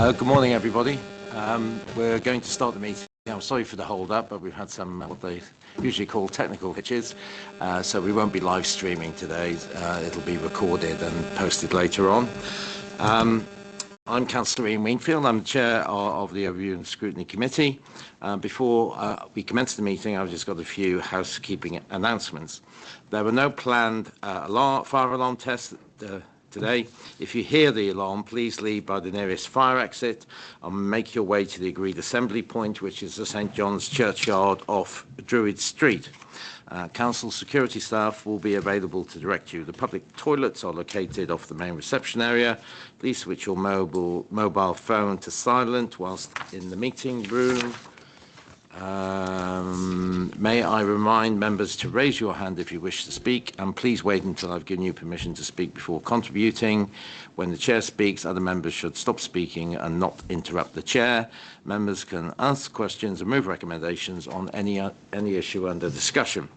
Good morning, everybody. We're going to start the meeting. I'm sorry for the hold-up, but we've had some what they usually call technical hitches, so we won't be live streaming today. It'll be recorded and posted later on. I'm Councillor Ian Wingfield. I'm the chair of the Review and Scrutiny Committee. Before we commence the meeting, I've just got a few housekeeping announcements. There were no planned fire alarm tests today. If you hear the alarm, please leave by the nearest fire exit and make your way to the agreed assembly point, which is the St John's Churchyard off Druid Street. Council security staff will be available to direct you. The public toilets are located off the main reception area. Please switch your mobile phone to silent whilst in the meeting room. May I remind members to raise your hand if you wish to speak, and please wait until I've given you permission to speak before contributing. When the chair speaks, other members should stop speaking and not interrupt the chair. Members can ask questions and move recommendations on any issue under discussion.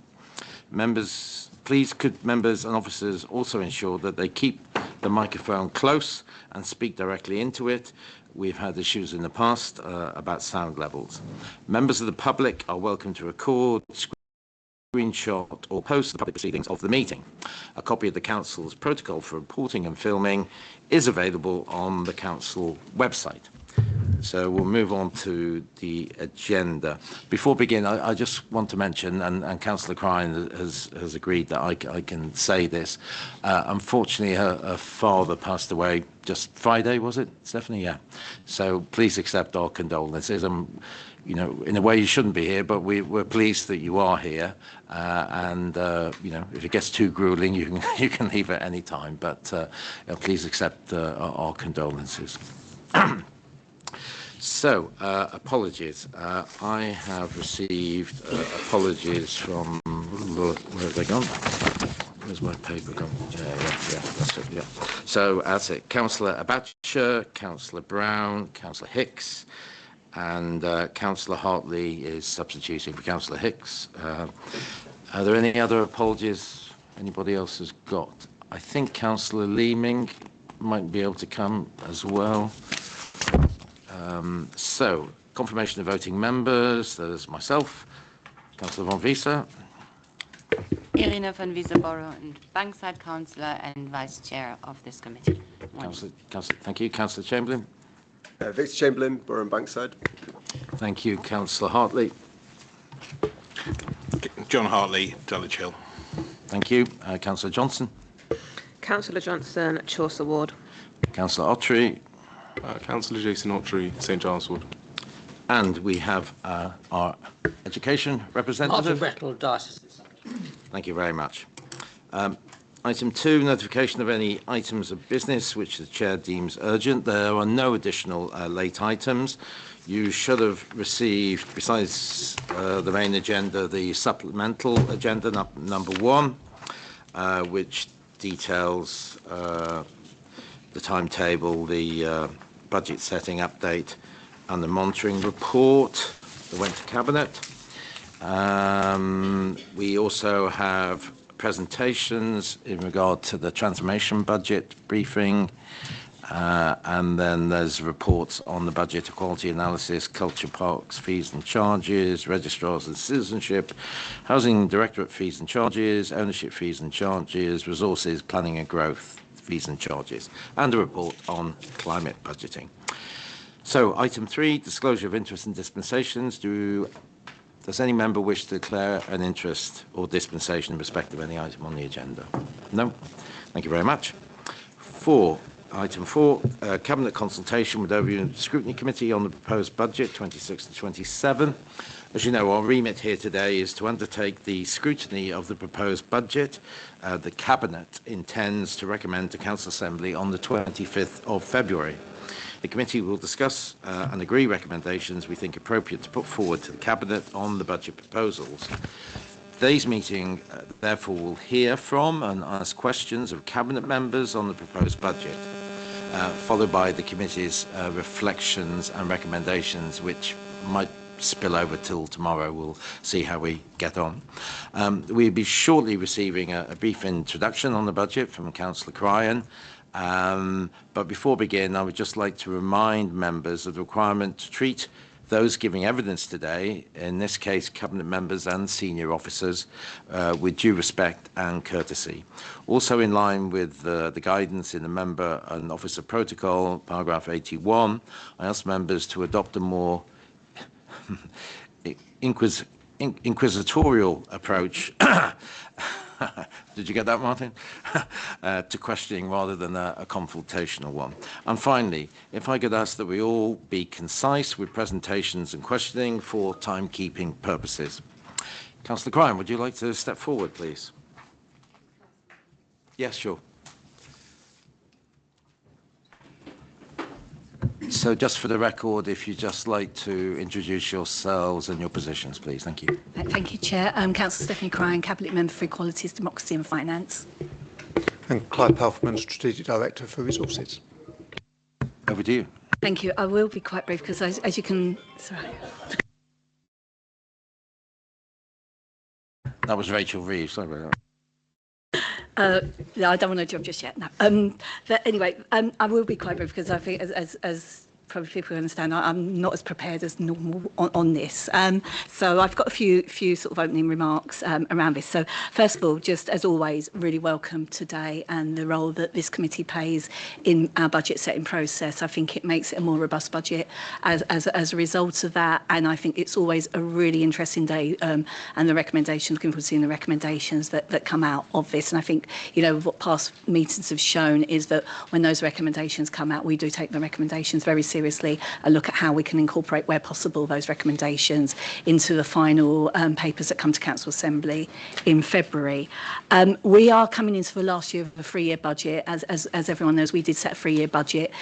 Could members and officers also ensure that they keep the microphone close and speak directly into it. We've had issues in the past about sound levels. Members of the public are welcome to record, screenshot or post the public proceedings of the meeting. A copy of the Council's protocol for reporting and filming is available on the Council website. So we'll move on to the agenda. Before beginning, I just want to mention, and Councillor Cryan has agreed that I can say this. Unfortunately, her father passed away just Friday, was it, Stephanie? Yeah. So please accept our condolences. You know, in a way you shouldn't be here, but we're pleased that you are here. You know, if it gets too grueling, you can leave at any time. But please accept our condolences. So, apologies. I have received apologies from, where have they gone? Where's my paper gone? Yeah, that's it, yeah. So, that's it. Councillor Abacha, Councillor Brown, Councillor Hicks, and Councillor Hartley is substituting for Councillor Hicks. Are there any other apologies anybody else has got? I think Councillor Leeming might be able to come as well. So, confirmation of voting members. There's myself, Councillor von Wiese. Irina von Wiese-Borough, and Bankside Councillor and Vice Chair of this committee. Thank you. Councillor Chamberlain. Victor Chamberlain, Borough and Bankside. Thank you. Councillor Hartley. John Hartley, Dulwich Hill. Thank you. Councillor Johnson. Councillor Johnson, Chaucer Ward. Councillor Ottery. Councillor Jason Ottery, St Giles Wood. And we have our education representative. Martin Brettle, Diocese. Thank you very much. Item 2, notification of any items of business which the chair deems urgent. There are no additional late items. You should have received, besides the main agenda, the supplemental agenda number 1, which details the timetable, the budget setting update and the monitoring report that went to Cabinet. We also have presentations in regard to the transformation budget briefing, and then there's reports on the budget equality analysis, culture parks, fees and charges, registrars and citizenship, housing directorate fees and charges, ownership fees and charges, resources, planning and growth fees and charges, and a report on climate budgeting. So, item 3, disclosure of interest and dispensations. Does any member wish to declare an interest or dispensation in respect of any item on the agenda? No? Thank you very much. Item 4, Cabinet consultation with the Review and Scrutiny Committee on the proposed budget 26 to 27. As you know, our remit here today is to undertake the scrutiny of the proposed budget. The Cabinet intends to recommend to Council Assembly on the 25th of February. The committee will discuss and agree recommendations we think appropriate to put forward to the Cabinet on the budget proposals. Today's meeting, therefore, will hear from and ask questions of Cabinet members on the proposed budget, followed by the committee's reflections and recommendations, which might spill over till tomorrow. We'll see how we get on. We'll be shortly receiving a brief introduction on the budget from Councillor Cryan, But before we begin, I would just like to remind members of the requirement to treat those giving evidence today, in this case cabinet members and senior officers, with due respect and courtesy. Also in line with the guidance in the member and officer protocol, paragraph 81, I ask members to adopt a more inquisitorial approach did you get that, Martin? To questioning rather than a confrontational one. And finally, if I could ask that we all be concise with presentations and questioning for timekeeping purposes. Councillor Crime, would you like to step forward, please? Yes, sure. So just for the record, if you'd just like to introduce yourselves and your positions, please. Thank you. Thank you, Chair. Councillor Stephanie Cryan, Cabinet Member for Equalities, Democracy and Finance. And Clive Pelfman, Strategic Director for Resources. Over to you. Thank you. I will be quite brief because, as you can... Sorry. That was Rachel Reeves. Sorry about that. No, I don't want to jump just yet. No. But anyway, I will be quite brief because I think, as probably people understand, I'm not as prepared as normal on this. So I've got a few sort of opening remarks around this. So first of all, just as always, really welcome today and the role that this committee plays in our budget setting process. I think it makes it a more robust budget as a result of that. And I think it's always a really interesting day and the recommendations, looking forward to seeing the recommendations that come out of this. And I think, you know, what past meetings have shown is that when those recommendations come out, we do take the recommendations very seriously and look at how we can incorporate, where possible, those recommendations into the final papers that come to Council Assembly in February. We are coming into the last year of a three-year budget. As everyone knows, we did set a three-year budget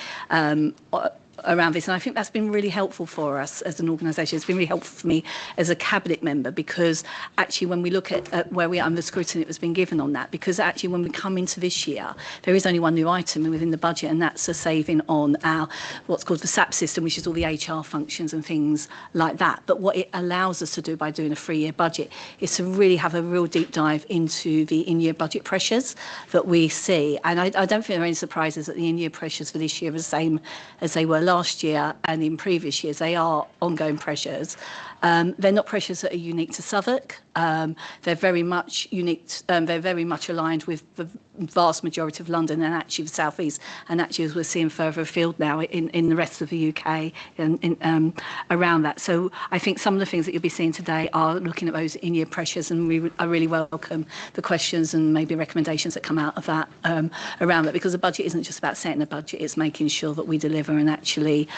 around this, and I think that's been really helpful for us as an organisation. It's been really helpful for me as a cabinet member, because actually when we look at where we are and the scrutiny that has been given on that, because actually when we come into this year, there is only one new item within the budget, and that's a saving on our what's called the SAP system, which is all the HR functions and things like that. But what it allows us to do by doing a three-year budget is to really have a real deep dive into the in-year budget pressures that we see. And I don't think there are any surprises that the in-year pressures for this year are the same as they were last year and in previous years. They are ongoing pressures. They're not pressures that are unique to Southwark. They're very much unique. They're very much aligned with the vast majority of London and actually the South East, and actually as we're seeing further afield now in the rest of the UK and around that. So I think some of the things that you'll be seeing today are looking at those in-year pressures, and I really welcome the questions and maybe recommendations that come out of that around that, because the budget isn't just about setting a budget, it's making sure that we deliver and actually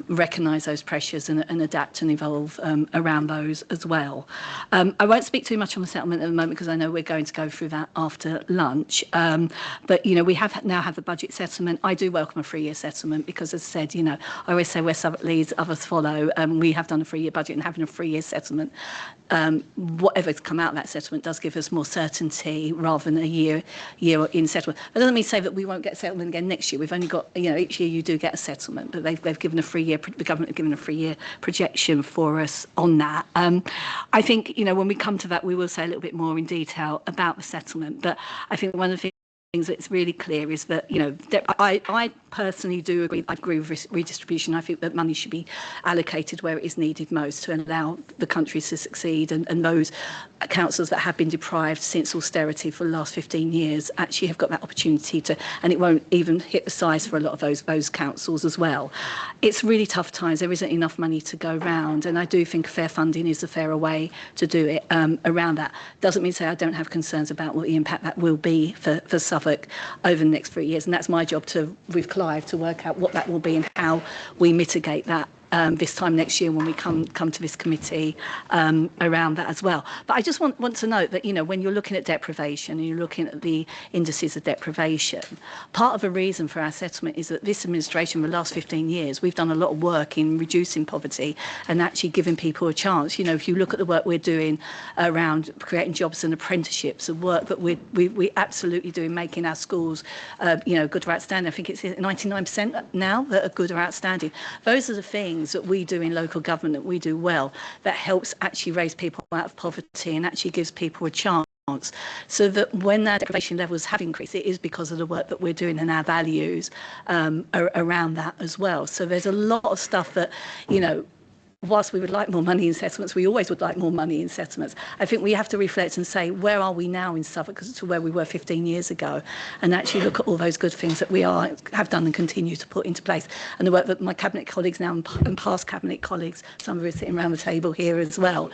recognise those pressures and adapt and evolve around those as well. I won't speak too much on the settlement at the moment because I know we're going to go through that after lunch. But, you know, we now have the budget settlement. I do welcome a three-year settlement because, as I said, you know, I always say where Southwark leads, others follow. We have done a three-year budget, and having a three-year settlement, whatever's come out of that settlement does give us more certainty rather than a year in settlement. But doesn't mean to say that we won't get settlement again next year. We've only got, you know, each year you do get a settlement, but they've given a three-year, the government have given a three-year projection for us on that. I think, you know, when we come to that, we will say a little bit more in detail about the settlement. But I think one of the things that's really clear is that, you know, I personally do agree. I agree with redistribution. I think that money should be allocated where it is needed most to allow the country to succeed, and those councils that have been deprived since austerity for the last 15 years actually have got that opportunity to, and it won't even hit the size for a lot of those councils as well. It's really tough times. There isn't enough money to go round, and I do think fair funding is a fairer way to do it around that. Doesn't mean to say I don't have concerns about what the impact that will be for Southwark over the next 3 years, and that's my job with Clive to work out what that will be and how we mitigate that this time next year when we come to this committee around that as well. But I just want to note that, you know, when you're looking at deprivation and you're looking at the indices of deprivation, part of the reason for our settlement is that this administration, for the last 15 years, we've done a lot of work in reducing poverty and actually giving people a chance. You know, if you look at the work we're doing around creating jobs and apprenticeships, the work that we absolutely doing, making our schools, you know, good or outstanding. I think it's 99% now that are good or outstanding. Those are the things that we do in local government that we do well, that helps actually raise people out of poverty and actually gives people a chance so that when our deprivation levels have increased, it is because of the work that we're doing and our values around that as well. So there's a lot of stuff that, you know, whilst we would like more money in settlements, we always would like more money in settlements. I think we have to reflect and say, where are we now in Southwark to where we were 15 years ago, and actually look at all those good things that we have done and continue to put into place. And the work that my Cabinet colleagues now and past Cabinet colleagues, some of us sitting around the table here as well.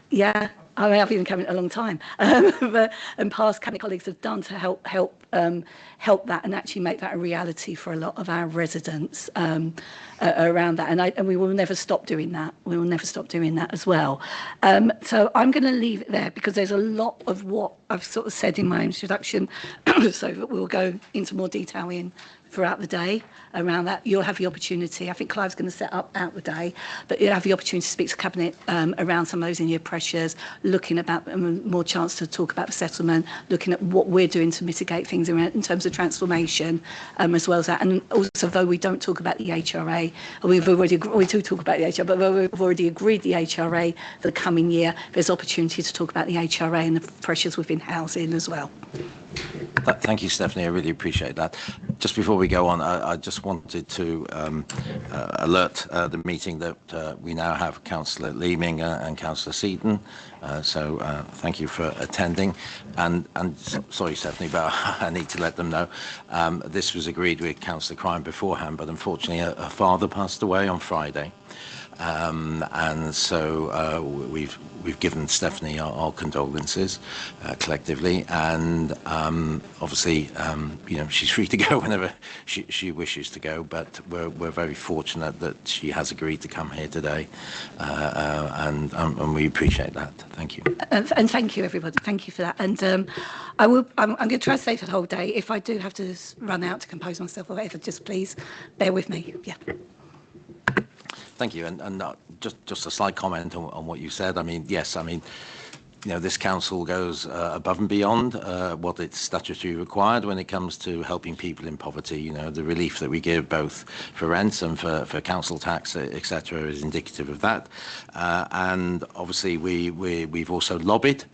Yeah. I mean, I've been in Cabinet a long time, and past Cabinet colleagues have done to help that and actually make that a reality for a lot of our residents around that. And we will never stop doing that. We will never stop doing that as well. So I'm going to leave it there because there's a lot of what I've sort of said in my introduction, so that we'll go into more detail throughout the day around that. You'll have the opportunity, I think Clive's going to set up out the day, but you'll have the opportunity to speak to Cabinet around some of those in-year pressures, looking about more chance to talk about the settlement, looking at what we're doing to mitigate things around, in terms of transformation, as well as that. And also, though we don't talk about the HRA, we do talk about the HRA, but we've already agreed the HRA for the coming year, there's opportunity to talk about the HRA and the pressures within housing as well. Thank you, Stephanie. I really appreciate that. Just before we go on, I just wanted to alert the meeting that we now have Councillor Leeming and Councillor Seaton. So thank you for attending. And sorry, Stephanie, but I need to let them know. This was agreed with Councillor Crime beforehand, but unfortunately, her father passed away on Friday. And so we've given Stephanie our condolences collectively, and obviously you know, she's free to go whenever she wishes to go, but we're very fortunate that she has agreed to come here today, and we appreciate that. Thank you. And thank you, everybody. Thank you for that. And I'm going to try to stay for the whole day. If I do have to run out to compose myself or whatever, just please bear with me. Yeah. Thank you, and just a slight comment on what you said. I mean, yes, I mean, you know, this council goes above and beyond what it's statutorily required when it comes to helping people in poverty. You know, the relief that we give both for rents and for council tax, etc., is indicative of that. And obviously, we've also lobbied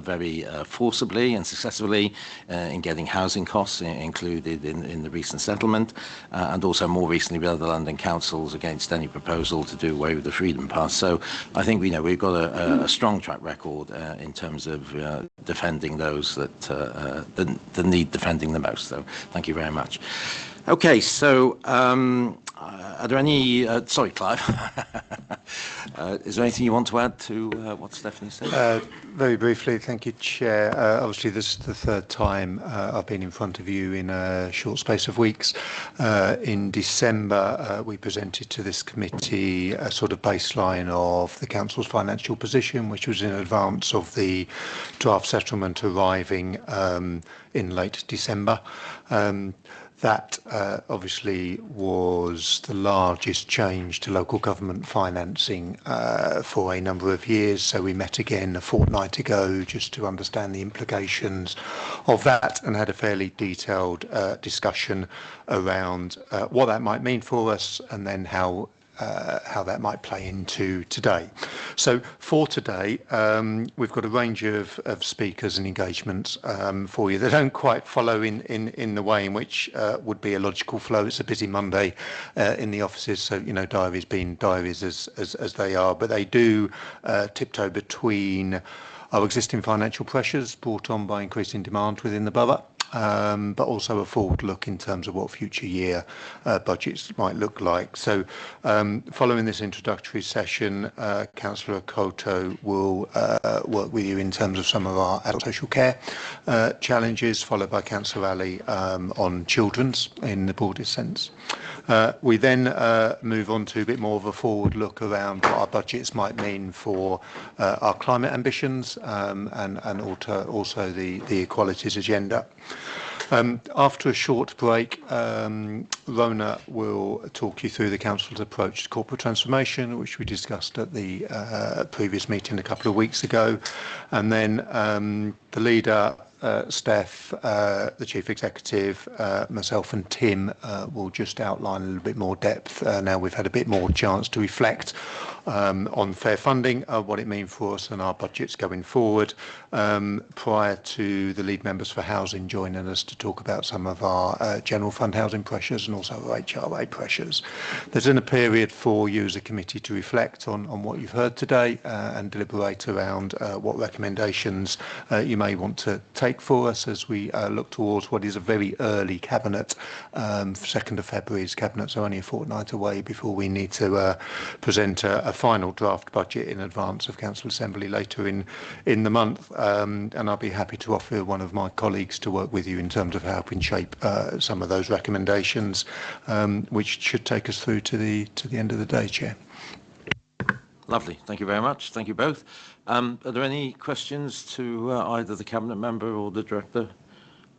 very forcibly and successfully in getting housing costs included in the recent settlement, and also more recently with other London councils against any proposal to do away with the Freedom Pass. So I think we've got a strong track record in terms of defending those that need defending the most. So thank you very much. Okay, so are there any, sorry, Clive, is there anything you want to add to what Stephanie said? Very briefly, thank you, Chair. Obviously, this is the third time I've been in front of you in a short space of weeks. In December, we presented to this committee a sort of baseline of the Council's financial position, which was in advance of the draft settlement arriving in late December. That obviously was the largest change to local government financing for a number of years. So we met again a fortnight ago just to understand the implications of that and had a fairly detailed discussion around what that might mean for us and then how that might play into today. So for today, we've got a range of speakers and engagements for you. They don't quite follow in the way in which would be a logical flow. It's a busy Monday in the offices, so you know, diaries being diaries as they are, but they do tiptoe between our existing financial pressures brought on by increasing demand within the borough, but also a forward look in terms of what future year budgets might look like. So following this introductory session, Councillor Koto will work with you in terms of some of our adult social care challenges, followed by Councillor Ali on children's in the broadest sense. We then move on to a bit more of a forward look around what our budgets might mean for our climate ambitions and also the equalities agenda. After a short break, Rona will talk you through the Council's approach to corporate transformation, which we discussed at the previous meeting a couple of weeks ago. And then the leader Steph, the Chief Executive, myself and Tim will just outline a little bit more depth. Now we've had a bit more chance to reflect on fair funding, what it means for us and our budgets going forward, prior to the lead members for housing joining us to talk about some of our general fund housing pressures and also our HRA pressures. There's in a period for you as a committee to reflect on what you've heard today and deliberate around what recommendations you may want to take for us as we look towards what is a very early cabinet. 2nd of February's cabinets are only a fortnight away before we need to present a final draft budget in advance of Council Assembly later in the month, and I'll be happy to offer one of my colleagues to work with you in terms of helping shape some of those recommendations, which should take us through to the end of the day, Chair. Lovely. Thank you very much. Thank you both. Are there any questions to either the Cabinet member or the Director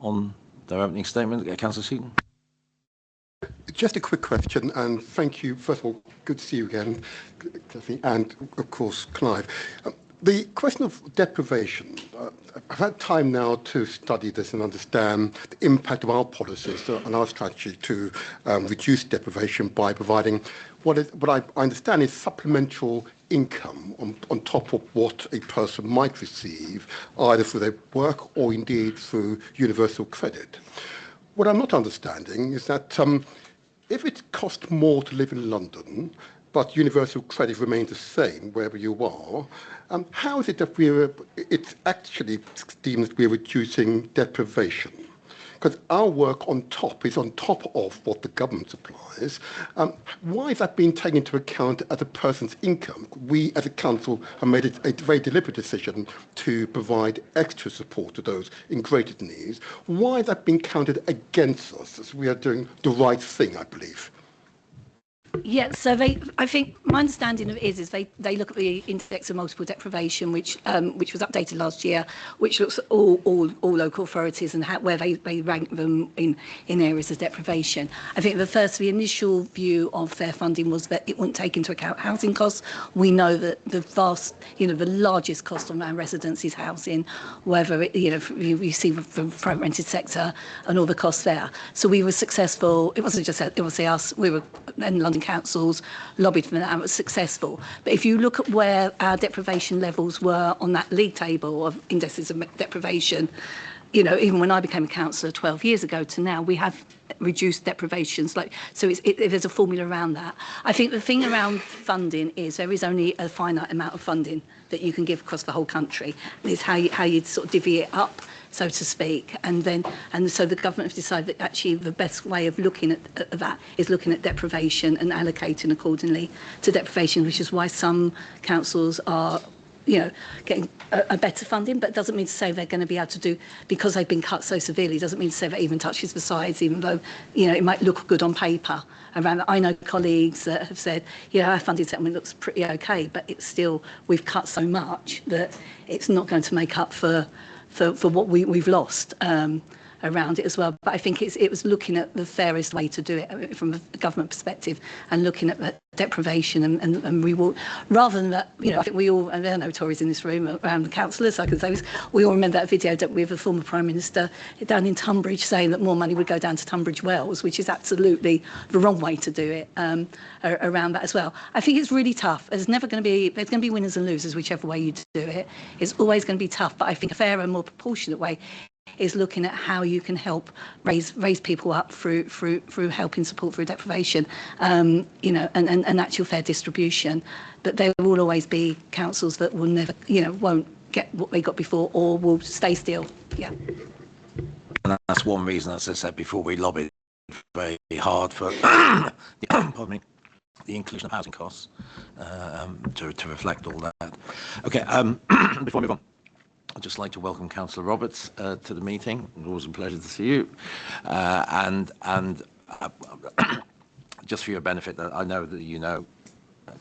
on their opening statement? Councillor Seaton. Just a quick question, and thank you. First of all, good to see you again, Kathy, and of course, Clive. The question of deprivation, I've had time now to study this and understand the impact of our policies and our strategy to reduce deprivation by providing what I understand is supplemental income on top of what a person might receive, either through their work or indeed through universal credit. What I'm not understanding is that if it costs more to live in London, but universal credit remains the same wherever you are, how is it that it's actually deemed that we're reducing deprivation? Because our work on top is on top of what the government supplies. Why is that being taken into account as a person's income? We, as a council, have made a very deliberate decision to provide extra support to those in greater needs. Why is that being counted against us as we are doing the right thing, I believe? Yeah, so I think my understanding of it is they look at the index of multiple deprivation, which was updated last year, which looks at all local authorities and where they rank them in areas of deprivation. I think the initial view of fair funding was that it wouldn't take into account housing costs. We know that the largest cost on our residents is housing, whether you see from private rented sector and all the costs there. So we were successful. It wasn't just obviously us. We were in London councils lobbied for that and was successful. But if you look at where our deprivation levels were on that league table of indices of deprivation, even when I became a councillor 12 years ago to now, we have reduced deprivations. There's a formula around that. I think the thing around funding is there is only a finite amount of funding that you can give across the whole country. It's how you sort of divvy it up, so to speak, and so the government have decided that actually the best way of looking at that is looking at deprivation and allocating accordingly to deprivation, which is why some councils are getting a better funding, but it doesn't mean to say they're going to be able to do, because they've been cut so severely, doesn't mean to say that even touches the sides, even though it might look good on paper around that. I know colleagues that have said, our funding settlement looks pretty okay, but it's still, we've cut so much that it's not going to make up for what we've lost around it as well. But I think it was looking at the fairest way to do it from a government perspective and looking at deprivation and reward, rather than that. I think we all, and there are no Tories in this room around the councillors, I can say this, we all remember that video with the former Prime Minister down in Tunbridge saying that more money would go down to Tunbridge Wells, which is absolutely the wrong way to do it around that as well. I think it's really tough. There's going to be winners and losers whichever way you do it. It's always going to be tough, but I think a fairer and more proportionate way is looking at how you can help raise people up through helping support through deprivation, and actual fair distribution. But there will always be councils that will never, won't get what they got before or will stay still. Yeah. And that's one reason, as I said before, we lobbied very hard for pardon me, the inclusion of housing costs to reflect all that. Okay, before we move on, I'd just like to welcome Councillor Roberts to the meeting. It's always a pleasure to see you. And just for your benefit, I know that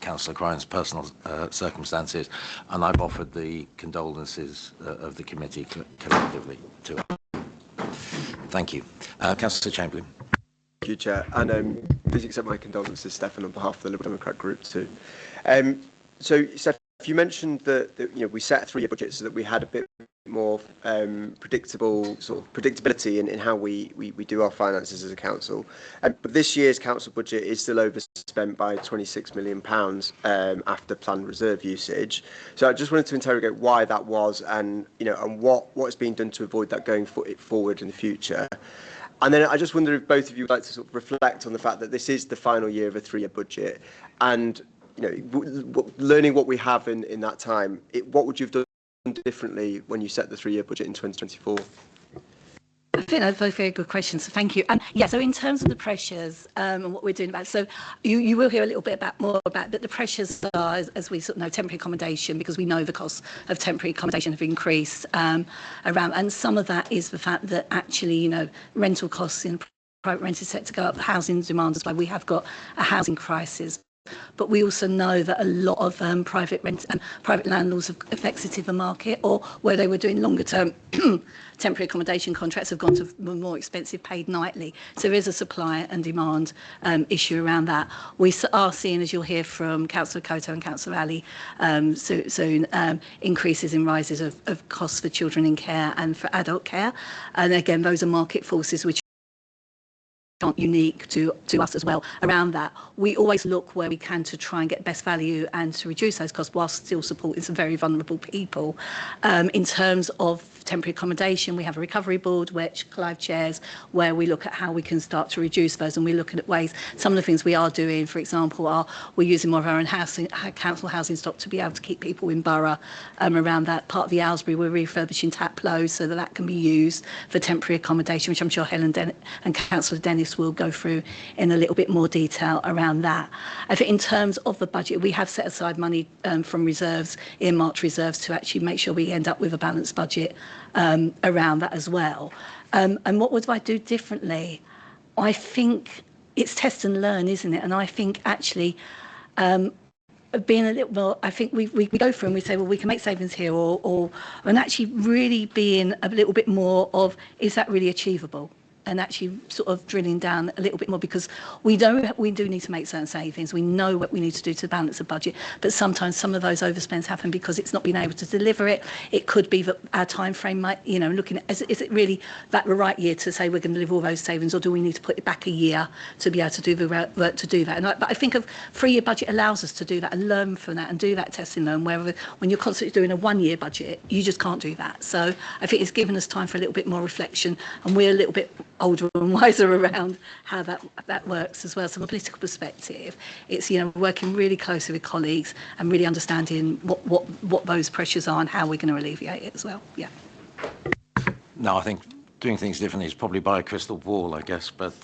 Councillor Crine's personal circumstances, and I've offered the condolences of the committee collectively to her. Thank you. Councillor Chamberlain. Thank you, Chair. And please accept my condolences, Stefan, on behalf of the Liberal Democrat Group too. So, Stefan, you mentioned that we set a 3-year budget so that we had a bit more predictability in how we do our finances as a council. But this year's council budget is still overspent by £26 million after planned reserve usage. So I just wanted to interrogate why that was, and what is being done to avoid that going forward in the future. And then I just wonder if both of you would like to sort of reflect on the fact that this is the final year of a 3-year budget, and learning what we have in that time, what would you have done differently when you set the 3-year budget in 2024? I think that's both very good questions. So thank you. So in terms of the pressures and what we're doing about, so you will hear a little bit more about that. The pressures are, as we sort of know, temporary accommodation, because we know the costs of temporary accommodation have increased around, and some of that is the fact that actually, rental costs in the private rented sector go up, housing demand as well. We have got a housing crisis. But we also know that a lot of private landlords have exited the market, or where they were doing longer term temporary accommodation contracts have gone to more expensive paid nightly. So there is a supply and demand issue around that. We are seeing, as you'll hear from Councillor Koto and Councillor Ali soon, increases in rises of costs for children in care and for adult care. And again, those are market forces which aren't unique to us as well. Around that, we always look where we can to try and get best value and to reduce those costs whilst still supporting some very vulnerable people. In terms of temporary accommodation, we have a recovery board which Clive chairs, where we look at how we can start to reduce those, and we're looking at ways. Some of the things we are doing, for example, we're using more of our own council housing stock to be able to keep people in borough. Around that part of the Aylesbury, we're refurbishing Taplow so that can be used for temporary accommodation, which I'm sure Helen and Councillor Dennis will go through in a little bit more detail around that. I think in terms of the budget, we have set aside money from reserves, earmarked reserves, to actually make sure we end up with a balanced budget around that as well. And what would I do differently? I think it's test and learn, isn't it? And I think actually being a little more, I think we go through and we say, well, we can make savings here, and actually really being a little bit more of, is that really achievable? And actually sort of drilling down a little bit more, because we do need to make certain savings. We know what we need to do to balance the budget, but sometimes some of those overspends happen because it's not being able to deliver it. It could be that our time frame might, looking at, is it really that the right year to say we're going to deliver all those savings, or do we need to put it back a year to be able to do the work to do that? But I think a 3-year budget allows us to do that and learn from that and do that testing learn, where when you're constantly doing a 1-year budget, you just can't do that. So I think it's given us time for a little bit more reflection, and we're a little bit older and wiser around how that works as well. So from a political perspective, it's working really closely with colleagues and really understanding what those pressures are and how we're going to alleviate it as well. Yeah. No, I think doing things differently is probably by a crystal ball, I guess. But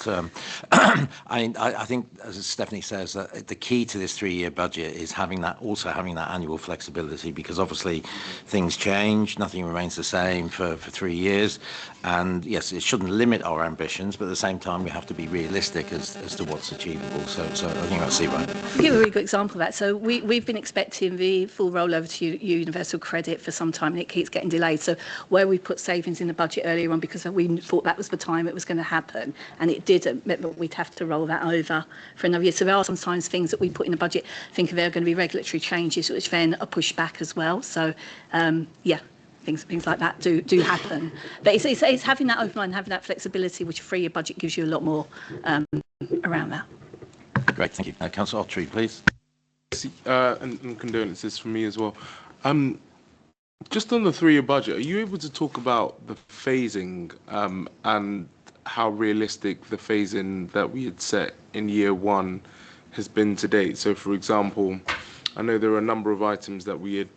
I think, as Stephanie says, that the key to this 3-year budget is having that annual flexibility, because obviously things change, nothing remains the same for 3 years. And yes, it shouldn't limit our ambitions, but at the same time, we have to be realistic as to what's achievable. So I think that's it, right? I'll give a really good example of that. So we've been expecting the full rollover to universal credit for some time, and it keeps getting delayed. So where we put savings in the budget earlier on, because we thought that was the time it was going to happen, and it didn't, but we'd have to roll that over for another year. So there are sometimes things that we put in the budget, thinking there are going to be regulatory changes, which then are pushed back as well. So, things like that do happen. But it's having that open mind, having that flexibility, which a 3-year budget gives you a lot more around that. Great, thank you. Councillor Ottery, please. And condolences from me as well. Just on the 3-year budget, are you able to talk about the phasing and how realistic the phasing that we had set in year 1 has been to date? So, for example, I know there are a number of items that we had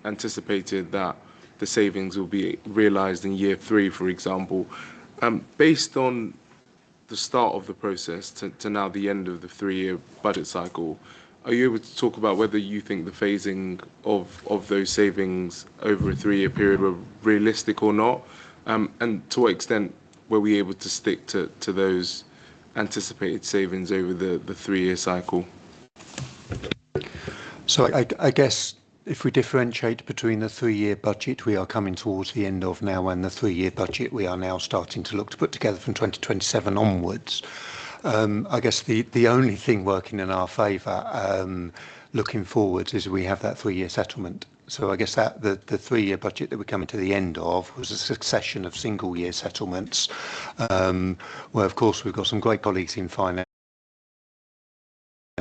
anticipated that the savings will be realised in year 3, for example. Based on the start of the process to now the end of the 3-year budget cycle, are you able to talk about whether you think the phasing of those savings over a 3-year period were realistic or not? And to what extent were we able to stick to those anticipated savings over the 3-year cycle? So I guess if we differentiate between the 3-year budget we are coming towards the end of now and the 3-year budget we are now starting to look to put together from 2027 onwards, I guess the only thing working in our favour looking forward is we have that 3-year settlement. So I guess that the 3-year budget that we're coming to the end of was a succession of single-year settlements, where of course we've got some great colleagues in finance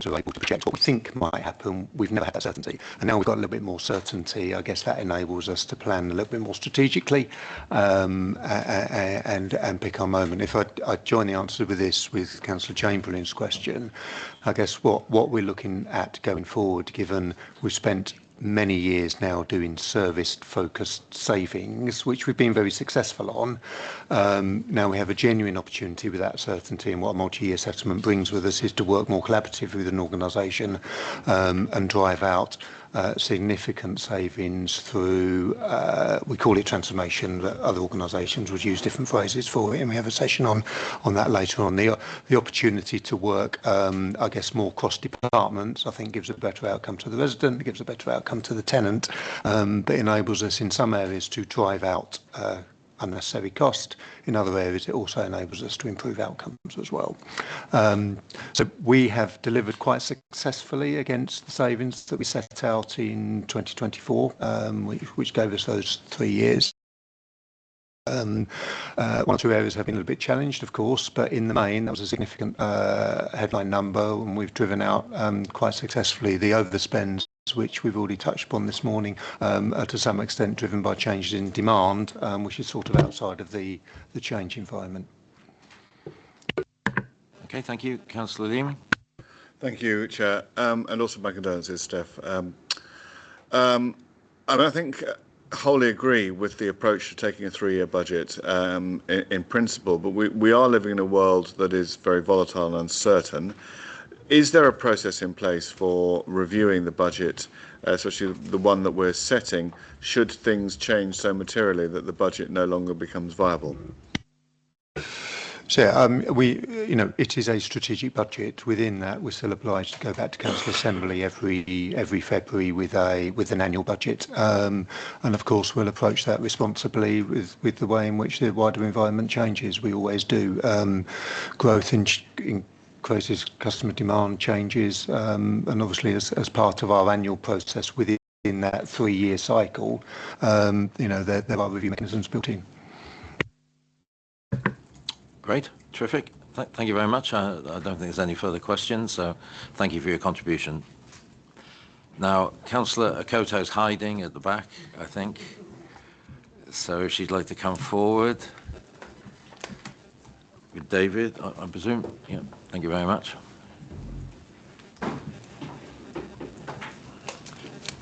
are able to project what we think might happen. We've never had that certainty, and now we've got a little bit more certainty. I guess that enables us to plan a little bit more strategically, and pick our moment. If I join the answer with this with Councillor Chamberlain's question, I guess what we're looking at going forward, given we've spent many years now doing service-focused savings, which we've been very successful on. Now we have a genuine opportunity with that certainty, and what a multi-year settlement brings with us is to work more collaboratively with an organisation and drive out significant savings through, we call it transformation, but other organisations would use different phrases for it, and we have a session on that later on. The opportunity to work, I guess, more cross departments, I think gives a better outcome to the resident, it gives a better outcome to the tenant, but enables us in some areas to drive out unnecessary cost. In other areas, it also enables us to improve outcomes as well. So we have delivered quite successfully against the savings that we set out in 2024, which gave us those 3 years. One or two areas have been a little bit challenged, of course, but in the main, that was a significant headline number, and we've driven out quite successfully the overspends, which we've already touched upon this morning, are to some extent driven by changes in demand, which is sort of outside of the change environment. Okay, thank you. Councillor Leaming. Thank you, Chair, and also my condolences, Steph. And I think wholly agree with the approach to taking a 3-year budget in principle, but we are living in a world that is very volatile and uncertain. Is there a process in place for reviewing the budget, especially the one that we're setting, should things change so materially that the budget no longer becomes viable? So it is a strategic budget. Within that, we're still obliged to go back to Council Assembly every February with an annual budget, and of course we'll approach that responsibly with the way in which the wider environment changes. We always do. Growth increases, customer demand changes, and obviously as part of our annual process within that 3-year cycle, there are review mechanisms built in. Great, terrific. Thank you very much. I don't think there's any further questions, so thank you for your contribution. Now, Councillor Akoto's hiding at the back, I think. So if she'd like to come forward with David, I presume. Yeah, thank you very much.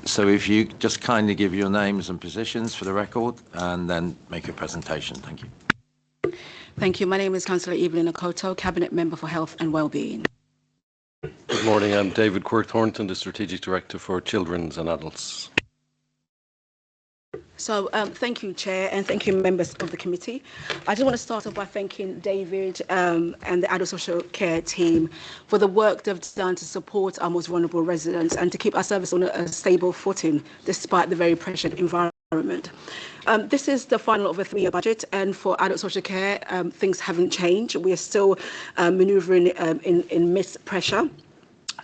So if you just kindly give your names and positions for the record and then make your presentation. Thank you. Thank you. My name is Councillor Evelyn Akoto, Cabinet Member for Health and Wellbeing. Good morning. I'm David Quirk-Thornton, the Strategic Director for Children's and Adults. So thank you, Chair, and thank you, members of the committee. I just want to start off by thanking David and the Adult Social Care team for the work they've done to support our most vulnerable residents and to keep our service on a stable footing despite the very pressured environment. This is the final of a 3-year budget, and for adult social care, things haven't changed. We are still manoeuvring in midst pressure.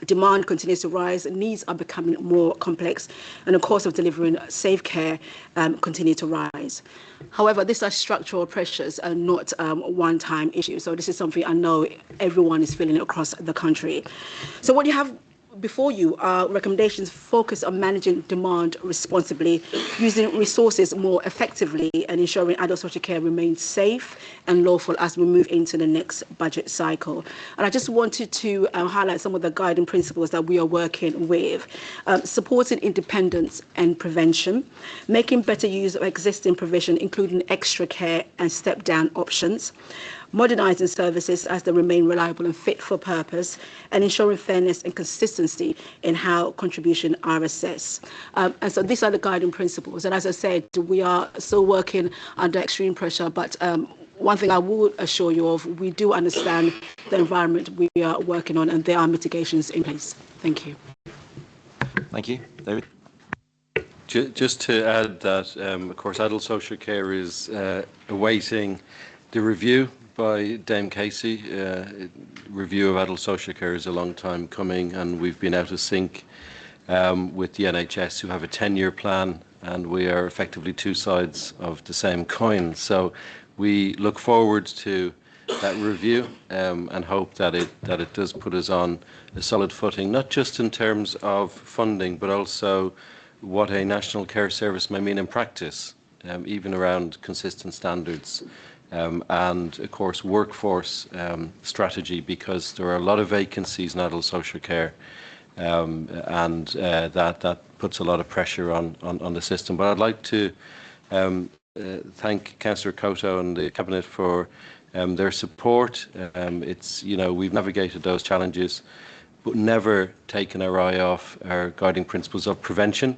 Demand continues to rise, needs are becoming more complex, and the cost of delivering safe care continue to rise. However, these are structural pressures and not one-time issues. So this is something I know everyone is feeling across the country. So what you have before you are recommendations focused on managing demand responsibly, using resources more effectively, and ensuring adult social care remains safe and lawful as we move into the next budget cycle. And I just wanted to highlight some of the guiding principles that we are working with. Supporting independence and prevention, making better use of existing provision, including extra care and step-down options, modernising services as they remain reliable and fit for purpose, and ensuring fairness and consistency in how contributions are assessed. And so these are the guiding principles. And as I said, we are still working under extreme pressure, but one thing I would assure you of, we do understand the environment we are working on, and there are mitigations in place. Thank you. Thank you. David? Just to add that, of course, adult social care is awaiting the review by Dame Casey. Review of adult social care is a long time coming, and we've been out of sync with the NHS, who have a 10-year plan, and we are effectively two sides of the same coin. So we look forward to that review and hope that it does put us on a solid footing, not just in terms of funding, but also what a national care service may mean in practice, even around consistent standards. And of course workforce strategy, because there are a lot of vacancies in adult social care, and that puts a lot of pressure on the system. But I'd like to thank Councillor Coto and the Cabinet for their support. It's, you know, we've navigated those challenges, but never taken our eye off our guiding principles of prevention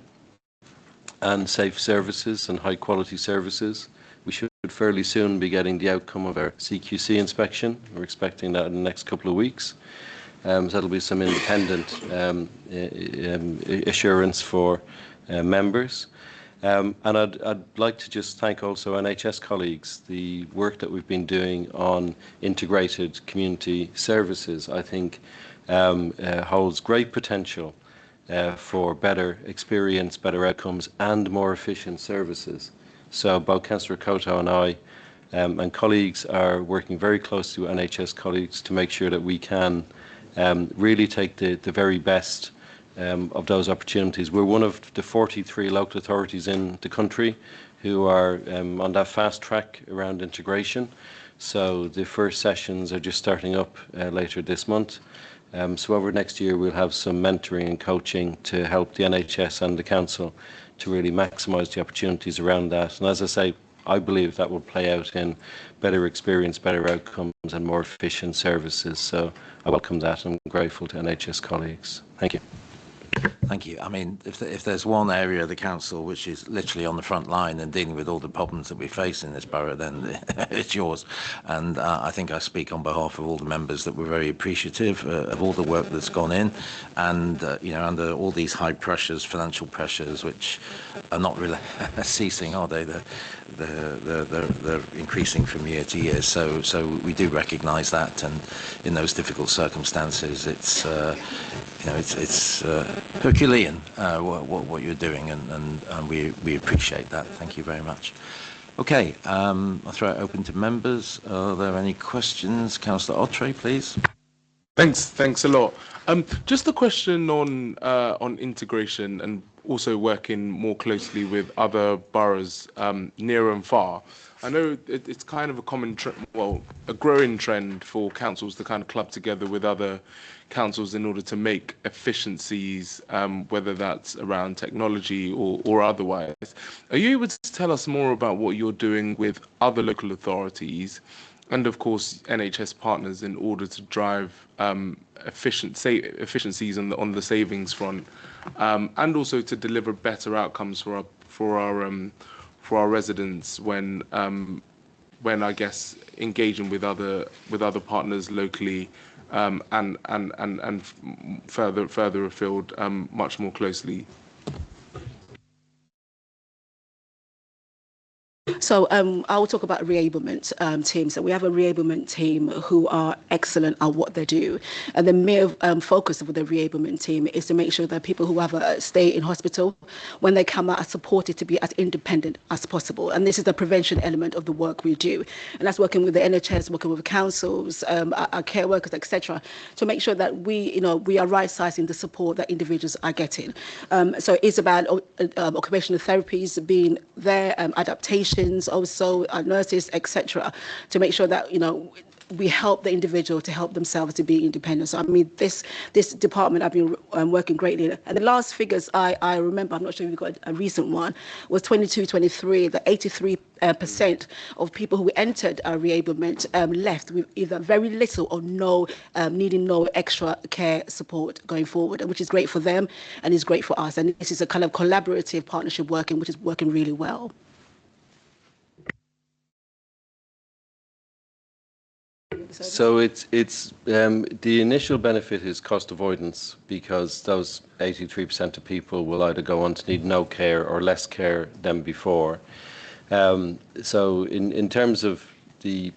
and safe services and high quality services. We should fairly soon be getting the outcome of our CQC inspection. We're expecting that in the next couple of weeks. So that'll be some independent assurance for members. And I'd like to just thank also NHS colleagues. The work that we've been doing on integrated community services, I think, holds great potential for better experience, better outcomes and more efficient services. So both Councillor Coto and I and colleagues are working very closely with NHS colleagues to make sure that we can really take the very best of those opportunities. We're one of the 43 local authorities in the country who are on that fast track around integration. So the first sessions are just starting up later this month. So over next year we'll have some mentoring and coaching to help the NHS and the Council to really maximise the opportunities around that. And as I say, I believe that will play out in better experience, better outcomes and more efficient services. So I welcome that and I'm grateful to NHS colleagues. Thank you. Thank you. I mean, if there's one area of the council which is literally on the front line and dealing with all the problems that we face in this borough, then it's yours. And I think I speak on behalf of all the members that we're very appreciative of all the work that's gone in, and you know, under all these high pressures, financial pressures, which are not really ceasing, are they? They're increasing from year to year. So we do recognise that, and in those difficult circumstances, it's you know, it's Herculean what you're doing, and we appreciate that. Thank you very much. Okay, I'll throw it open to members. Are there any questions? Councillor Ottrey, please. Thanks a lot. Just a question on integration and also working more closely with other boroughs near and far. I know it's kind of a common a growing trend for councils to kind of club together with other councils in order to make efficiencies, whether that's around technology or otherwise. Are you able to tell us more about what you're doing with other local authorities and, of course, NHS partners in order to drive efficiencies on the savings front, and also to deliver better outcomes for our residents when I guess engaging with other partners locally, and further afield, much more closely. So I will talk about reablement teams. So we have a reablement team who are excellent at what they do. And the main focus of the reablement team is to make sure that people who have a stay in hospital, when they come out, are supported to be as independent as possible. And this is the prevention element of the work we do. And that's working with the NHS, working with councils, our care workers, etc., to make sure that we are right-sizing the support that individuals are getting. So it's about occupational therapies being there, adaptation, also nurses, etc., to make sure that we help the individual to help themselves to be independent. So I mean, this department I've been working greatly. And the last figures I remember, I'm not sure if you've got a recent one, was 22-23, the 83% of people who entered reablement left with either very little or no, needing no extra care support going forward, which is great for them and is great for us. And this is a kind of collaborative partnership working, which is working really well. So it's the initial benefit is cost avoidance, because those 83% of people will either go on to need no care or less care than before. So in terms of the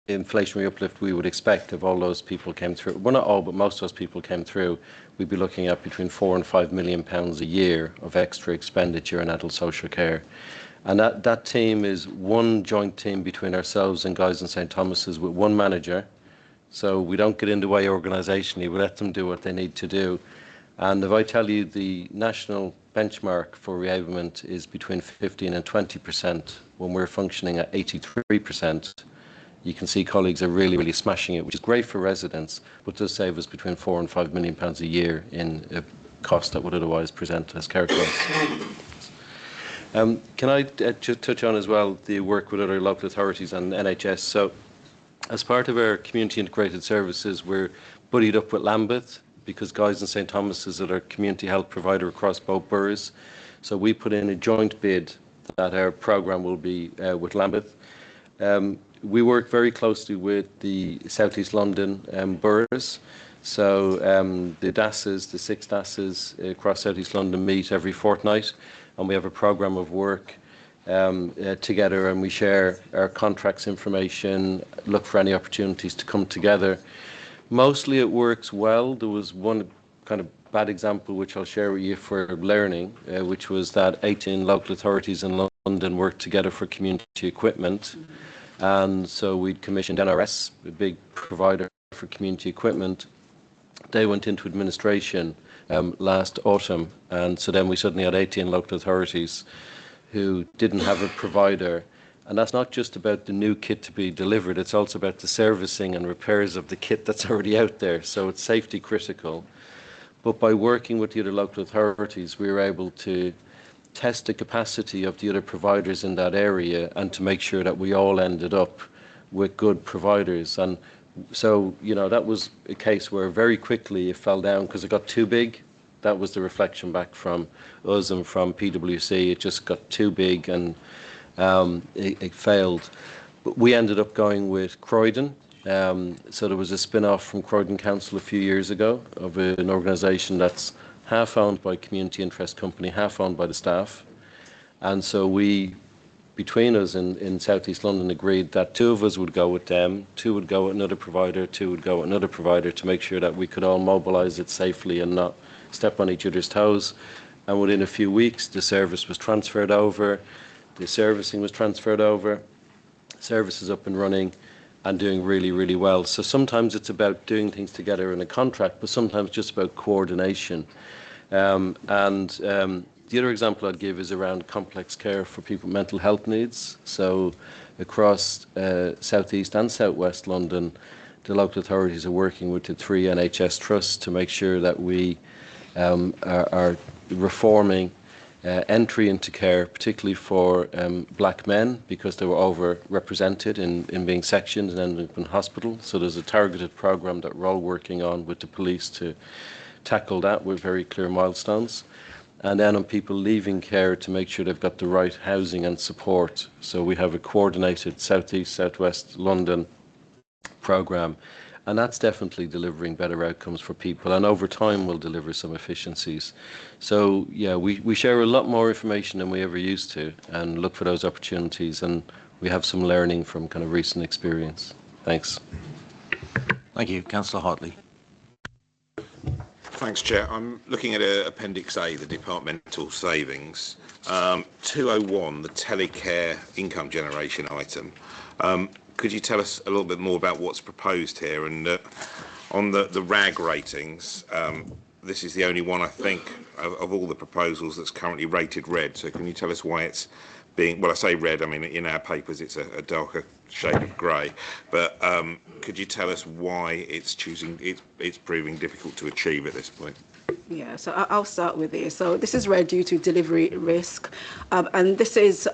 inflationary uplift we would expect if all those people came through. Well, not all, but most of those people came through. We'd be looking at between £4 and £5 million a year of extra expenditure in adult social care. And that team is one joint team between ourselves and Guy's and St Thomas's with one manager. So we don't get in the way organisationally, we let them do what they need to do. And if I tell you the national benchmark for reablement is between 15 and 20% when we're functioning at 83%, you can see colleagues are really, really smashing it, which is great for residents, but does save us between £4 and £5 million a year in a cost that would otherwise present as care costs. Can I just touch on as well the work with other local authorities and NHS? So as part of our community integrated services, we're buddied up with Lambeth because Guy's and St Thomas's are our community health provider across both boroughs. So we put in a joint bid that our programme will be with Lambeth. We work very closely with the South East London boroughs. So the DASs, the 6 DASs across South East London meet every fortnight, and we have a programme of work together, and we share our contracts information, look for any opportunities to come together. Mostly it works well. There was one kind of bad example which I'll share with you for learning, which was that 18 local authorities in London worked together for community equipment. And so we'd commissioned NRS, a big provider for community equipment. They went into administration last autumn, and so then we suddenly had 18 local authorities who didn't have a provider. And that's not just about the new kit to be delivered, it's also about the servicing and repairs of the kit that's already out there. So it's safety critical. But by working with the other local authorities, we were able to test the capacity of the other providers in that area and to make sure that we all ended up with good providers. And so, you know, that was a case where very quickly it fell down because it got too big. That was the reflection back from us and from PwC. It just got too big and it failed. But we ended up going with Croydon. So there was a spin-off from Croydon Council a few years ago of an organisation that's half owned by a community interest company, half owned by the staff. And so we, between us in South East London, agreed that 2 of us would go with them, 2 would go with another provider, 2 would go with another provider to make sure that we could all mobilise it safely and not step on each other's toes. And within a few weeks, the service was transferred over, the servicing was transferred over, service is up and running and doing really, really well. So sometimes it's about doing things together in a contract, but sometimes just about coordination. The other example I'd give is around complex care for people with mental health needs. So across South East and South West London, the local authorities are working with the 3 NHS trusts to make sure that we are reforming entry into care, particularly for black men, because they were overrepresented in being sectioned and ended up in hospital. So there's a targeted programme that we're all working on with the police to tackle that with very clear milestones. And then on people leaving care to make sure they've got the right housing and support. So we have a coordinated South East, South West London programme. And that's definitely delivering better outcomes for people, and over time will deliver some efficiencies. So yeah, we share a lot more information than we ever used to and look for those opportunities, and we have some learning from kind of recent experience. Thanks. Thank you. Councillor Hartley. Thanks, Chair. I'm looking at Appendix A, the departmental savings. 201, the telecare income generation item. Could you tell us a little bit more about what's proposed here? And on the RAG ratings, this is the only one, I think, of all the proposals that's currently rated red. So can you tell us why it's being, well, I say red, I mean, in our papers it's a darker shade of grey. But could you tell us why it's proving difficult to achieve at this point? Yeah, so I'll start with this. So this is red due to delivery risk. And this is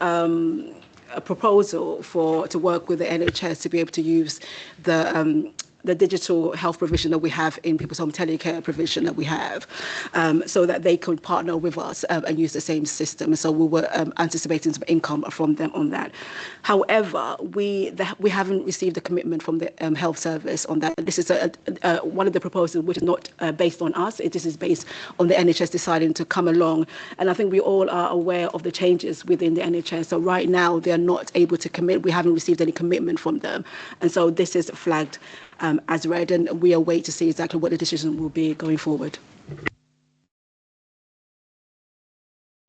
a proposal to work with the NHS to be able to use the the digital health provision that we have in people's home telecare provision that we have, so that they could partner with us and use the same system. So we were anticipating some income from them on that. However, we haven't received a commitment from the health service on that. This is one of the proposals which is not based on us. This is based on the NHS deciding to come along. And I think we all are aware of the changes within the NHS. So right now, they're not able to commit. We haven't received any commitment from them. And so this is flagged as read, and we await to see exactly what the decision will be going forward.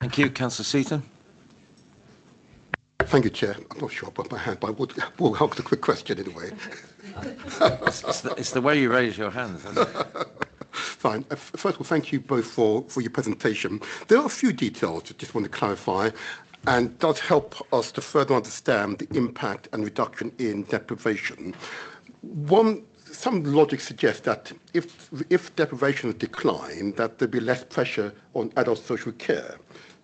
Thank you. Councillor Seaton. Thank you, Chair. I'm not sure about my hand, but I will help the quick question anyway. It's the way you raise your hands, isn't it? Fine. First of all, thank you both for your presentation. There are a few details I just want to clarify, and does help us to further understand the impact and reduction in deprivation. Some logic suggests that if deprivation decline, that there'll be less pressure on adult social care.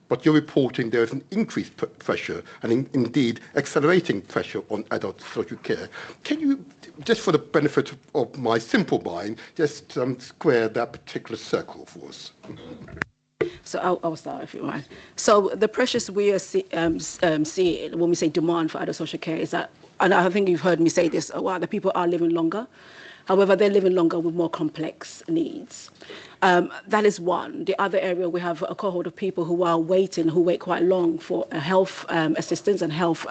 But you're reporting there is an increased pressure and indeed accelerating pressure on adult social care. Can you, just for the benefit of my simple mind, just square that particular circle for us? So I'll start if you want. So the pressures we are seeing when we say demand for adult social care is that, and I think you've heard me say this a while, that people are living longer. However, they're living longer with more complex needs. That is one. The other area, we have a cohort of people who are waiting, who wait quite long for health assistance and health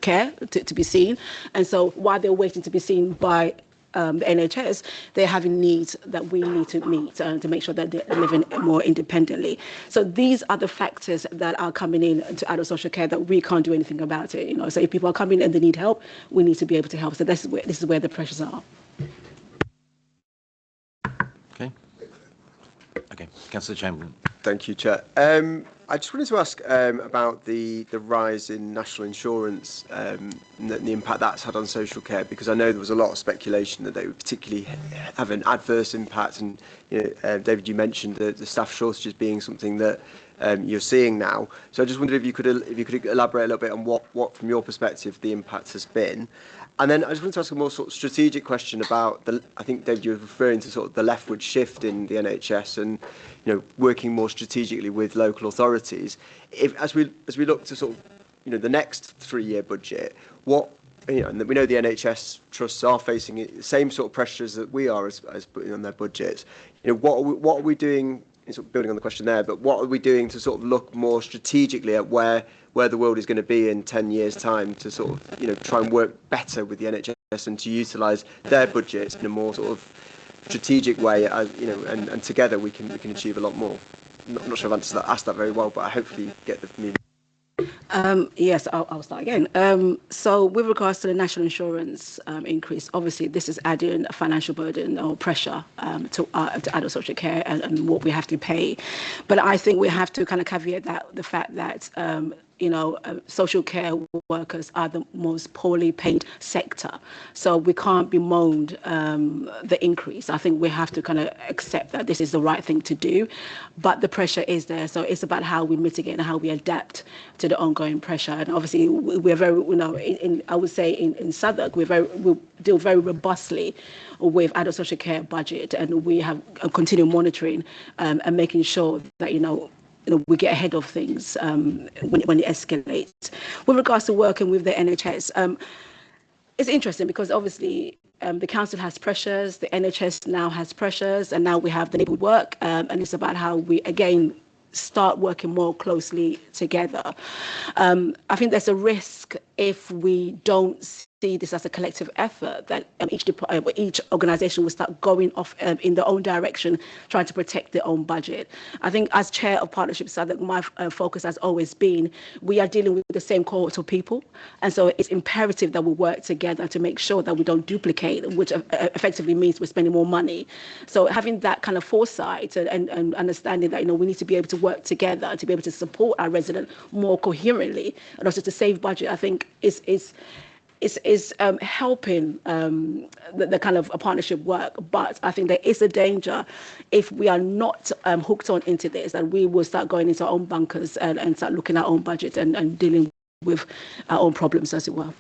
care to be seen. And so while they're waiting to be seen by the NHS, they're having needs that we need to meet to make sure that they're living more independently. So these are the factors that are coming in to adult social care that we can't do anything about it. So if people are coming and they need help, we need to be able to help. So this is where the pressures are. Okay, Councillor Chamberlain. Thank you, Chair. I just wanted to ask about the rise in national insurance and the impact that's had on social care, because I know there was a lot of speculation that they would particularly have an adverse impact. And David, you mentioned the staff shortages being something that you're seeing now. So I just wondered if you could elaborate a little bit on what from your perspective, the impact has been. And then I just wanted to ask a more sort of strategic question about I think, David, you were referring to sort of the leftward shift in the NHS and, working more strategically with local authorities. As we look to sort of, the next 3-year budget, and we know the NHS trusts are facing the same sort of pressures that we are as putting on their budgets. What are we doing? Sort of building on the question there, but what are we doing to sort of look more strategically at where the world is going to be in 10 years' time to sort of, try and work better with the NHS and to utilise their budgets in a more sort of strategic way, and together we can achieve a lot more. I'm not sure I've asked that very well, but I hopefully get the meaning. Yes, I'll start again. So with regards to the national insurance increase, obviously this is adding a financial burden or pressure to adult social care and what we have to pay. But I think we have to kind of caveat the fact that social care workers are the most poorly paid sector. So we can't bemoan the increase. I think we have to kind of accept that this is the right thing to do, but the pressure is there. So it's about how we mitigate and how we adapt to the ongoing pressure. And obviously we're very, I would say in Southwark, we deal very robustly with adult social care budget, and we have a continual monitoring and making sure that, we get ahead of things when it escalates. With regards to working with the NHS, it's interesting because obviously the council has pressures, the NHS now has pressures, and now we have the neighbourhood work, and it's about how we, again, start working more closely together. I think there's a risk if we don't see this as a collective effort that each organisation will start going off in their own direction, trying to protect their own budget. I think as chair of Partnership Southwark, my focus has always been we are dealing with the same cohort of people, and so it's imperative that we work together to make sure that we don't duplicate, which effectively means we're spending more money. So having that kind of foresight and understanding that we need to be able to work together to be able to support our resident more coherently and also to save budget, I think is helping the kind of a partnership work. But I think there is a danger if we are not hooked on into this, that we will start going into our own bunkers and start looking at our own budget and dealing with our own problems, as it were.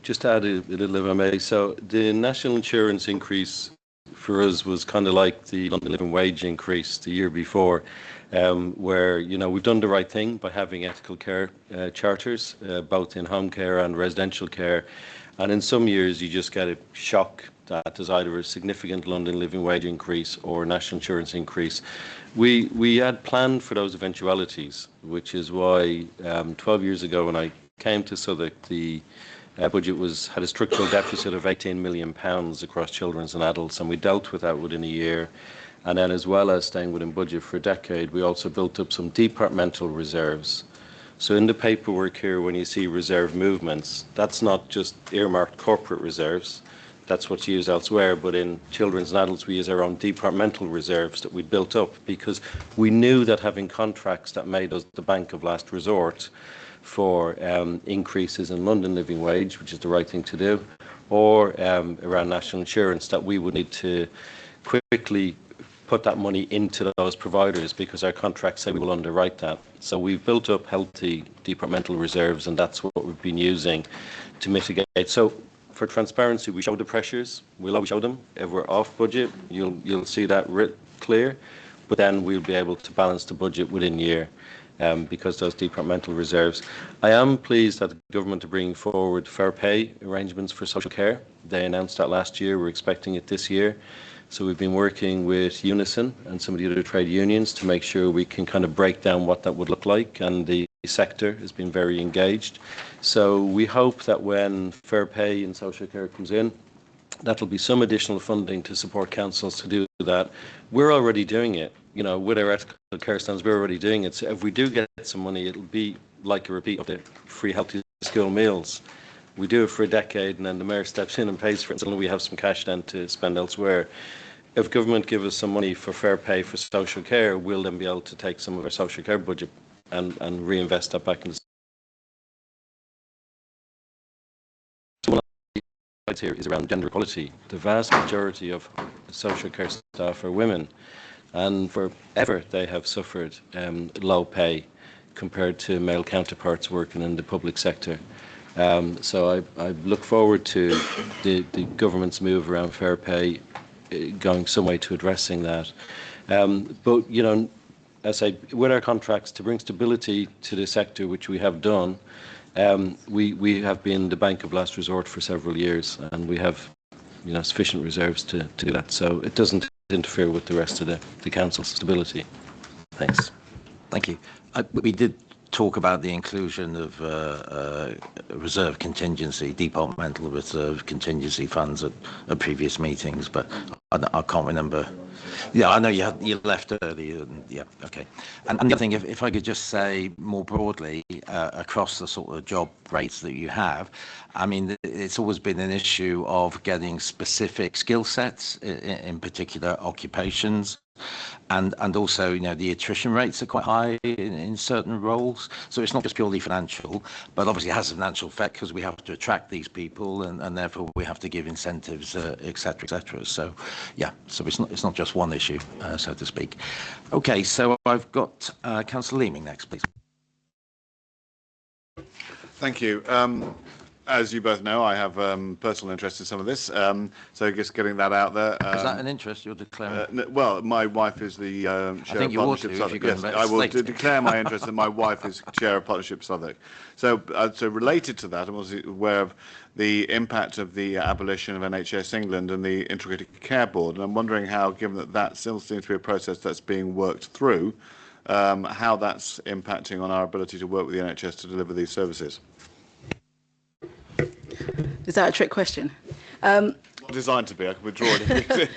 Just to add a little, if I may. So the national insurance increase for us was kind of like the London living wage increase the year before, where we've done the right thing by having ethical care charters, both in home care and residential care, and in some years you just get a shock that there's either a significant London living wage increase or national insurance increase. We had planned for those eventualities, which is why 12 years ago when I came to Southwark, the budget had a structural deficit of £18 million across children's and adults, and we dealt with that within a year. And then, as well as staying within budget for a decade, we also built up some departmental reserves. So in the paperwork here, when you see reserve movements, that's not just earmarked corporate reserves. That's what's used elsewhere, but in children's and adults we use our own departmental reserves that we built up because we knew that having contracts that made us the bank of last resort for increases in London living wage, which is the right thing to do, or around national insurance, that we would need to quickly put that money into those providers because our contracts say we will underwrite that. So we've built up healthy departmental reserves, and that's what we've been using to mitigate. So for transparency, we show the pressures. We'll always show them. If we're off budget, you'll see that writ clear, but then we'll be able to balance the budget within year because those departmental reserves. I am pleased that the government are bringing forward fair pay arrangements for social care. They announced that last year. We're expecting it this year. So we've been working with Unison and some of the other trade unions to make sure we can kind of break down what that would look like, and the sector has been very engaged. So we hope that when fair pay in social care comes in, that'll be some additional funding to support councils to do that. We're already doing it, with our ethical care standards, we're already doing it. So if we do get some money, it'll be like a repeat of the free healthy school meals. We do it for a decade and then the mayor steps in and pays for it until we have some cash then to spend elsewhere. If government give us some money for fair pay for social care, we'll then be able to take some of our social care budget and reinvest that back into. So one of the slides here is around gender equality. The vast majority of social care staff are women, and forever they have suffered low pay compared to male counterparts working in the public sector. So I look forward to the government's move around fair pay going some way to addressing that. But, as I say, with our contracts, to bring stability to the sector, which we have done, we have been the bank of last resort for several years, and we have sufficient reserves to do that. So it doesn't interfere with the rest of the council's stability. Thanks. Thank you. We did talk about the inclusion of reserve contingency, departmental reserve contingency funds at previous meetings, but I can't remember. Yeah, I know you left early. Yeah, okay. And the other thing, if I could just say more broadly, across the sort of job rates that you have, I mean, it's always been an issue of getting specific skill sets in particular occupations. And also, the attrition rates are quite high in certain roles. So it's not just purely financial, but obviously it has a financial effect because we have to attract these people, and therefore we have to give incentives, et cetera, et cetera. So, yeah, so it's not just one issue, so to speak. Okay, so I've got Councillor Leeming next, please. Thank you. As you both know, I have personal interest in some of this, so just getting that out there. Is that an interest you're declaring? Well, my wife is the chair of Partnership Southwark. Yes, I will declare my interest that my wife is chair of Partnership Southwark. So related to that, I was aware of the impact of the abolition of NHS England and the Integrated Care Board, and I'm wondering how, given that still seems to be a process that's being worked through, how that's impacting on our ability to work with the NHS to deliver these services. Is that a trick question? Not designed to be. I can withdraw it.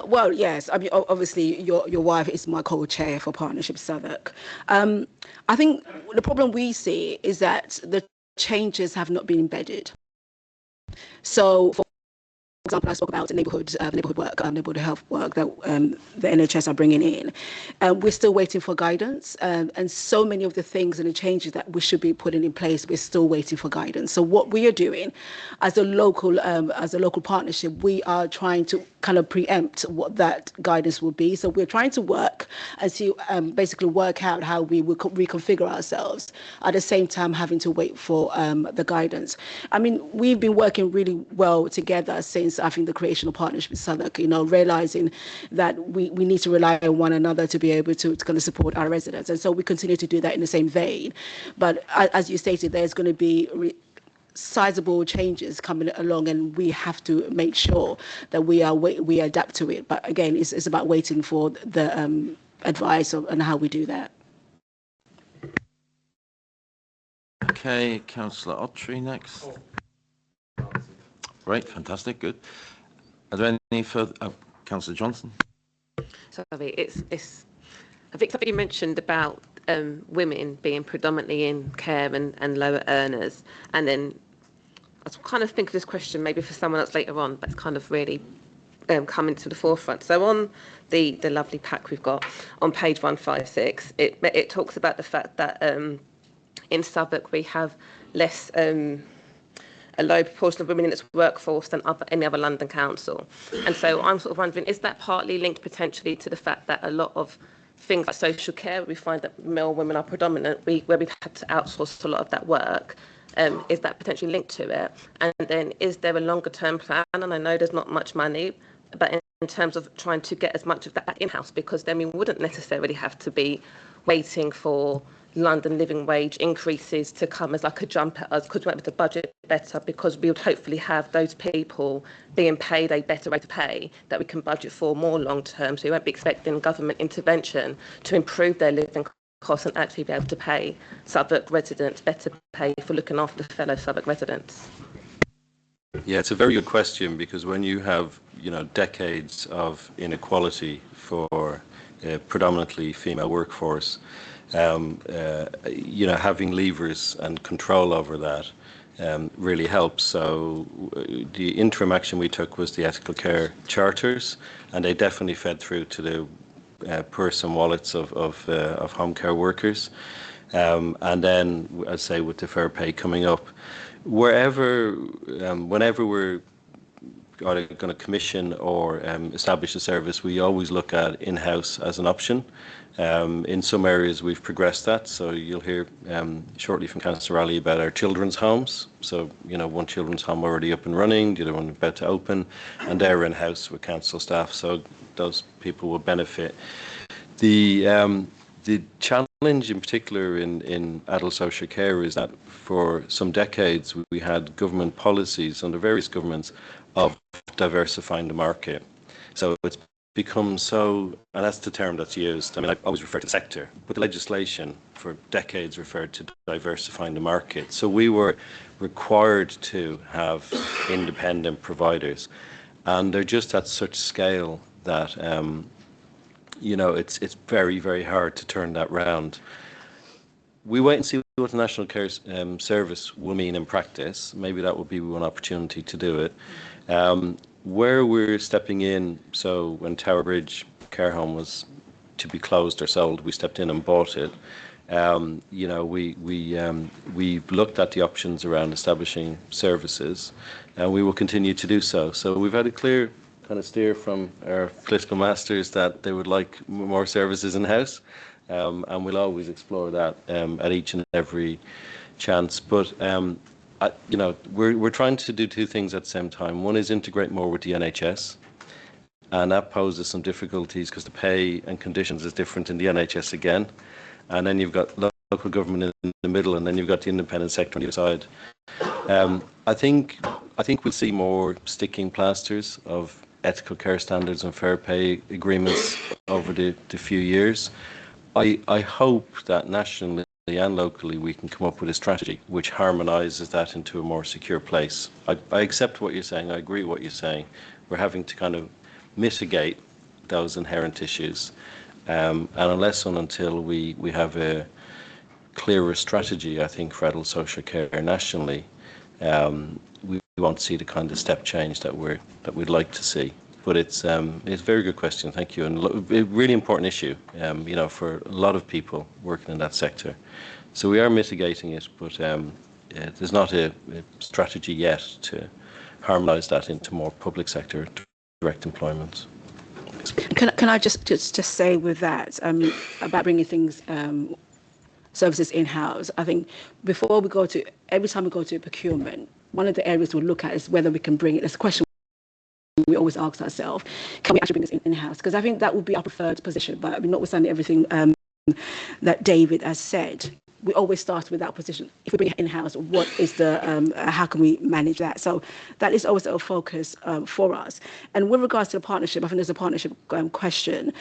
Well, yes. I mean, obviously, your wife is my co-chair for Partnership Southwark. I think the problem we see is that the changes have not been embedded. So, for example, I spoke about neighbourhood work, neighbourhood health work that the NHS are bringing in. We're still waiting for guidance, and so many of the things and the changes that we should be putting in place, we're still waiting for guidance. So what we are doing as a local partnership, we are trying to kind of preempt what that guidance will be. So we're trying to work and see, basically work out how we will reconfigure ourselves at the same time having to wait for the guidance. I mean, we've been working really well together since I think the creation of partnership with Southwark, realizing that we need to rely on one another to be able to kind of support our residents. And so we continue to do that in the same vein. But as you stated, there's going to be sizable changes coming along, and we have to make sure that we adapt to it. But again, it's about waiting for the advice on how we do that. Okay, Councillor Ottrey next. Great, fantastic, good. Are there any further? Oh, Councillor Johnson. Sorry, it's. I think somebody mentioned about women being predominantly in care and lower earners, and then I was kind of thinking this question maybe for someone else later on, but it's kind of really coming to the forefront. So on the lovely pack we've got on page 156, it talks about the fact that in Southwark we have less. A low proportion of women in its workforce than any other London council. And so I'm sort of wondering, is that partly linked potentially to the fact that a lot of things like social care, we find that male women are predominant, where we've had to outsource a lot of that work, is that potentially linked to it? And then is there a longer term plan? And I know there's not much money, but in terms of trying to get as much of that in-house, because then we wouldn't necessarily have to be waiting for London living wage increases to come as like a jump at us, could we make the budget better, because we would hopefully have those people being paid a better rate of pay that we can budget for more long term, so we won't be expecting government intervention to improve their living costs and actually be able to pay Southwark residents better pay for looking after fellow Southwark residents. Yeah, it's a very good question, because when you have decades of inequality for a predominantly female workforce, having levers and control over that really helps. So the interim action we took was the ethical care charters, and they definitely fed through to the purse and wallets of home care workers. And then, as I say, with the fair pay coming up, whenever we're going to commission or establish a service, we always look at in-house as an option. In some areas we've progressed that, so you'll hear shortly from Councillor Raleigh about our children's homes. So one children's home already up and running, the other one about to open, and they're in-house with council staff, so those people will benefit. The challenge in particular in adult social care is that for some decades we had government policies under various governments of diversifying the market. So it's become so, and that's the term that's used. I mean, I always refer to the sector, but the legislation for decades referred to diversifying the market. So we were required to have independent providers, and they're just at such scale that it's very, very hard to turn that round. We wait and see what the National Care Service will mean in practice. Maybe that would be one opportunity to do it. Where we're stepping in, so when Tower Bridge Care Home was to be closed or sold, we stepped in and bought it. We looked at the options around establishing services, and we will continue to do so. So we've had a clear kind of steer from our political masters that they would like more services in-house, and we'll always explore that at each and every chance. But we're trying to do two things at the same time. One is integrate more with the NHS, and that poses some difficulties because the pay and conditions is different in the NHS again. And then you've got local government in the middle, and then you've got the independent sector on the other side. I think we'll see more sticking plasters of ethical care standards and fair pay agreements over the few years. I hope that nationally and locally we can come up with a strategy which harmonises that into a more secure place. I accept what you're saying. I agree with what you're saying. We're having to kind of mitigate those inherent issues. And unless and until we have a clearer strategy, I think, for adult social care nationally, we want to see the kind of step change that we'd like to see. But it's a very good question, thank you, and a really important issue, you know, for a lot of people working in that sector. So we are mitigating it, but there's not a strategy yet to harmonise that into more public sector direct employment. Can I just say with that about bringing things services in-house? I think before we go to every time we go to procurement, one of the areas we'll look at is whether we can bring it. It's a question we always ask ourselves: can we actually bring this in-house? Because I think that would be our preferred position. But I mean, notwithstanding everything that David has said, we always start with that position. If we bring it in-house, what is the, how can we manage that? So that is always a focus for us. And with regards to the partnership, I think there's a partnership question.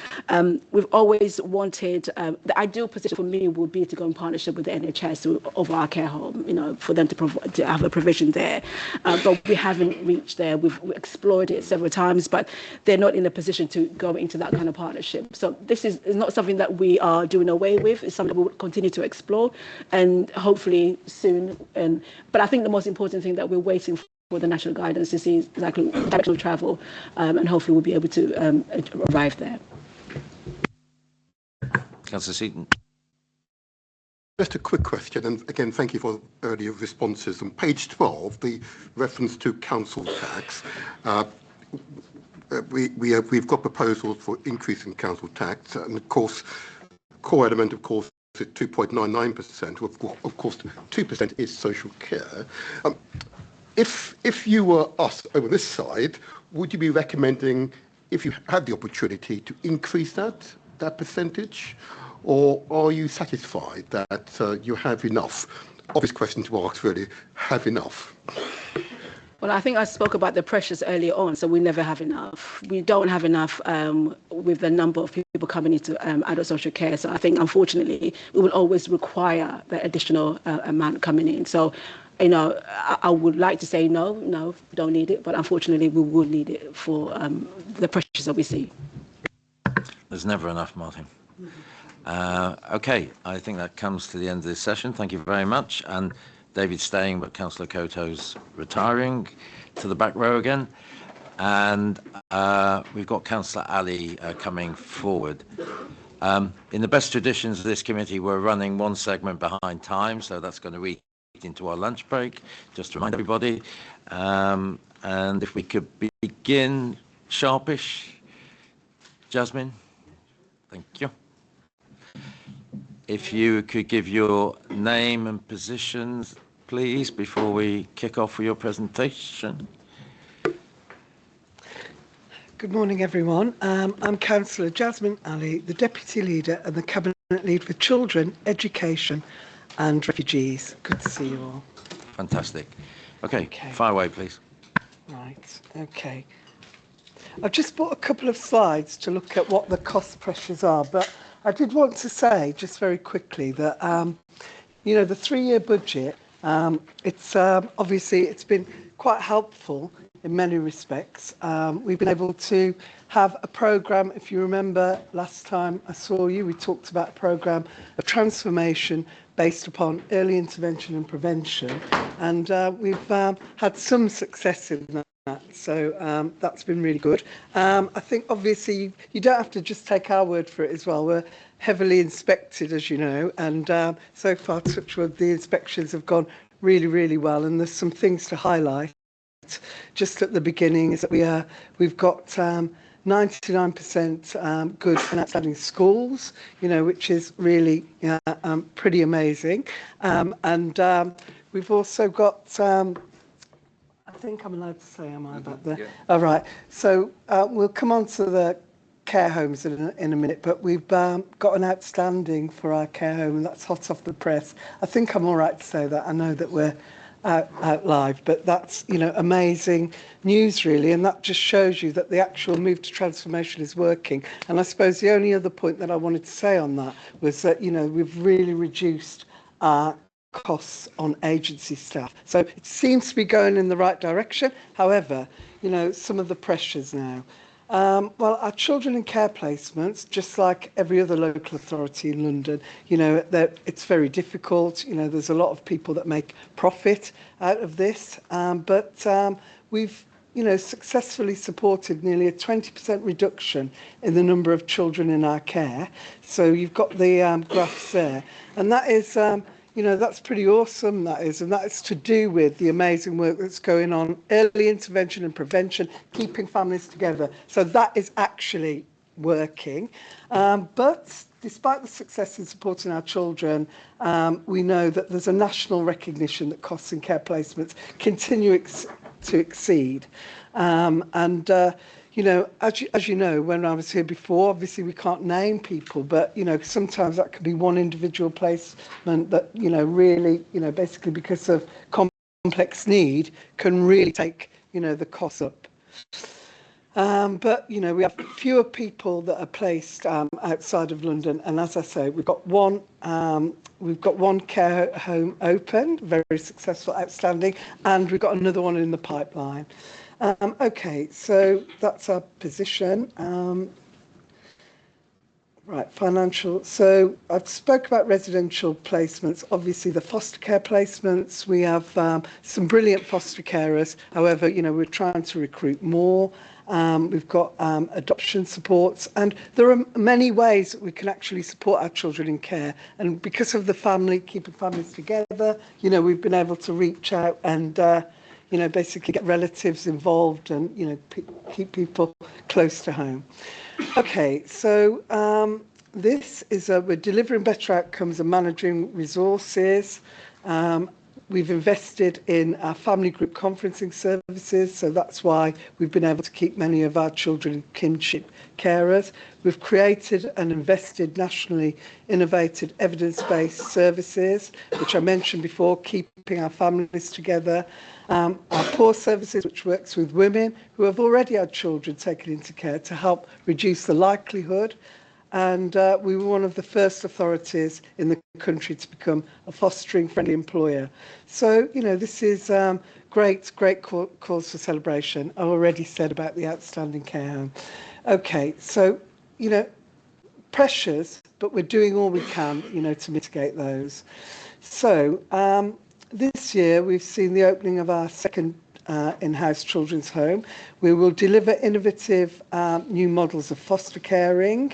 We've always wanted, the ideal position for me would be to go in partnership with the NHS over our care home, you know, for them to have a provision there. But we haven't reached there. We've explored it several times, but they're not in a position to go into that kind of partnership. So this is not something that we are doing away with. It's something that we'll continue to explore, and hopefully soon. But I think the most important thing that we're waiting for the national guidance to see exactly the direction of travel, and hopefully we'll be able to arrive there. Councillor Seaton. Just a quick question, and again, thank you for earlier responses. On page 12, the reference to council tax, we've got proposals for increasing council tax, and of course, core element, of course, at 2.99%. Of course, 2% is social care. If you were us over this side, would you be recommending, if you had the opportunity, to increase that percentage, or are you satisfied that you have enough? Obvious question to ask, really. Have enough? Well, I think I spoke about the pressures earlier on, so we never have enough. We don't have enough with the number of people coming into adult social care. So I think, unfortunately, we will always require the additional amount coming in. So, you know, I would like to say no, we don't need it, but unfortunately, we will need it for the pressures that we see. There's never enough, Martin. Okay, I think that comes to the end of this session. Thank you very much. And David's staying, but Councillor Koto's retiring to the back row again. And we've got Councillor Ali coming forward. In the best traditions of this committee, we're running one segment behind time, so that's going to eat into our lunch break, just to remind everybody. And if we could begin sharpish. Jasmine, thank you. If you could give your name and positions, please, before we kick off with your presentation. Good morning, everyone. I'm Councillor Jasmine Ali, the Deputy Leader and the Cabinet Lead for Children, Education and Refugees. Good to see you all. Fantastic. Okay, fire away, please. Right, okay. I've just brought a couple of slides to look at what the cost pressures are, but I did want to say just very quickly that, you know, the 3-year budget, it's obviously it's been quite helpful in many respects. We've been able to have a programme. If you remember last time I saw you, we talked about a programme of transformation based upon early intervention and prevention, and we've had some success in that. So that's been really good. I think obviously you don't have to just take our word for it as well. We're heavily inspected, as you know, and so far, touch wood, the inspections have gone really, really well. And there's some things to highlight. Just at the beginning is that we've got 99% good and outstanding schools, you know, which is really pretty amazing. And we've also got. I think I'm allowed to say, am I, about there? Yeah. All right. So we'll come on to the care homes in a minute, but we've got an outstanding for our care home, and that's hot off the press. I think I'm all right to say that. I know that we're out live, but that's, you know, amazing news, really, and that just shows you that the actual move to transformation is working. And I suppose the only other point that I wanted to say on that was that, you know, we've really reduced our costs on agency staff. So it seems to be going in the right direction. However, you know, some of the pressures now. Well, our children in care placements, just like every other local authority in London, it's very difficult. There's a lot of people that make profit out of this, but we've successfully supported nearly a 20% reduction in the number of children in our care. So you've got the graphs there, and that is, that's pretty awesome. That is, and that is to do with the amazing work that's going on, early intervention and prevention, keeping families together. So that is actually working, but despite the success in supporting our children, we know that there's a national recognition that costs in care placements continue to exceed. As you know, when I was here before, obviously we can't name people, but, sometimes that could be one individual placement that, really, basically because of complex need can really take, the cost up. But, we have fewer people that are placed outside of London. And as I say, we've got one care home open, very successful, outstanding, and we've got another one in the pipeline. Okay, so that's our position. Right, financial. So I've spoke about residential placements, obviously the foster care placements. We have some brilliant foster carers. However, we're trying to recruit more. We've got adoption supports, and there are many ways that we can actually support our children in care. And because of the keeping families together, we've been able to reach out and, basically get relatives involved and, keep people close to home. Okay, so this is we're delivering better outcomes and managing resources. We've invested in our family group conferencing services, so that's why we've been able to keep many of our children in kinship carers. We've created and invested nationally innovative evidence-based services, which I mentioned before, keeping our families together. Our poor services, which works with women who have already had children taken into care to help reduce the likelihood. And we were one of the first authorities in the country to become a fostering friendly employer. So, this is great cause for celebration. I already said about the outstanding care home. Okay, so, pressures, but we're doing all we can, to mitigate those. So, this year we've seen the opening of our second in-house children's home. We will deliver innovative new models of foster caring.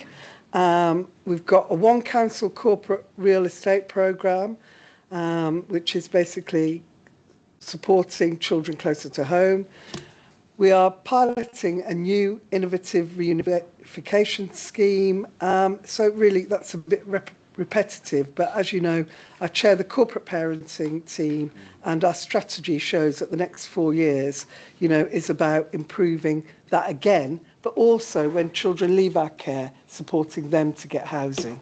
We've got a one council corporate real estate programme, which is basically supporting children closer to home. We are piloting a new innovative reunification scheme. So really that's a bit repetitive, but as you know, I chair the corporate parenting team, and our strategy shows that the next 4 years, is about improving that again, but also when children leave our care, supporting them to get housing.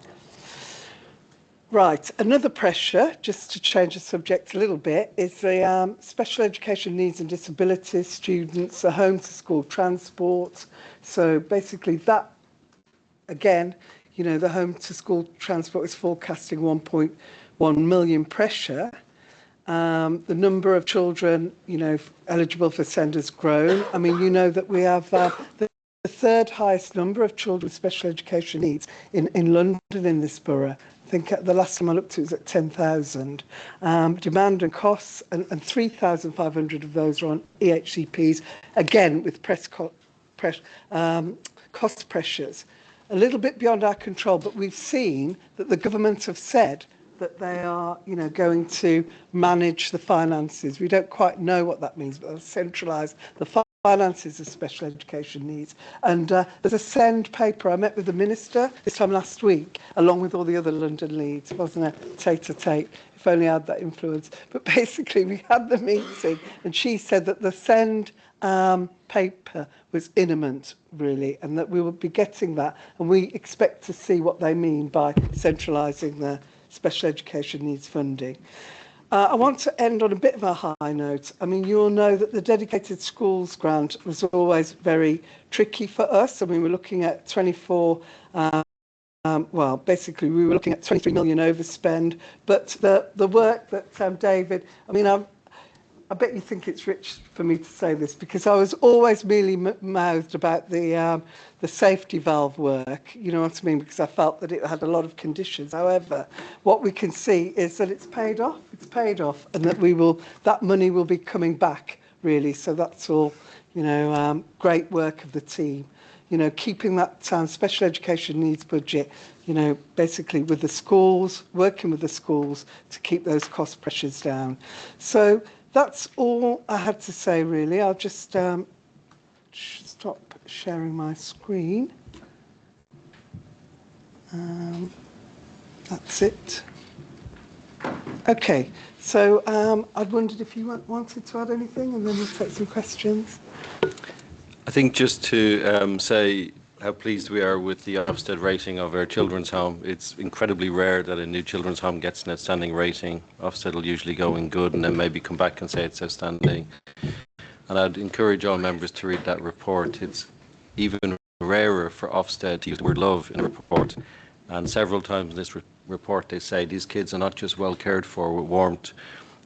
Right, another pressure, just to change the subject a little bit, is the special education needs and disabilities students, the home to school transport. So basically that, again, the home to school transport is forecasting 1.1 million pressure. The number of children, eligible for SEND has grown. I mean, that we have the third highest number of children with special education needs in London in this borough. I think the last time I looked it was at 10,000. Demand and costs, and 3,500 of those are on EHCPs, again with cost pressures. A little bit beyond our control, but we've seen that the government have said that they are, going to manage the finances. We don't quite know what that means, but they'll centralise the finances of special education needs. And there's a SEND paper. I met with the minister this time last week, along with all the other London leads. It wasn't a tete-a-tete, if only I had that influence. But basically, we had the meeting, and she said that the SEND paper was imminent, really, and that we will be getting that, and we expect to see what they mean by centralising the special education needs funding. I want to end on a bit of a high note. I mean, you all know that the dedicated schools grant was always very tricky for us. I mean, we're looking at 24, well, basically we were looking at 23 million overspend, but the work that David, I mean, I bet you think it's rich for me to say this, because I was always mealy-mouthed about the safety valve work, you know what I mean, because I felt that it had a lot of conditions. However, what we can see is that it's paid off, and that that money will be coming back, really. So that's all, you know, great work of the team. You know, keeping that special education needs budget, you know, basically with the schools, working with the schools to keep those cost pressures down. So that's all I had to say, really. I'll just stop sharing my screen. That's it. Okay, so I wondered if you wanted to add anything, and then we'll take some questions. I think just to say how pleased we are with the Ofsted rating of our children's home. It's incredibly rare that a new children's home gets an outstanding rating. Ofsted will usually go in good and then maybe come back and say it's outstanding. And I'd encourage all members to read that report. It's even rarer for Ofsted to use the word love in a report. And several times in this report they say these kids are not just well cared for with warmth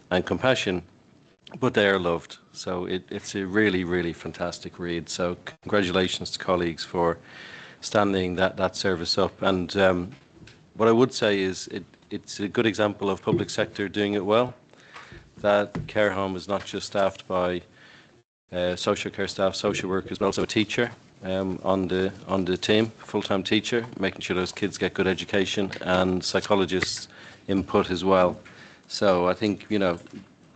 and compassion, but they are loved. So it's a really, really fantastic read. So congratulations to colleagues for standing that service up. And what I would say is it's a good example of public sector doing it well. That care home is not just staffed by social care staff, social workers, but also a teacher on the team, full-time teacher, making sure those kids get good education, and psychologists input as well. So I think, you know,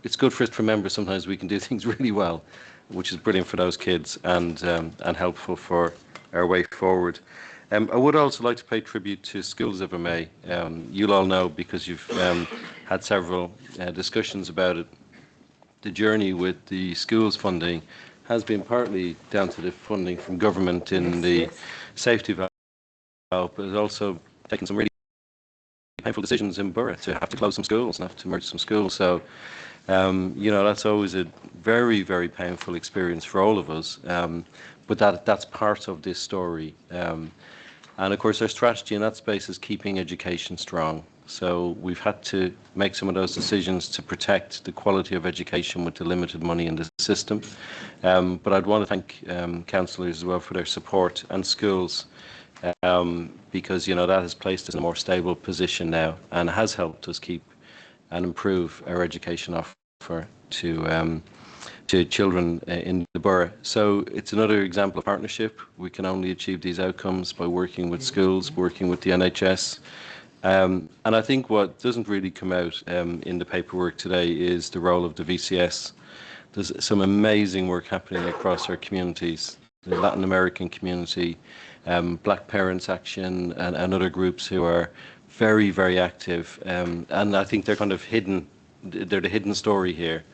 it's good for us to remember sometimes we can do things really well, which is brilliant for those kids and helpful for our way forward. I would also like to pay tribute to schools, if I may. You'll all know, because you've had several discussions about it, the journey with the schools funding has been partly down to the funding from government in the safety valve, but it's also taken some really painful decisions in Borough to have to close some schools and have to merge some schools. So, you know, that's always a very, very painful experience for all of us. But that's part of this story. And of course, our strategy in that space is keeping education strong. So we've had to make some of those decisions to protect the quality of education with the limited money in the system. But I'd want to thank councillors as well for their support, and schools, because, you know, that has placed us in a more stable position now and has helped us keep and improve our education offer to children in the borough. So it's another example of partnership. We can only achieve these outcomes by working with schools, working with the NHS. And I think what doesn't really come out in the paperwork today is the role of the VCS. There's some amazing work happening across our communities, the Latin American community, Black Parents Action, and other groups who are very, very active. And I think they're kind of hidden, they're the hidden story here,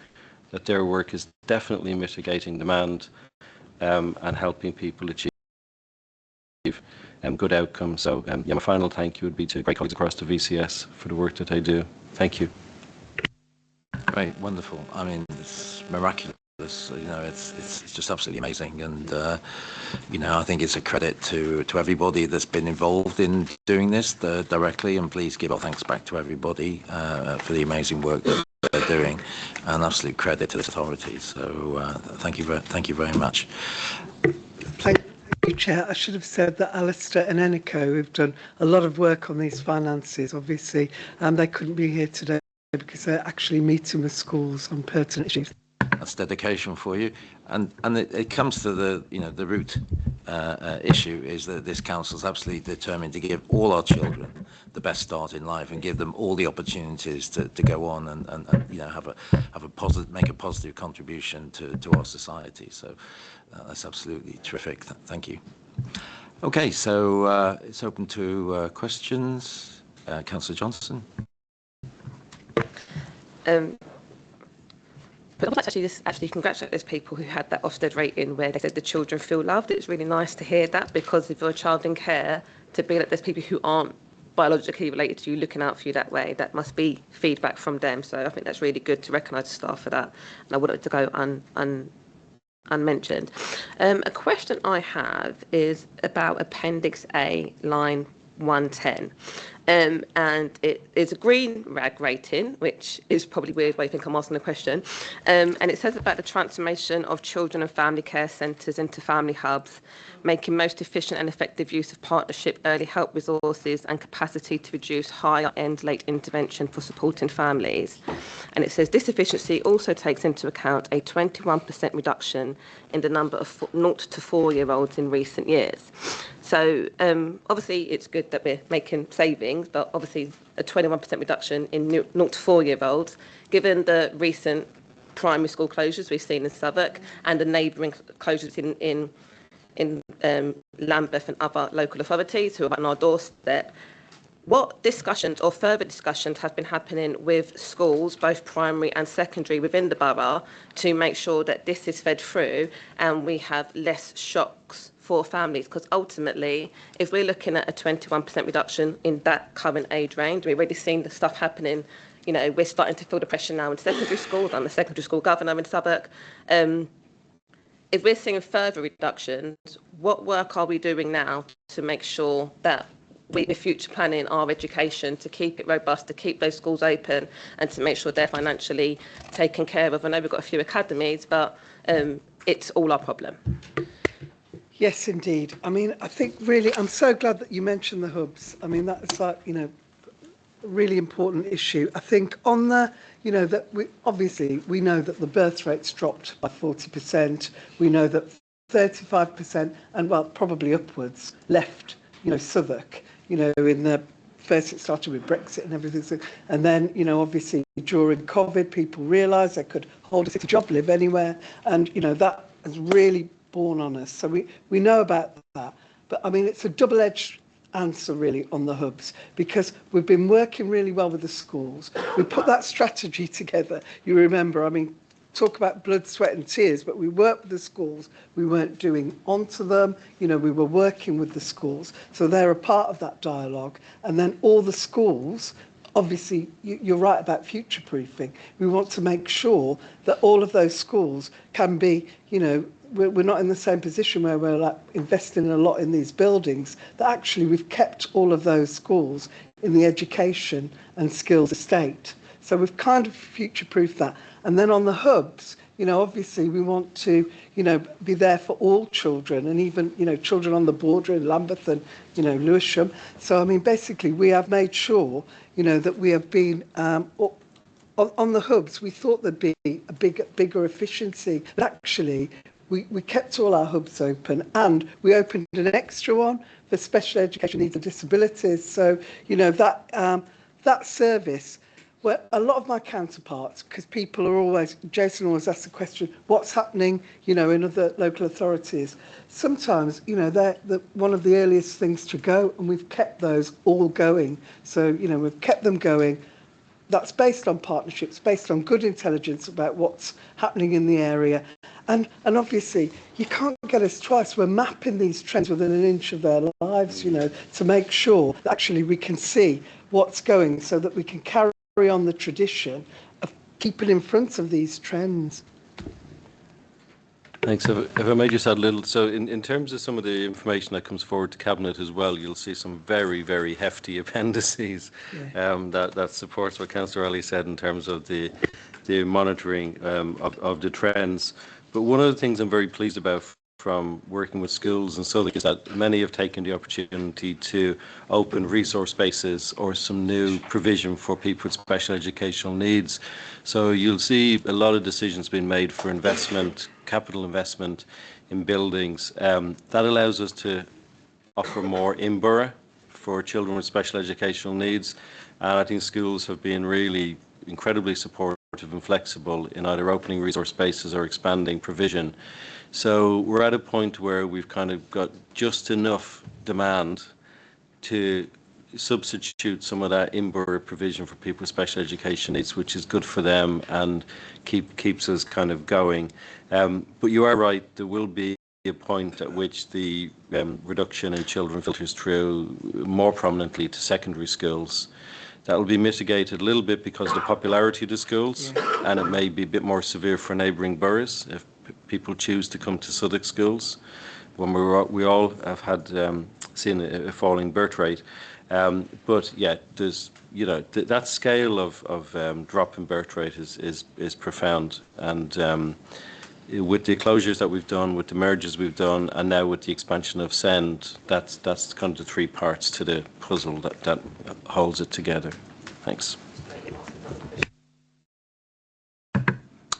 that their work is definitely mitigating demand and helping people achieve good outcomes. So yeah, my final thank you would be to great colleagues across the VCS for the work that they do. Thank you. Great, wonderful. I mean, it's miraculous. You know, it's just absolutely amazing, and you know, I think it's a credit to everybody that's been involved in doing this directly. And please give our thanks back to everybody for the amazing work that they're doing, and absolute credit to the authorities. So thank you very much. Thank you, Chair. I should have said that Alistair and Enico have done a lot of work on these finances. Obviously, they couldn't be here today because they're actually meeting with schools on pertinent issues. That's dedication for you, and it comes to the the root issue is that this council is absolutely determined to give all our children the best start in life and give them all the opportunities to go on and you know have a positive, make a positive contribution to our society. So that's absolutely terrific. Thank you. Okay, so it's open to questions. Councillor Johnson. But I'd like to actually congratulate those people who had that Ofsted rating where they said the children feel loved. It's really nice to hear that, because if you're a child in care, to be that there's people who aren't biologically related to you looking out for you that way, that must be feedback from them. So I think that's really good to recognise the staff for that. And I wouldn't want to go unmentioned. A question I have is about Appendix A, line 110. And it is a green rag rating, which is probably weird why you think I'm asking the question. And it says about the transformation of children and family care centres into family hubs, making most efficient and effective use of partnership, early help resources and capacity to reduce higher end late intervention for supporting families. And it says this efficiency also takes into account a 21% reduction in the number of 0 to 4-year-olds in recent years. So obviously it's good that we're making savings, but obviously a 21% reduction in 0 to 4-year-olds, given the recent primary school closures we've seen in Southwark and the neighbouring closures in Lambeth and other local authorities who are on our doorstep. What discussions or further discussions have been happening with schools, both primary and secondary within the borough, to make sure that this is fed through and we have less shocks for families? Because ultimately, if we're looking at a 21% reduction in that current age range, we've already seen the stuff happening. You know, we're starting to feel the pressure now in secondary schools. I'm the secondary school governor in Southwark. If we're seeing further reductions, what work are we doing now to make sure that we're future planning our education to keep it robust, to keep those schools open and to make sure they're financially taken care of? I know we've got a few academies, but it's all our problem. Yes, indeed. I mean, I think really, I'm so glad that you mentioned the hubs. I mean, that's like, you know, a really important issue. I think on the, you know, that we know that the birth rate's dropped by 40%. We know that 35% and, well, probably upwards left, you know, Southwark, you know, in the first it started with Brexit and everything. And then, you know, obviously during COVID, people realised they could hold a city job, live anywhere. And, you know, that has really borne on us. So we know about that. But I mean, it's a double-edged answer really on the hubs, because we've been working really well with the schools. We put that strategy together. You remember, I mean, talk about blood, sweat and tears, but we worked with the schools. We weren't doing onto them. You know, we were working with the schools. So they're a part of that dialogue. And then all the schools, obviously, you're right about future-proofing. We want to make sure that all of those schools can be, you know, we're not in the same position where we're like investing a lot in these buildings, that actually we've kept all of those schools in the education and skills estate. So we've kind of future-proofed that. And then on the hubs, you know, obviously we want to, you know, be there for all children, and even, you know, children on the border in Lambeth and, you know, Lewisham. So, I mean, basically we have made sure, you know, that we have been, on the hubs, we thought there'd be a bigger efficiency, but actually we kept all our hubs open, and we opened an extra one for special education needs and disabilities. So, you know, that service, where a lot of my counterparts, because people are always, Jason always asks the question, what's happening, you know, in other local authorities? Sometimes, you know, they're one of the earliest things to go, and we've kept those all going. So, you know, we've kept them going. That's based on partnerships, based on good intelligence about what's happening in the area. And obviously, you can't get us twice. We're mapping these trends within an inch of their lives, you know, to make sure that actually we can see what's going, so that we can carry on the tradition of keeping in front of these trends. Thanks. If I may just add a little, so in terms of some of the information that comes forward to Cabinet as well, you'll see some very, very hefty appendices that supports what Councillor Ali said in terms of the monitoring of the trends. But one of the things I'm very pleased about from working with schools and Southwark is that many have taken the opportunity to open resource spaces or some new provision for people with special educational needs. So you'll see a lot of decisions being made for investment, capital investment in buildings. That allows us to offer more in borough for children with special educational needs. And I think schools have been really incredibly supportive and flexible in either opening resource spaces or expanding provision. So we're at a point where we've kind of got just enough demand to substitute some of that in-borough provision for people with special education needs, which is good for them and keeps us kind of going. But you are right, there will be a point at which the reduction in children filters through more prominently to secondary schools. That will be mitigated a little bit because of the popularity of the schools, and it may be a bit more severe for neighbouring boroughs if people choose to come to Southwark schools. When we all have had seeing a falling birth rate. But yeah, there's that scale of drop in birth rate is profound, and with the closures that we've done, with the mergers we've done, and now with the expansion of Send, that's kind of the three parts to the puzzle that holds it together. Thanks.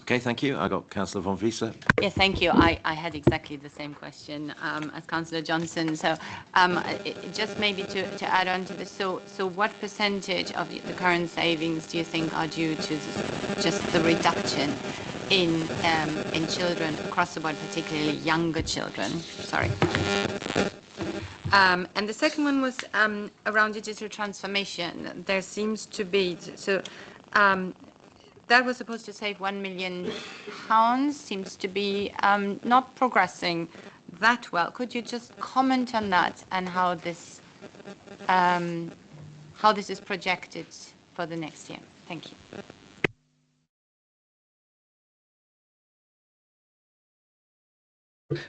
Okay, thank you. I got Councillor von Wiese. Yeah, thank you. I had exactly the same question as Councillor Johnson. So just maybe to add on to this, so what percentage of the current savings do you think are due to just the reduction in children across the board, particularly younger children? Sorry. And the second one was around digital transformation. There seems to be that was supposed to save £1 million, seems to be not progressing that well. Could you just comment on that and how this is projected for the next year? Thank you.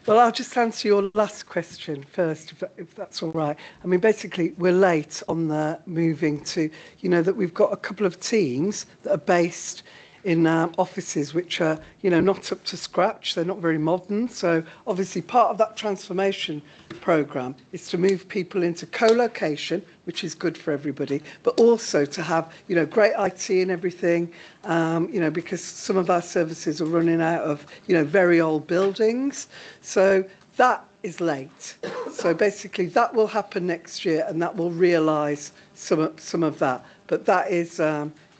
Well, I'll just answer your last question first, if that's all right. I mean, basically, we're late on the moving to, that we've got a couple of teams that are based in offices which are, not up to scratch. They're not very modern. So obviously part of that transformation programme is to move people into co-location, which is good for everybody, but also to have, great IT and everything, because some of our services are running out of, very old buildings. So that is late. So basically that will happen next year and that will realise some of that. But that is,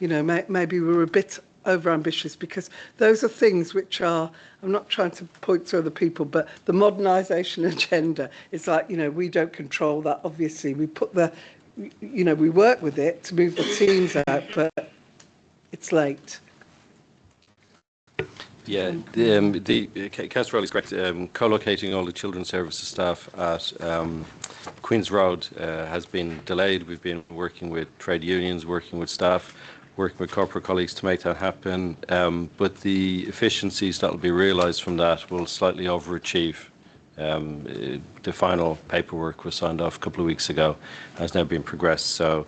maybe we're a bit over-ambitious, because those are things which are, I'm not trying to point to other people, but the modernisation agenda is like, we don't control that, obviously. We put we work with it to move the teams out, but it's late. Yeah, Councillor Rowley's correct. Co-locating all the children's services staff at Queen's Road has been delayed. We've been working with trade unions, working with staff, working with corporate colleagues to make that happen. But the efficiencies that will be realised from that will slightly overachieve. The final paperwork was signed off a couple of weeks ago, has now been progressed. So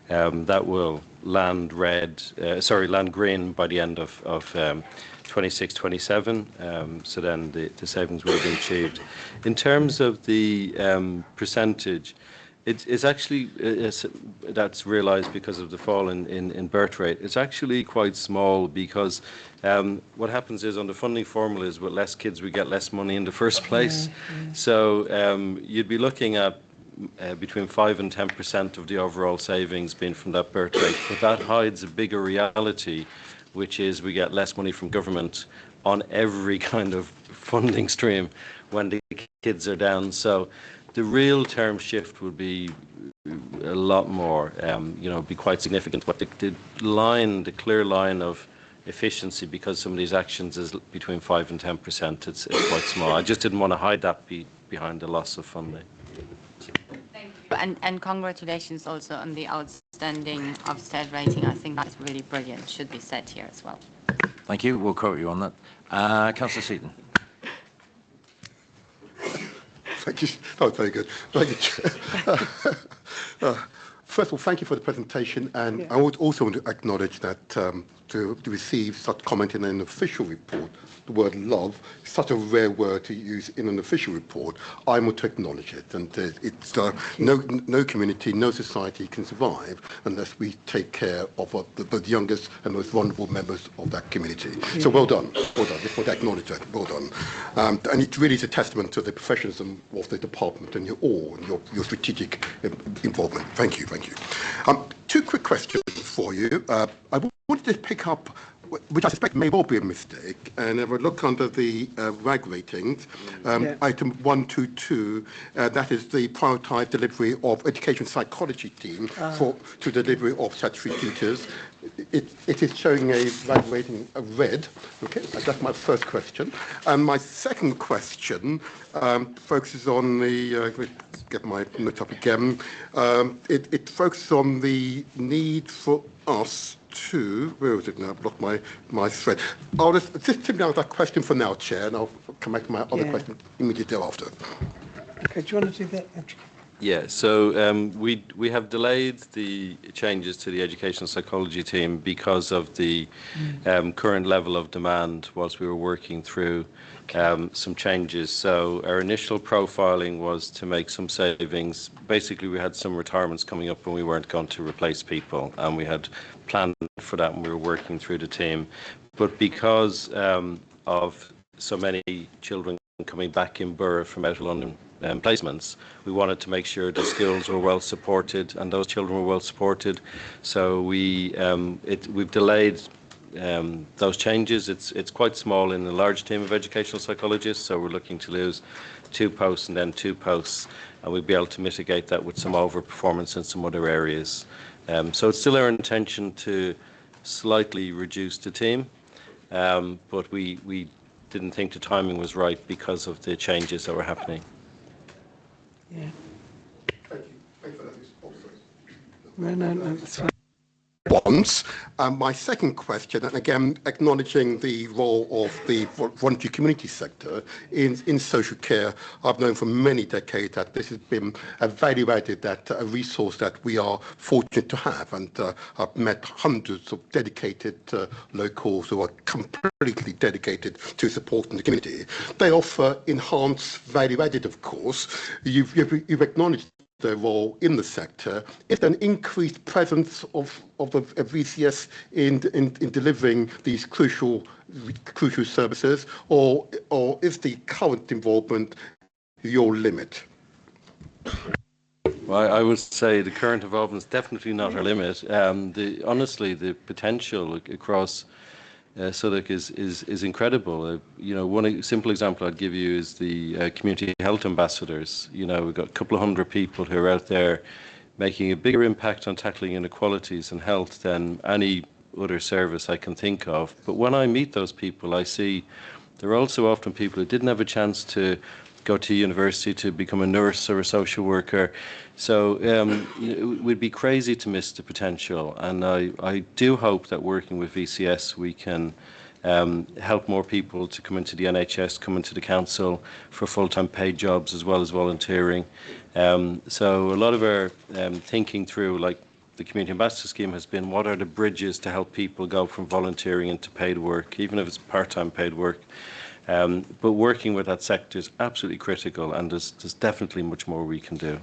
that will land green by the end of 26-27. So then the savings will be achieved. In terms of the percentage, it's actually, that's realised because of the fall in birth rate. It's actually quite small, because what happens is on the funding formulas, with less kids we get less money in the first place. So you'd be looking at between 5 and 10% of the overall savings being from that birth rate. But that hides a bigger reality, which is we get less money from government on every kind of funding stream when the kids are down. So the real term shift would be a lot more, be quite significant. But the clear line of efficiency, because some of these actions is between 5 and 10%, it's quite small. I just didn't want to hide that behind the loss of funding. Thank you. And congratulations also on the outstanding Ofsted rating. I think that's really brilliant. Should be said here as well. Thank you. We'll quote you on that. Councillor Seaton. Thank you. Oh, very good. Thank you, Chair. First of all, thank you for the presentation, and I would also want to acknowledge that to receive such comment in an official report, the word love, is such a rare word to use in an official report. I want to acknowledge it, and it's no community, no society can survive unless we take care of the youngest and most vulnerable members of that community. So well done, well done. Just want to acknowledge that, well done. And it really is a testament to the professionalism of the department and your strategic involvement. Thank you, thank you. Two quick questions for you. I wanted to pick up, which I suspect may well be a mistake, and if I look under the RAG ratings, item 122, that is the prioritised delivery of education psychology team to delivery of statutory tutors. It is showing a RAG rating of red. Okay, that's my first question. And my second question focuses on the, get my note up again, it focuses on the need for us to, where is it now? I've lost my thread. I'll just simply have that question for now, Chair, and I'll come back to my other question immediately thereafter. Okay, do you want to do that? Yeah, so we have delayed the changes to the educational psychology team because of the current level of demand whilst we were working through some changes. So our initial profiling was to make some savings. Basically, we had some retirements coming up and we weren't going to replace people, and we had planned for that and we were working through the team. But because of so many children coming back in borough from out of London placements, we wanted to make sure the schools were well supported and those children were well supported. So we've delayed those changes. It's quite small in a large team of educational psychologists, so we're looking to lose 2 posts and then 2 posts, and we'll be able to mitigate that with some overperformance in some other areas. So it's still our intention to slightly reduce the team, but we didn't think the timing was right because of the changes that were happening. Yeah. Thank you. Thank you for that. Oh, sorry. No, that's fine. Once. My second question, and again acknowledging the role of the voluntary community sector in social care, I've known for many decades that this has been a value-added, a resource that we are fortunate to have, and I've met hundreds of dedicated locals who are completely dedicated to supporting the community. They offer enhanced value-added, of course. You've acknowledged their role in the sector. Is there an increased presence of VCS in delivering these crucial services, or is the current involvement your limit? Well, I would say the current involvement is definitely not our limit. Honestly, the potential across Southwark is incredible. One simple example I'd give you is the community health ambassadors. We've got a couple of hundred people who are out there making a bigger impact on tackling inequalities and health than any other service I can think of. But when I meet those people, I see they're also often people who didn't have a chance to go to university to become a nurse or a social worker. So we'd be crazy to miss the potential. And I do hope that working with VCS, we can help more people to come into the NHS, come into the council for full-time paid jobs as well as volunteering. So a lot of our thinking through, like the Community Ambassador Scheme, has been what are the bridges to help people go from volunteering into paid work, even if it's part-time paid work. But working with that sector is absolutely critical, and there's definitely much more we can do.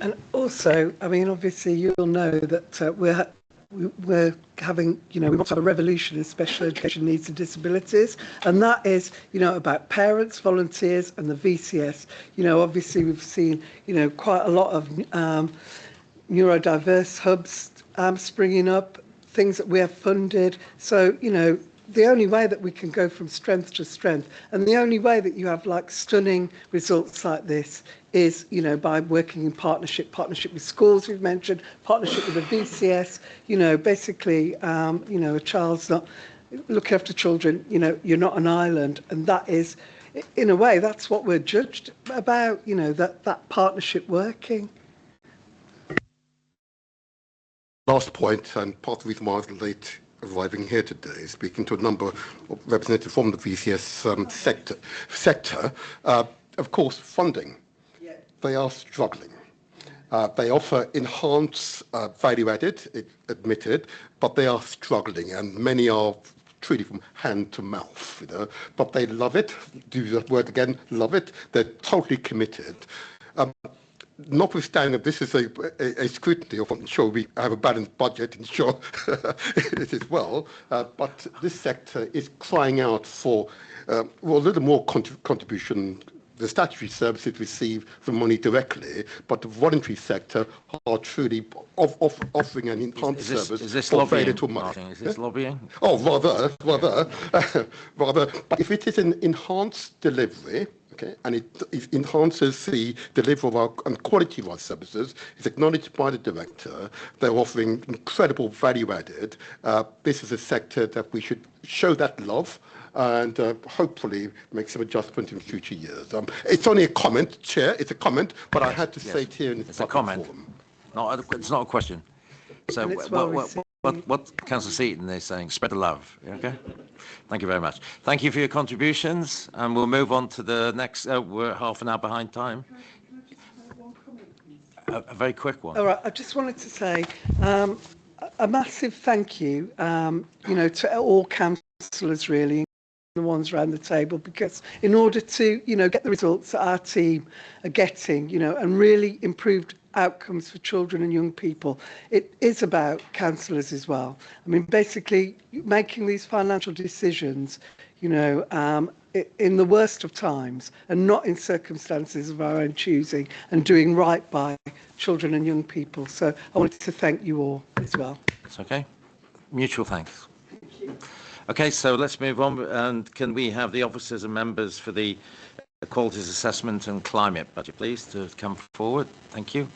And also, I mean, obviously, you'll know that we're having, we want to have a revolution in special education needs and disabilities, and that is, about parents, volunteers, and the VCS. Obviously, we've seen, quite a lot of neurodiverse hubs springing up, things that we have funded. So, the only way that we can go from strength to strength, and the only way that you have stunning results like this is, by working in partnership with schools, we've mentioned, partnership with the VCS, basically, a child's not looking after children, you're not an island. And that is, in a way, that's what we're judged about, that partnership working. Last point, and part of the reason why I was late arriving here today, speaking to a number of representatives from the VCS sector. Of course, funding. Yeah. They are struggling. They offer enhanced value added, admitted, but they are struggling, and many are truly from hand to mouth. But they love it. Do that word again, love it. They're totally committed. Notwithstanding that this is a scrutiny, I'm sure we have a balanced budget, and sure it is well, but this sector is crying out for a little more contribution. The statutory services receive the money directly, but the voluntary sector are truly offering an enhanced service is this for lobbying, very little money. Martin? Is this lobbying? Oh, rather. But if it is an enhanced delivery, okay, and it enhances the delivery of our and quality of our services, it's acknowledged by the director. They're offering incredible value added. This is a sector that we should show that love and hopefully make some adjustment in future years. It's only a comment, Chair. It's a comment, but I had to say it here in this public forum. It's not a question. So what Councillor Seaton is saying, spread the love. Okay. Thank you very much. Thank you for your contributions, and we'll move on to the next. We're half an hour behind time. a very quick one. All right, I just wanted to say a massive thank you, to all councillors really, the ones around the table, because in order to, get the results that our team are getting, and really improved outcomes for children and young people, it is about councillors as well. I mean, basically making these financial decisions, in the worst of times and not in circumstances of our own choosing, and doing right by children and young people. So I wanted to thank you all as well. It's okay. Mutual thanks. Okay, so let's move on. And can we have the officers and members for the Qualities Assessment and Climate Budget, please, to come forward? Thank you.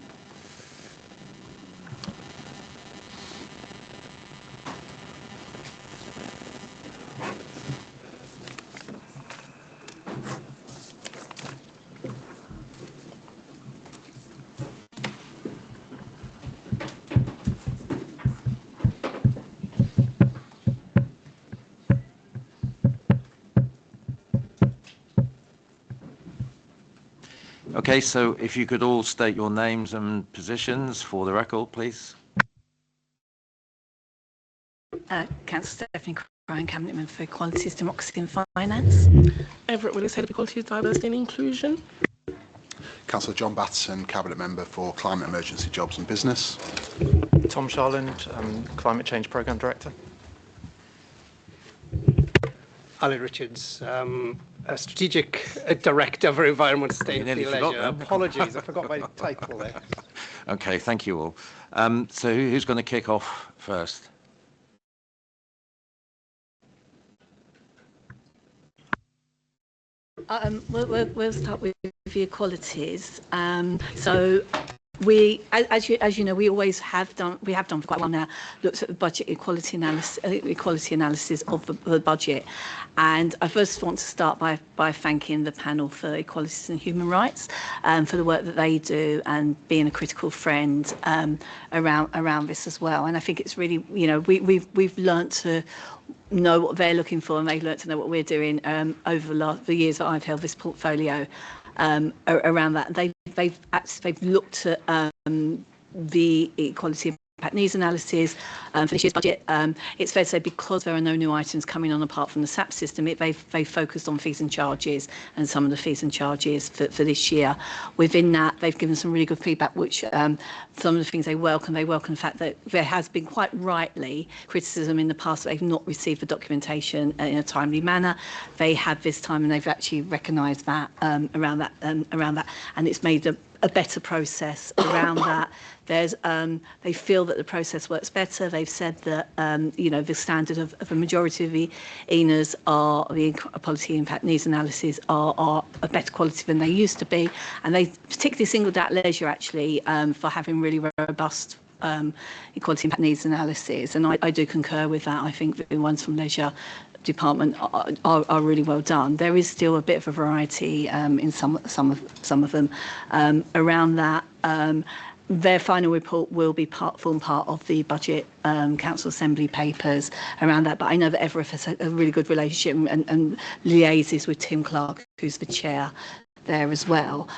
Okay, so if you could all state your names and positions for the record, please. Councillor Stephanie Ryan, Cabinet Member for Equalities, Democracy and Finance. Everett Willis, Head of Equalities, Diversity and Inclusion. Councillor John Batterson, Cabinet Member for Climate Emergency Jobs and Business. Tom Sharland, Climate Change Programme Director. Ali Richards, Strategic Director for Environment, Sustainability, Leisure. Apologies, I forgot my title there. Okay, thank you all. So who's going to kick off first? We'll start with the equalities. So we, as you know, we always have done. We have done for quite a while now. Looked at the budget equality analysis of the budget, and I first want to start by thanking the panel for equalities and human rights for the work that they do and being a critical friend around this as well. And I think it's really, we've learnt to know what they're looking for, and they've learnt to know what we're doing over the years that I've held this portfolio around that. They've looked at the equality impact needs analysis for this year's budget. It's fair to say, because there are no new items coming on apart from the SAP system, they've focused on fees and charges and some of the fees and charges for this year. Within that, they've given some really good feedback, which some of the things they welcome the fact that there has been quite rightly criticism in the past that they've not received the documentation in a timely manner. They have this time, and they've actually recognised that around that, and it's made a better process around that. They feel that the process works better. They've said that the standard of a majority of the ENAs are the equality impact needs analysis are a better quality than they used to be, and they particularly singled out leisure actually for having really robust equality impact needs analysis, and I do concur with that. I think the ones from leisure department are really well done. There is still a bit of a variety in some of them around that. Their final report will form part of the Budget Council Assembly papers around that. But I know that Everett has a really good relationship and liaises with Tim Clark, who's the chair there as well.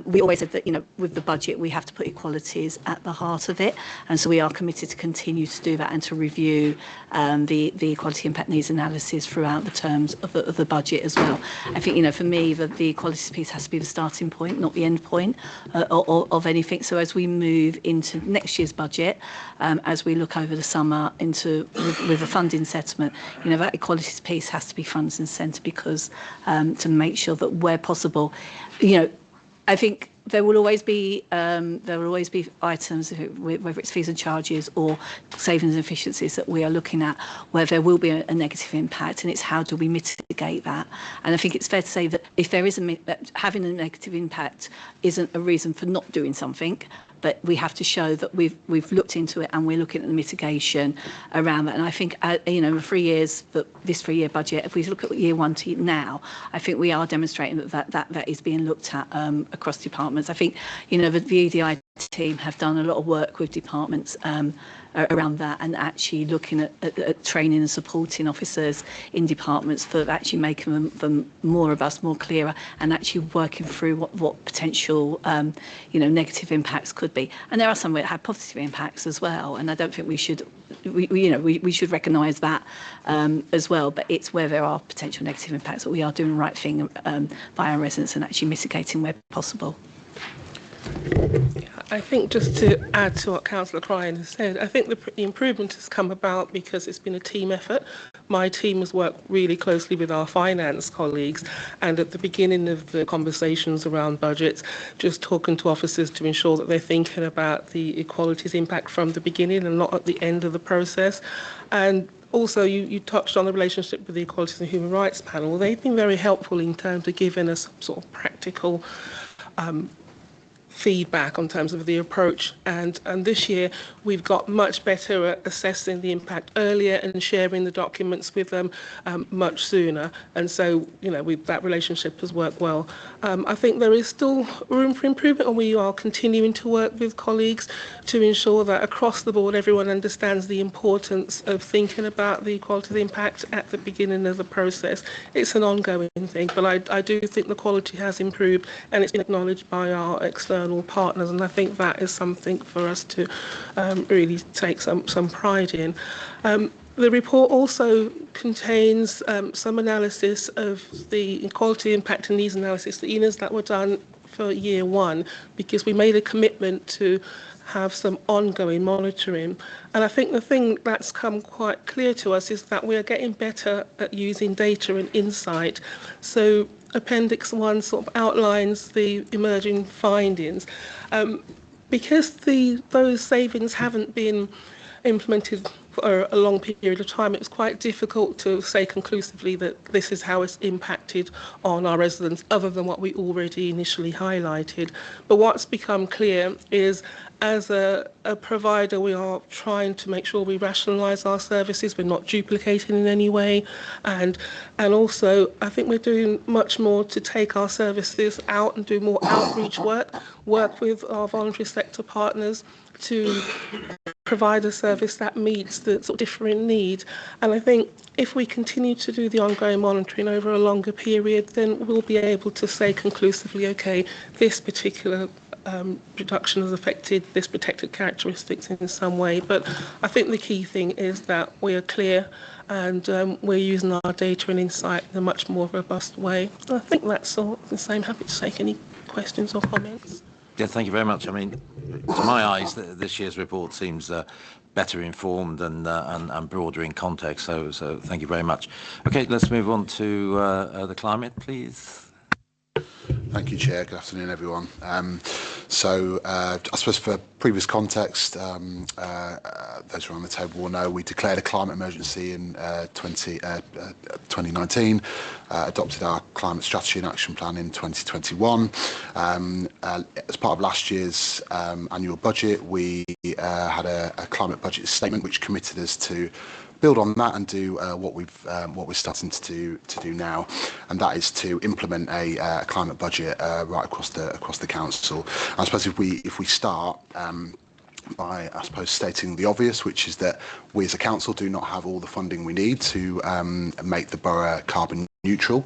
We always said that, with the budget, we have to put equalities at the heart of it. And so we are committed to continue to do that and to review the equality impact needs analysis throughout the terms of the budget as well. I think, for me, the equalities piece has to be the starting point, not the end point of anything. So as we move into next year's budget, as we look over the summer with the funding settlement, that equalities piece has to be front and centre, because to make sure that where possible, I think there will always be items, whether it's fees and charges or savings and efficiencies, that we are looking at where there will be a negative impact, and it's how do we mitigate that. And I think it's fair to say that if there is having a negative impact isn't a reason for not doing something, but we have to show that we've looked into it and we're looking at the mitigation around that. And I think, in 3 years, this 3-year budget, if we look at year 1 to now, I think we are demonstrating that is being looked at across departments. I think, the EDI team have done a lot of work with departments around that, and actually looking at training and supporting officers in departments for actually making them more robust, more clearer, and actually working through what potential negative impacts could be. And there are some that have positive impacts as well, and I don't think we should recognise that as well. But it's where there are potential negative impacts that we are doing the right thing by our residents and actually mitigating where possible. I think just to add to what Councillor Cryan has said, I think the improvement has come about because it's been a team effort. My team has worked really closely with our finance colleagues, and at the beginning of the conversations around budgets, just talking to officers to ensure that they're thinking about the equalities impact from the beginning and not at the end of the process. And also, you touched on the relationship with the Equalities and Human Rights Panel. They've been very helpful in terms of giving us sort of practical feedback on terms of the approach, and this year we've got much better at assessing the impact earlier and sharing the documents with them much sooner, and so that relationship has worked well. I think there is still room for improvement, and we are continuing to work with colleagues to ensure that across the board everyone understands the importance of thinking about the equality of the impact at the beginning of the process. It's an ongoing thing, but I do think the quality has improved and it's been acknowledged by our external partners, and I think that is something for us to really take some pride in. The report also contains some analysis of the equality impact and needs analysis, the ENAs that were done for year one, because we made a commitment to have some ongoing monitoring. And I think the thing that's come quite clear to us is that we are getting better at using data and insight. So Appendix 1 sort of outlines the emerging findings. Because those savings haven't been implemented for a long period of time, it was quite difficult to say conclusively that this is how it's impacted on our residents, other than what we already initially highlighted. But what's become clear is, as a provider, we are trying to make sure we rationalise our services, we're not duplicating in any way, and also I think we're doing much more to take our services out and do more outreach work with our voluntary sector partners to provide a service that meets the sort of differing need. And I think if we continue to do the ongoing monitoring over a longer period, then we'll be able to say conclusively, okay, this particular reduction has affected this protected characteristics in some way. But I think the key thing is that we are clear and we're using our data and insight in a much more robust way. I think that's all. So I'm happy to take any questions or comments. Yeah, thank you very much. I mean, to my eyes, this year's report seems better informed and broader in context. So thank you very much. Okay, let's move on to the climate, please. Thank you, Chair. Good afternoon, everyone. I suppose for previous context, those who are on the table will know we declared a climate emergency in 2019, adopted our climate strategy and action plan in 2021. As part of last year's annual budget, we had a climate budget statement which committed us to build on that and do what we're starting to do now, and that is to implement a climate budget right across the council. I suppose if we start by, I suppose, stating the obvious, which is that we as a council do not have all the funding we need to make the borough carbon neutral,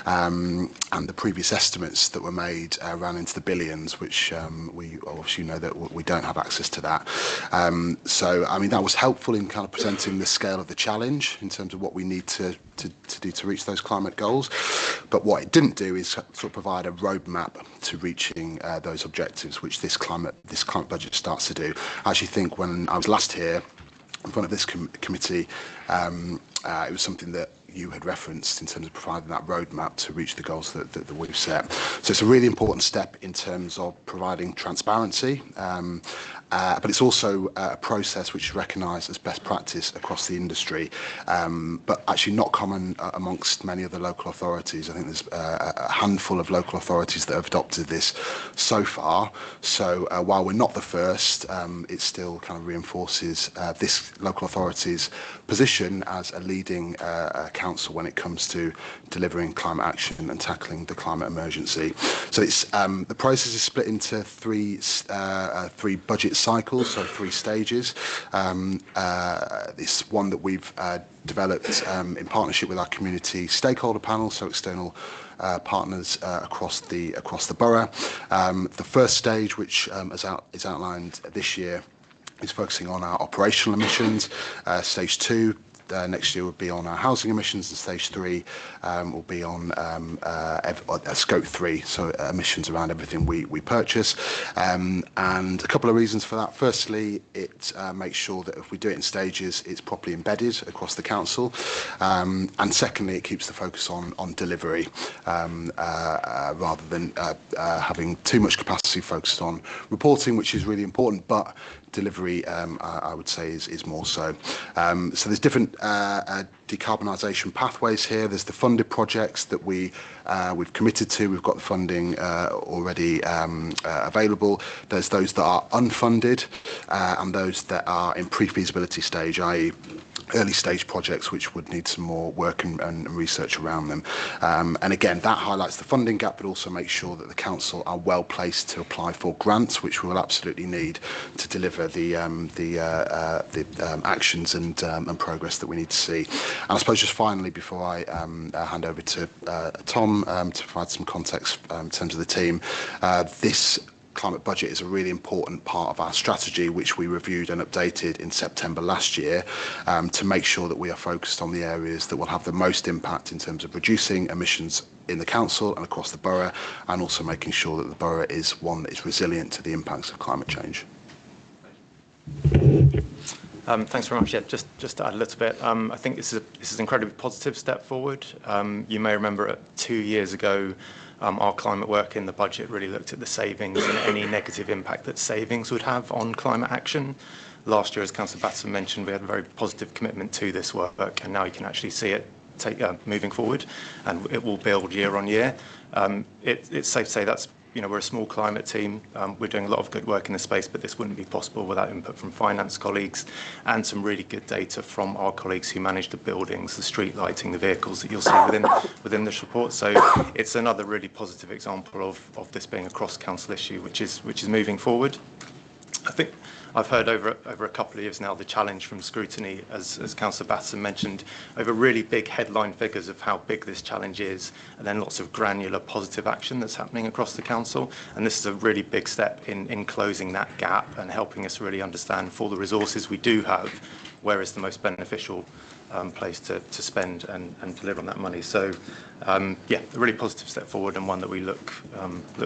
and the previous estimates that were made ran into the billions, which we obviously know that we don't have access to that. So I mean, that was helpful in kind of presenting the scale of the challenge in terms of what we need to do to reach those climate goals. But what it didn't do is sort of provide a roadmap to reaching those objectives, which this climate budget starts to do. I actually think when I was last here in front of this committee, it was something that you had referenced in terms of providing that roadmap to reach the goals that we've set. So it's a really important step in terms of providing transparency, but it's also a process which is recognised as best practice across the industry, but actually not common amongst many of the local authorities. I think there's a handful of local authorities that have adopted this so far. So while we're not the first, it still kind of reinforces this local authority's position as a leading council when it comes to delivering climate action and tackling the climate emergency. So it's the process is split into three budget cycles, so 3 stages. It's one that we've developed in partnership with our community stakeholder panel, so external partners across the borough. The first stage, which is outlined this year, is focusing on our operational emissions. Stage 2 next year will be on our housing emissions, and stage 3 will be on scope 3, so emissions around everything we purchase. And a couple of reasons for that. Firstly, it makes sure that if we do it in stages, it's properly embedded across the council. And secondly, it keeps the focus on delivery rather than having too much capacity focused on reporting, which is really important, but delivery, I would say, is more so. So there's different decarbonisation pathways here. There's the funded projects that we've committed to. We've got the funding already available. There's those that are unfunded and those that are in pre-feasibility stage, i.e. early stage projects which would need some more work and research around them. And again, that highlights the funding gap, but also makes sure that the council are well placed to apply for grants, which we will absolutely need to deliver the actions and progress that we need to see. And I suppose just finally, before I hand over to Tom to provide some context in terms of the team, this climate budget is a really important part of our strategy, which we reviewed and updated in September last year, to make sure that we are focused on the areas that will have the most impact in terms of reducing emissions in the council and across the borough, and also making sure that the borough is one that is resilient to the impacts of climate change. Thanks very much. Yeah, just to add a little bit, I think this is an incredibly positive step forward. You may remember 2 years ago, our climate work in the budget really looked at the savings and any negative impact that savings would have on climate action. Last year, as Councillor Batson mentioned, we had a very positive commitment to this work, and now you can actually see it moving forward, and it will build year on year. It's safe to say that's, we're a small climate team. We're doing a lot of good work in this space, but this wouldn't be possible without input from finance colleagues and some really good data from our colleagues who manage the buildings, the street lighting, the vehicles that you'll see within this report. So it's another really positive example of this being a cross-council issue, which is moving forward. I think I've heard over a couple of years now the challenge from Scrutiny, as Councillor Batson mentioned, over really big headline figures of how big this challenge is, and then lots of granular positive action that's happening across the council. And this is a really big step in closing that gap and helping us really understand, for the resources we do have, where is the most beneficial place to spend and deliver on that money. So yeah, a really positive step forward, and one that we look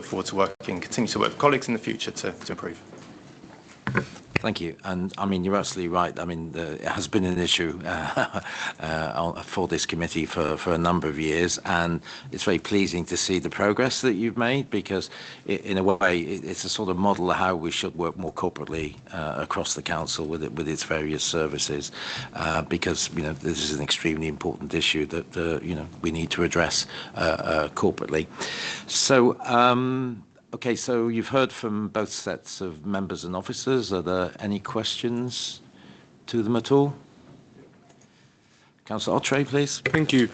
forward to continue to work with colleagues in the future to improve. Thank you. And I mean, you're absolutely right. I mean, it has been an issue for this committee for a number of years, and it's very pleasing to see the progress that you've made, because in a way it's a sort of model of how we should work more corporately across the council with its various services, because this is an extremely important issue that we need to address corporately. So okay, so you've heard from both sets of members and officers. Are there any questions to them at all? Councillor Ottray, please. Thank you.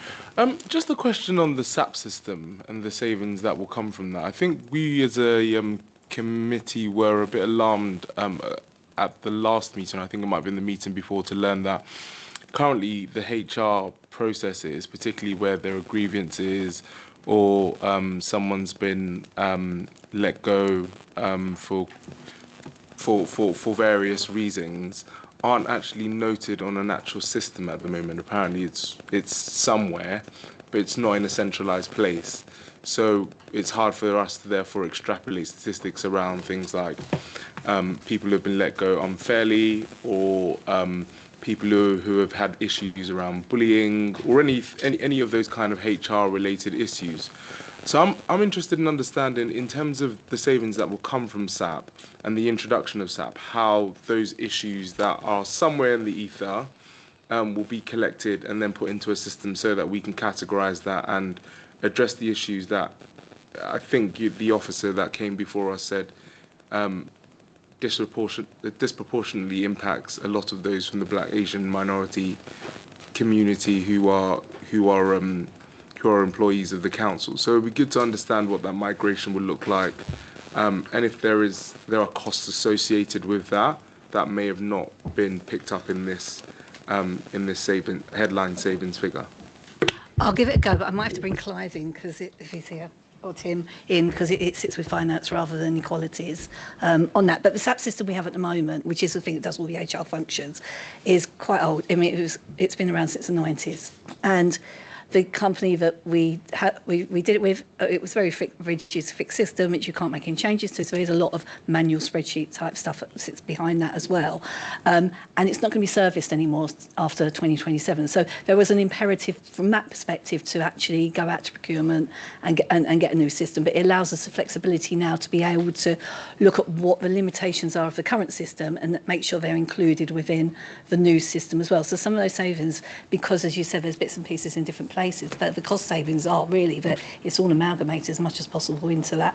Just a question on the SAP system and the savings that will come from that. I think we as a committee were a bit alarmed at the last meeting, I think it might have been the meeting before, to learn that currently the HR processes, particularly where there are grievances or someone's been let go for various reasons, aren't actually noted on an actual system at the moment. Apparently it's somewhere, but it's not in a centralized place. So it's hard for us to therefore extrapolate statistics around things like people who have been let go unfairly, or people who have had issues around bullying, or any of those kind of HR related issues. So I'm interested in understanding, in terms of the savings that will come from SAP and the introduction of SAP, how those issues that are somewhere in the ether will be collected and then put into a system, so that we can categorize that and address the issues that I think the officer that came before us said disproportionately impacts a lot of those from the Black Asian minority community who are employees of the council. So it'd be good to understand what that migration would look like, and if there are costs associated with that may have not been picked up in this headline savings figure. I'll give it a go, but I might have to bring Clive in if he's here, or Tim in, because it sits with finance rather than equalities on that. But the SAP system we have at the moment, which is the thing that does all the HR functions, is quite old. I mean, it's been around since the 90s. And the company that we did it with, it was very rigid, fixed system, which you can't make any changes to. So there's a lot of manual spreadsheet type stuff that sits behind that as well. And it's not going to be serviced anymore after 2027. So there was an imperative from that perspective to actually go out to procurement and get a new system. But it allows us the flexibility now to be able to look at what the limitations are of the current system and make sure they're included within the new system as well. So some of those savings, because as you said, there's bits and pieces in different places, but the cost savings are really that it's all amalgamated as much as possible into that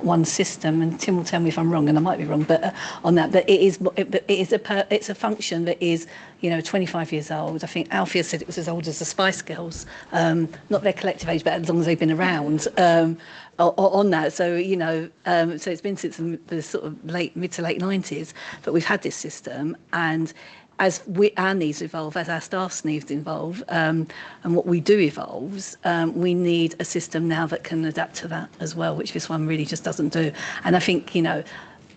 one system. And Tim will tell me if I'm wrong, and I might be wrong, but on that. But it's a function that is 25 years old. I think Alfia said it was as old as the Spice Girls, not their collective age, but as long as they've been around on that. So so it's been since the sort of mid to late 90s, but we've had this system. And as our needs evolve, as our staff's needs evolve, and what we do evolves, we need a system now that can adapt to that as well, which this one really just doesn't do. And I think,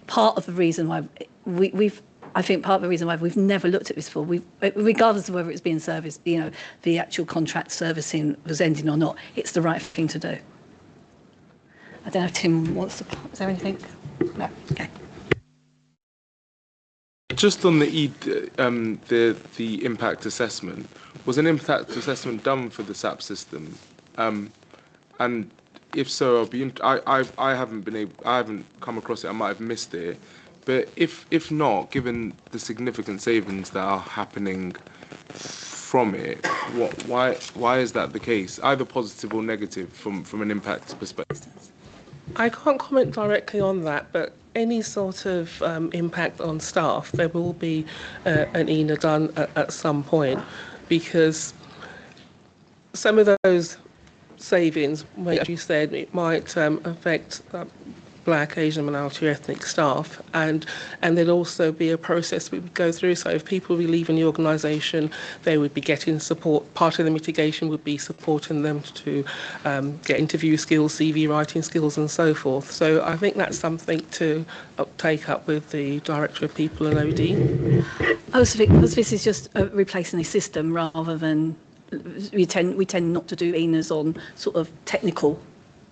part of the reason why part of the reason why we've never looked at this before, regardless of whether it's being serviced, the actual contract servicing was ending or not, it's the right thing to do. I don't know if Tim wants to, is there anything? No, okay. Just on the impact assessment, was an impact assessment done for the SAP system? And if so, I haven't come across it. I might have missed it. But if not, given the significant savings that are happening from it, why is that the case? Either positive or negative from an impact perspective. I can't comment directly on that, but any sort of impact on staff, there will be an ENA done at some point, because some of those savings, as you said, it might affect Black, Asian, minority ethnic staff, and there'd also be a process we would go through. So if people were leaving the organisation, they would be getting support. Part of the mitigation would be supporting them to get interview skills, CV writing skills, and so forth. So I think that's something to take up with the Director of People and OD. I also think because this is just replacing a system rather than we tend not to do ENAs on sort of technical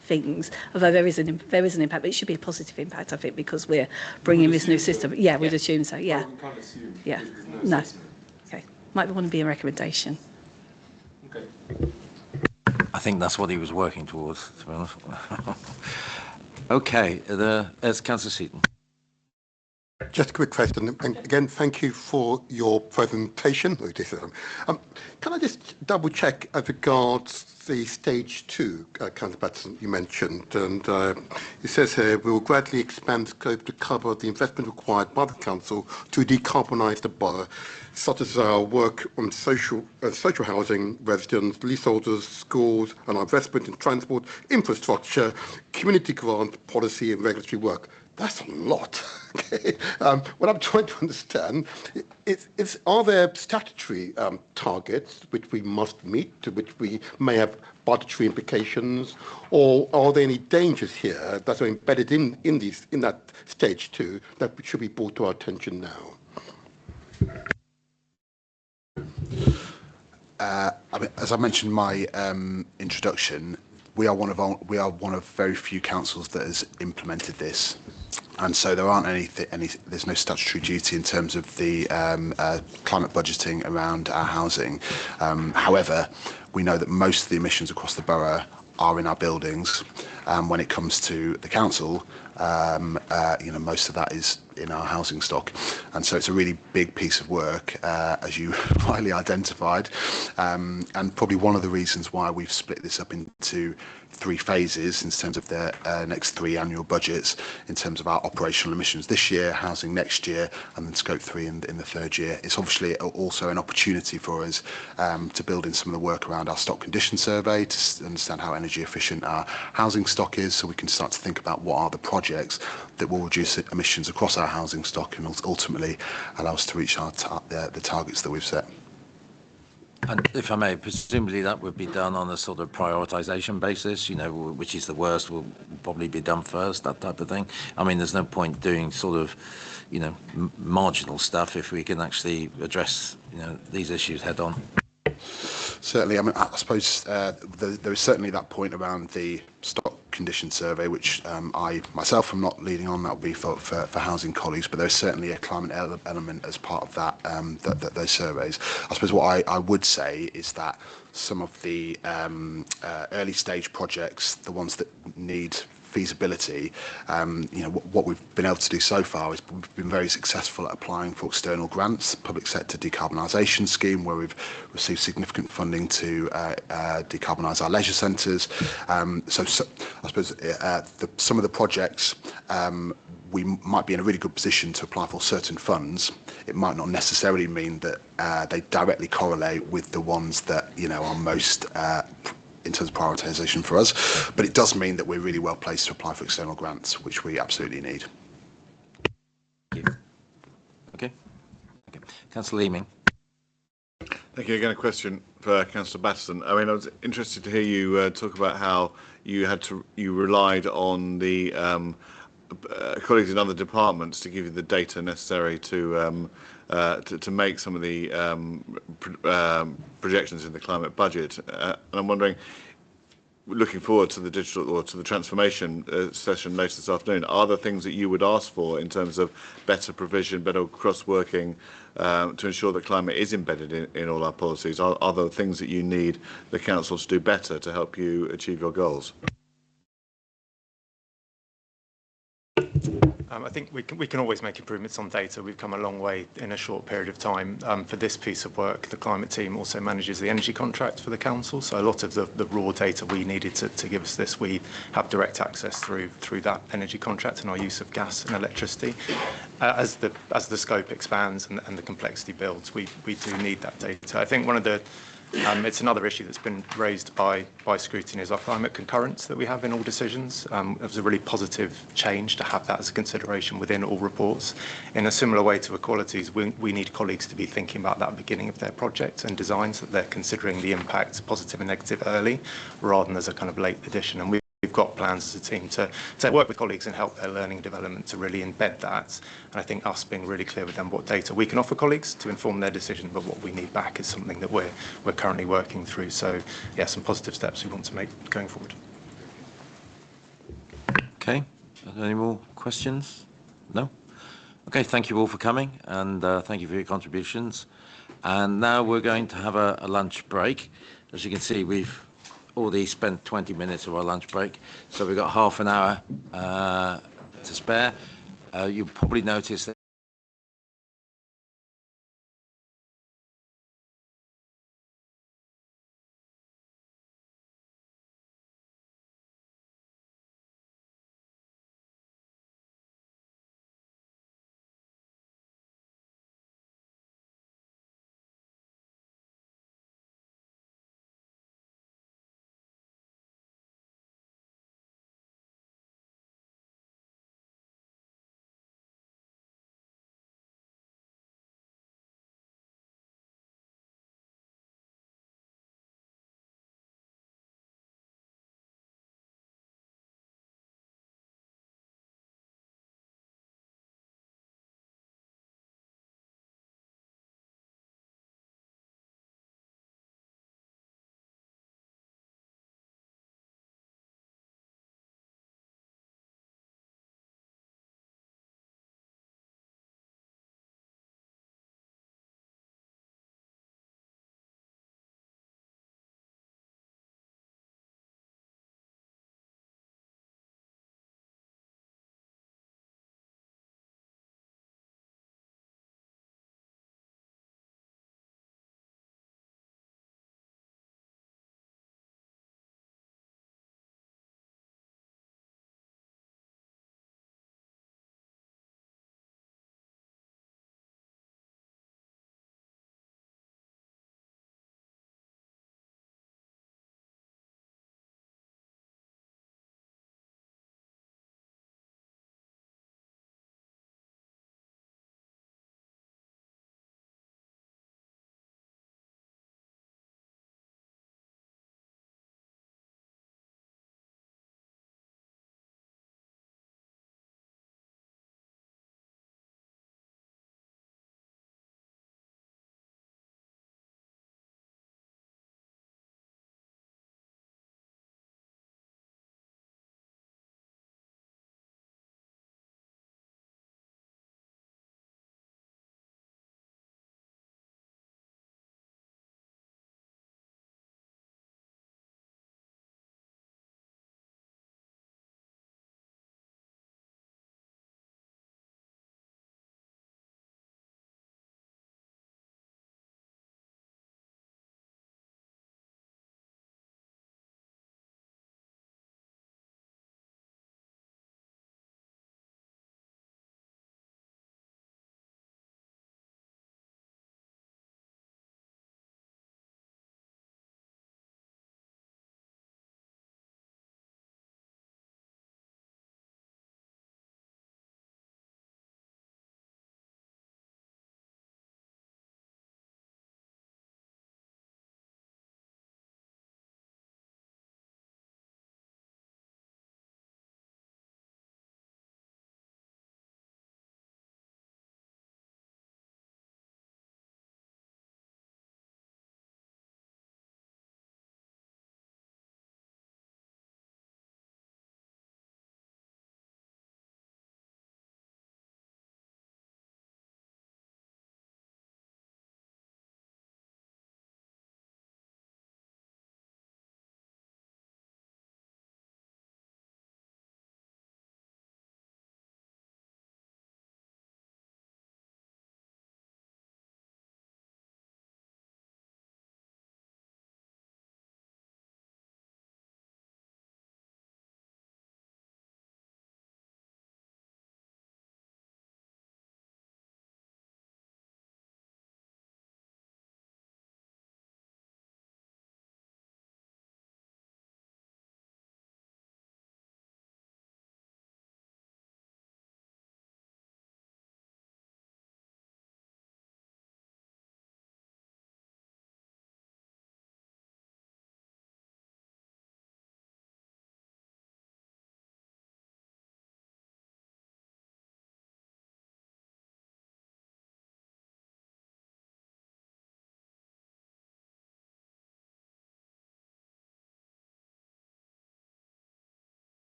things, although there is an impact, but it should be a positive impact, I think, because we're bringing this new system. Yeah, we'd assume so. Yeah. We can't assume. Yeah. No. Okay. Might want to be a recommendation. Okay. I think that's what he was working towards, to be honest. Okay. There's Councillor Seaton. Just a quick question, and again, thank you for your presentation. Can I just double check as regards the stage 2, Councillor Batson, you mentioned, and it says here, we will gradually expand scope to cover the investment required by the council to decarbonise the borough, such as our work on social housing, residents, leaseholders, schools, and our investment in transport, infrastructure, community grant, policy, and regulatory work. That's a lot. Okay. What I'm trying to understand is are there statutory targets which we must meet, to which we may have budgetary implications, or are there any dangers here that are embedded in that stage 2 that should be brought to our attention now? I mean, as I mentioned in my introduction, we are one of very few councils that has implemented this, and so there aren't there's no statutory duty in terms of the climate budgeting around our housing. However, we know that most of the emissions across the borough are in our buildings, When it comes to the council, most of that is in our housing stock, and so it's a really big piece of work, as you rightly identified, and probably one of the reasons why we've split this up into 3 phases in terms of the next 3 annual budgets, in terms of our operational emissions this year, housing next year, and then scope 3 in the 3rd year. It's obviously also an opportunity for us to build in some of the work around our stock condition survey, to understand how energy efficient our housing stock is, so we can start to think about what are the projects that will reduce emissions across our housing stock and ultimately allow us to reach the targets that we've set. And if I may, presumably that would be done on a sort of prioritisation basis, which is the worst will probably be done first, that type of thing. I mean, there's no point doing sort of, marginal stuff if we can actually address, these issues head on. Certainly, I mean, I suppose there is certainly that point around the stock condition survey, which I myself am not leading on. That will be for housing colleagues, but there's certainly a climate element as part of that those surveys. I suppose what I would say is that some of the early stage projects, the ones that need feasibility, what we've been able to do so far is we've been very successful at applying for external grants, public sector decarbonisation scheme, where we've received significant funding to decarbonise our leisure centres. So I suppose some of the projects we might be in a really good position to apply for certain funds. It might not necessarily mean that they directly correlate with the ones that are most in terms of prioritisation for us, but it does mean that we're really well placed to apply for external grants, which we absolutely need. Thank you. Okay. Councillor Leeming. Thank you. Again, a question for Councillor Batterson. I mean, I was interested to hear you talk about how you relied on the colleagues in other departments to give you the data necessary to make some of the projections in the climate budget. And I'm wondering, looking forward to the digital or to the transformation session later this afternoon, are there things that you would ask for in terms of better provision, better cross-working to ensure that climate is embedded in all our policies? Are there things that you need the council to do better to help you achieve your goals? I think we can always make improvements on data. We've come a long way in a short period of time. For this piece of work, the climate team also manages the energy contract for the council. So a lot of the raw data we needed to give us this, we have direct access through that energy contract and our use of gas and electricity. As the scope expands and the complexity builds, we do need that data. I think one of the it's another issue that's been raised by Scrutiny is our climate concurrence that we have in all decisions. It was a really positive change to have that as a consideration within all reports. In a similar way to equalities, we need colleagues to be thinking about that at the beginning of their projects and designs, that they're considering the impacts, positive and negative, early, rather than as a kind of late addition. And we've got plans as a team to work with colleagues and help their learning and development to really embed that. And I think us being really clear with them what data we can offer colleagues to inform their decision, but what we need back is something that we're currently working through. So, yeah, some positive steps we want to make going forward. Okay. Are there any more questions? No? Okay, thank you all for coming, and thank you for your contributions. And now we're going to have a lunch break. As you can see, we've already spent 20 minutes of our lunch break, so we've got half an hour to spare. You'll probably notice that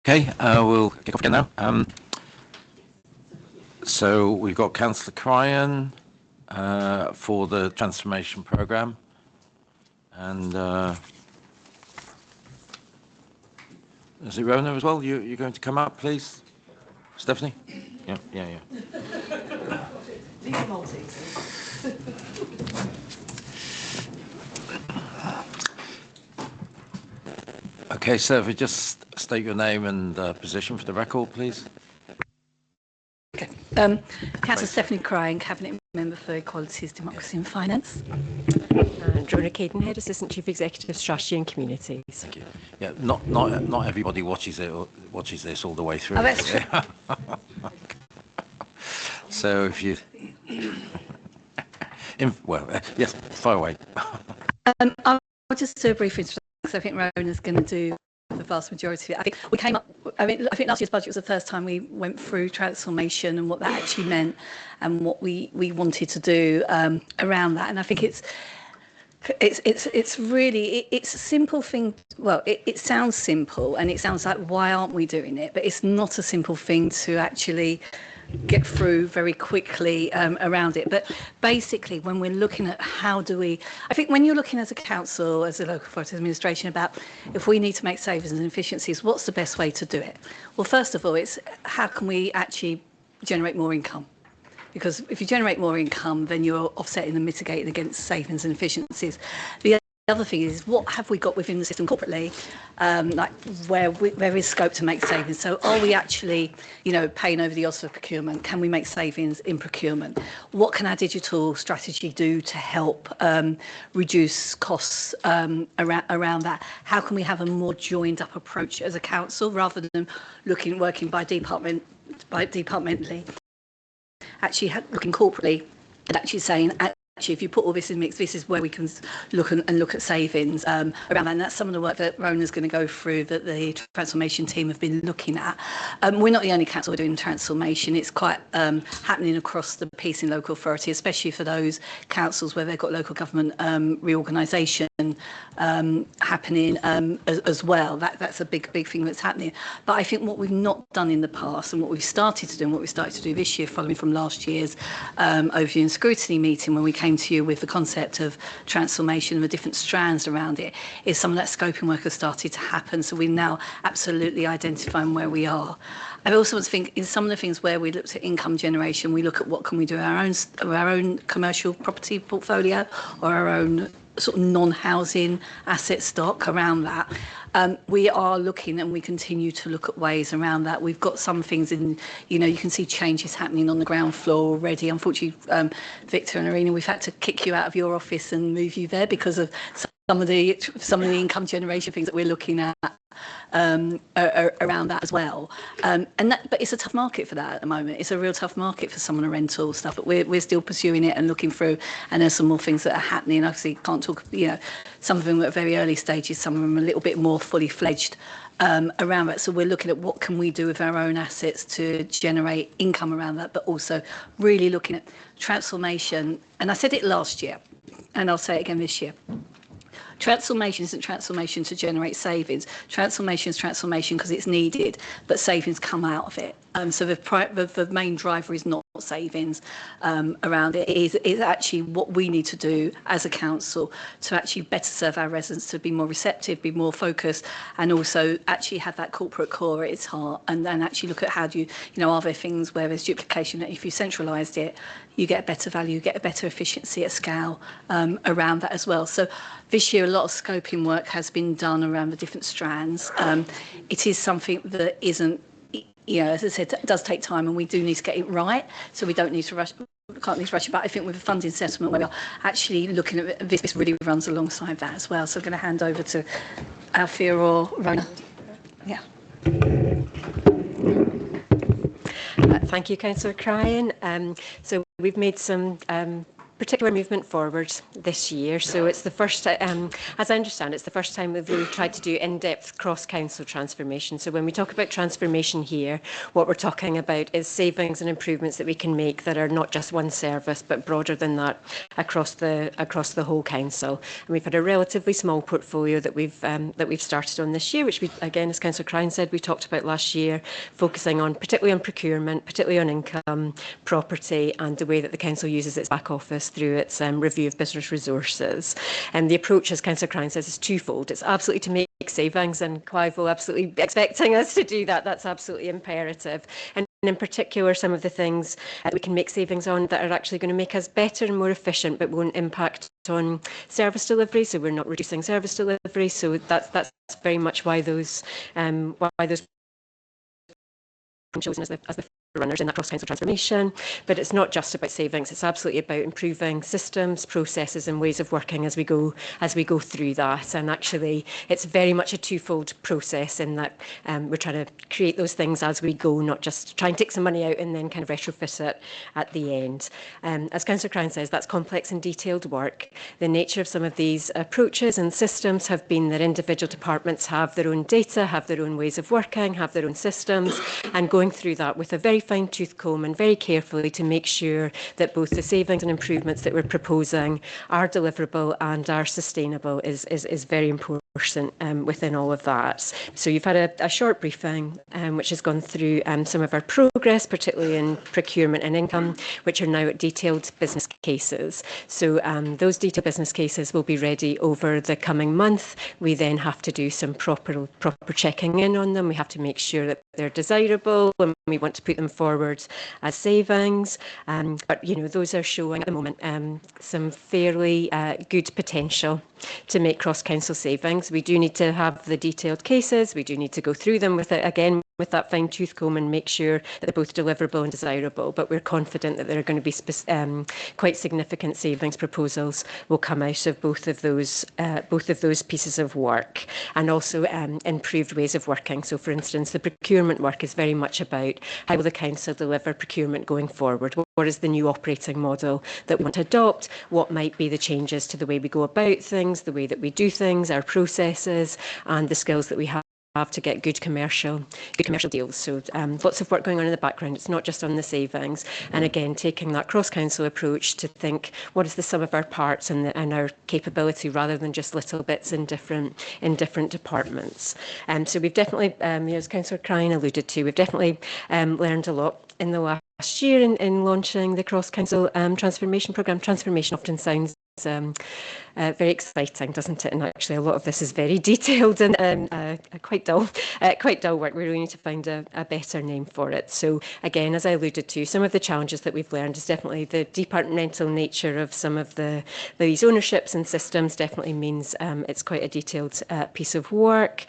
Okay, we'll kick off again now. So we've got Councillor Cryan for the transformation programme. And is it Rona as well? You're going to come up, please? Stephanie? Yeah. Okay, sir, if you just state your name and position for the record, please. Okay. Councillor Stephanie Cryan, Cabinet Member for Equalities, Democracy and Finance. And Rona Cadenhead, Assistant Chief Executive, Strategy and Communities. Thank you. Yeah, not everybody watches this all the way through. Oh, that's true. So if you, yes, fire away. I'll just do a brief introduction. I think Rona's going to do the vast majority of it. I think we came up, I think last year's budget was the first time we went through transformation and what that actually meant and what we wanted to do around that. And I think it's really a simple thing. Well, it sounds simple and it sounds like, why aren't we doing it? But it's not a simple thing to actually get through very quickly around it. But basically, when we're looking at I think when you're looking as a council, as a local authority administration, about if we need to make savings and efficiencies, what's the best way to do it? Well, first of all, it's how can we actually generate more income? Because if you generate more income, then you're offsetting and mitigating against savings and efficiencies. The other thing is, what have we got within the system corporately, like where is scope to make savings? So are we actually, paying over the odds for procurement? Can we make savings in procurement? What can our digital strategy do to help reduce costs around that? How can we have a more joined up approach as a council rather than working by departmentally? Actually looking corporately and actually saying, if you put all this in the mix, this is where we can look at savings around that. And that's some of the work that Rona's going to go through that the transformation team have been looking at. We're not the only council doing transformation. It's quite happening across the piece in local authority, especially for those councils where they've got local government reorganisation happening as well. That's a big thing that's happening. But I think what we've not done in the past and what we've started to do and what we started to do this year, following from last year's overview and scrutiny meeting, when we came to you with the concept of transformation and the different strands around it, is some of that scoping work has started to happen. So we're now absolutely identifying where we are. I also want to think in some of the things where we looked at income generation, we look at what can we do our own commercial property portfolio or our own sort of non-housing asset stock around that. We are looking and we continue to look at ways around that. We've got some things in, you can see changes happening on the ground floor already. Unfortunately, Victor and Irina, we've had to kick you out of your office and move you there because of some of the income generation things that we're looking at around that as well. But it's a tough market for that at the moment. It's a real tough market for some of the rental stuff, but we're still pursuing it and looking through, and there's some more things that are happening. Obviously, can't talk, some of them at very early stages, some of them a little bit more fully fledged around that. So we're looking at what can we do with our own assets to generate income around that, but also really looking at transformation. And I said it last year, and I'll say it again this year. Transformation isn't transformation to generate savings. Transformation is transformation because it's needed, but savings come out of it. So the main driver is not savings around it. It is actually what we need to do as a council to actually better serve our residents, to be more receptive, be more focused, and also actually have that corporate core at its heart, and then actually look at how do you, are there things where there's duplication that if you centralised it, you get a better value, you get a better efficiency at scale around that as well. So this year, a lot of scoping work has been done around the different strands. It is something that isn't, as I said, it does take time, and we do need to get it right. So we don't need to rush. Can't need to rush it. But I think with the funding settlement, where we are actually looking at this really runs alongside that as well. So I'm going to hand over to Alfia or Rona. Yeah. Thank you, Councillor Cryan. So we've made some particular movement forward this year. So it's the first, as I understand, it's the first time we've really tried to do in-depth cross-council transformation. So when we talk about transformation here, what we're talking about is savings and improvements that we can make that are not just one service, but broader than that across the whole council. And we've had a relatively small portfolio that we've started on this year, which we, again, as Councillor Crine said, we talked about last year, focusing on particularly on procurement, particularly on income, property, and the way that the council uses its back office through its review of business resources. And the approach, as Councillor Crine says, is twofold. It's absolutely to make savings, and Clive will absolutely be expecting us to do that. That's absolutely imperative. And in particular, some of the things that we can make savings on that are actually going to make us better and more efficient, but won't impact on service delivery. So we're not reducing service delivery. So that's very much why those chosen as the runners in that cross-council transformation. But it's not just about savings, it's absolutely about improving systems, processes and ways of working as we go through that. And actually it's very much a twofold process in that we're trying to create those things as we go, not just try and take some money out and then kind of retrofit it at the end. As Councillor Crine says, that's complex and detailed work. The nature of some of these approaches and systems have been that individual departments have their own data, have their own ways of working, have their own systems, and going through that with a very fine-tooth comb and very carefully to make sure that both the savings and improvements that we're proposing are deliverable and are sustainable is very important within all of that. So you've had a short briefing which has gone through some of our progress, particularly in procurement and income, which are now at detailed business cases. So those detailed business cases will be ready over the coming month. We then have to do some proper checking in on them. We have to make sure that they're desirable and we want to put them forward as savings. But you know, those are showing at the moment some fairly good potential to make cross-council savings. We do need to have the detailed cases. We do need to go through them with it again with that fine-tooth comb and make sure that they're both deliverable and desirable. But we're confident that there are going to be quite significant savings proposals will come out of both of those pieces of work, and also improved ways of working. So, for instance, the procurement work is very much about how will the council deliver procurement going forward. What is the new operating model that we want to adopt? What might be the changes to the way we go about things, the way that we do things, our processes, and the skills that we have to get good commercial deals. So lots of work going on in the background. It's not just on the savings. And again, taking that cross-council approach to think what is the sum of our parts and our capability rather than just little bits in different departments. So we've definitely, as Councillor Crine alluded to, we've definitely learned a lot in the last year in launching the cross-council transformation programme. Transformation often sounds very exciting, doesn't it? And actually, a lot of this is very detailed and quite dull work. We really need to find a better name for it. So again, as I alluded to, some of the challenges that we've learned is definitely the departmental nature of some of these ownerships and systems definitely means it's quite a detailed piece of work.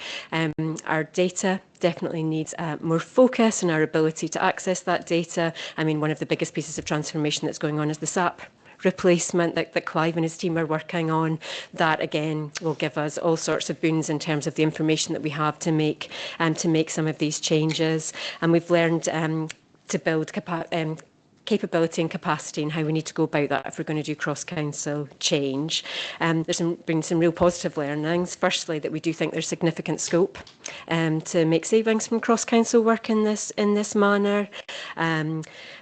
Our data definitely needs more focus and our ability to access that data. I mean, one of the biggest pieces of transformation that's going on is the SAP replacement that Clive and his team are working on. That again will give us all sorts of boons in terms of the information that we have to make some of these changes. And we've learned to build capability and capacity and how we need to go about that if we're going to do cross-council change. There's been some real positive learnings. Firstly, that we do think there's significant scope to make savings from cross-council work in this manner.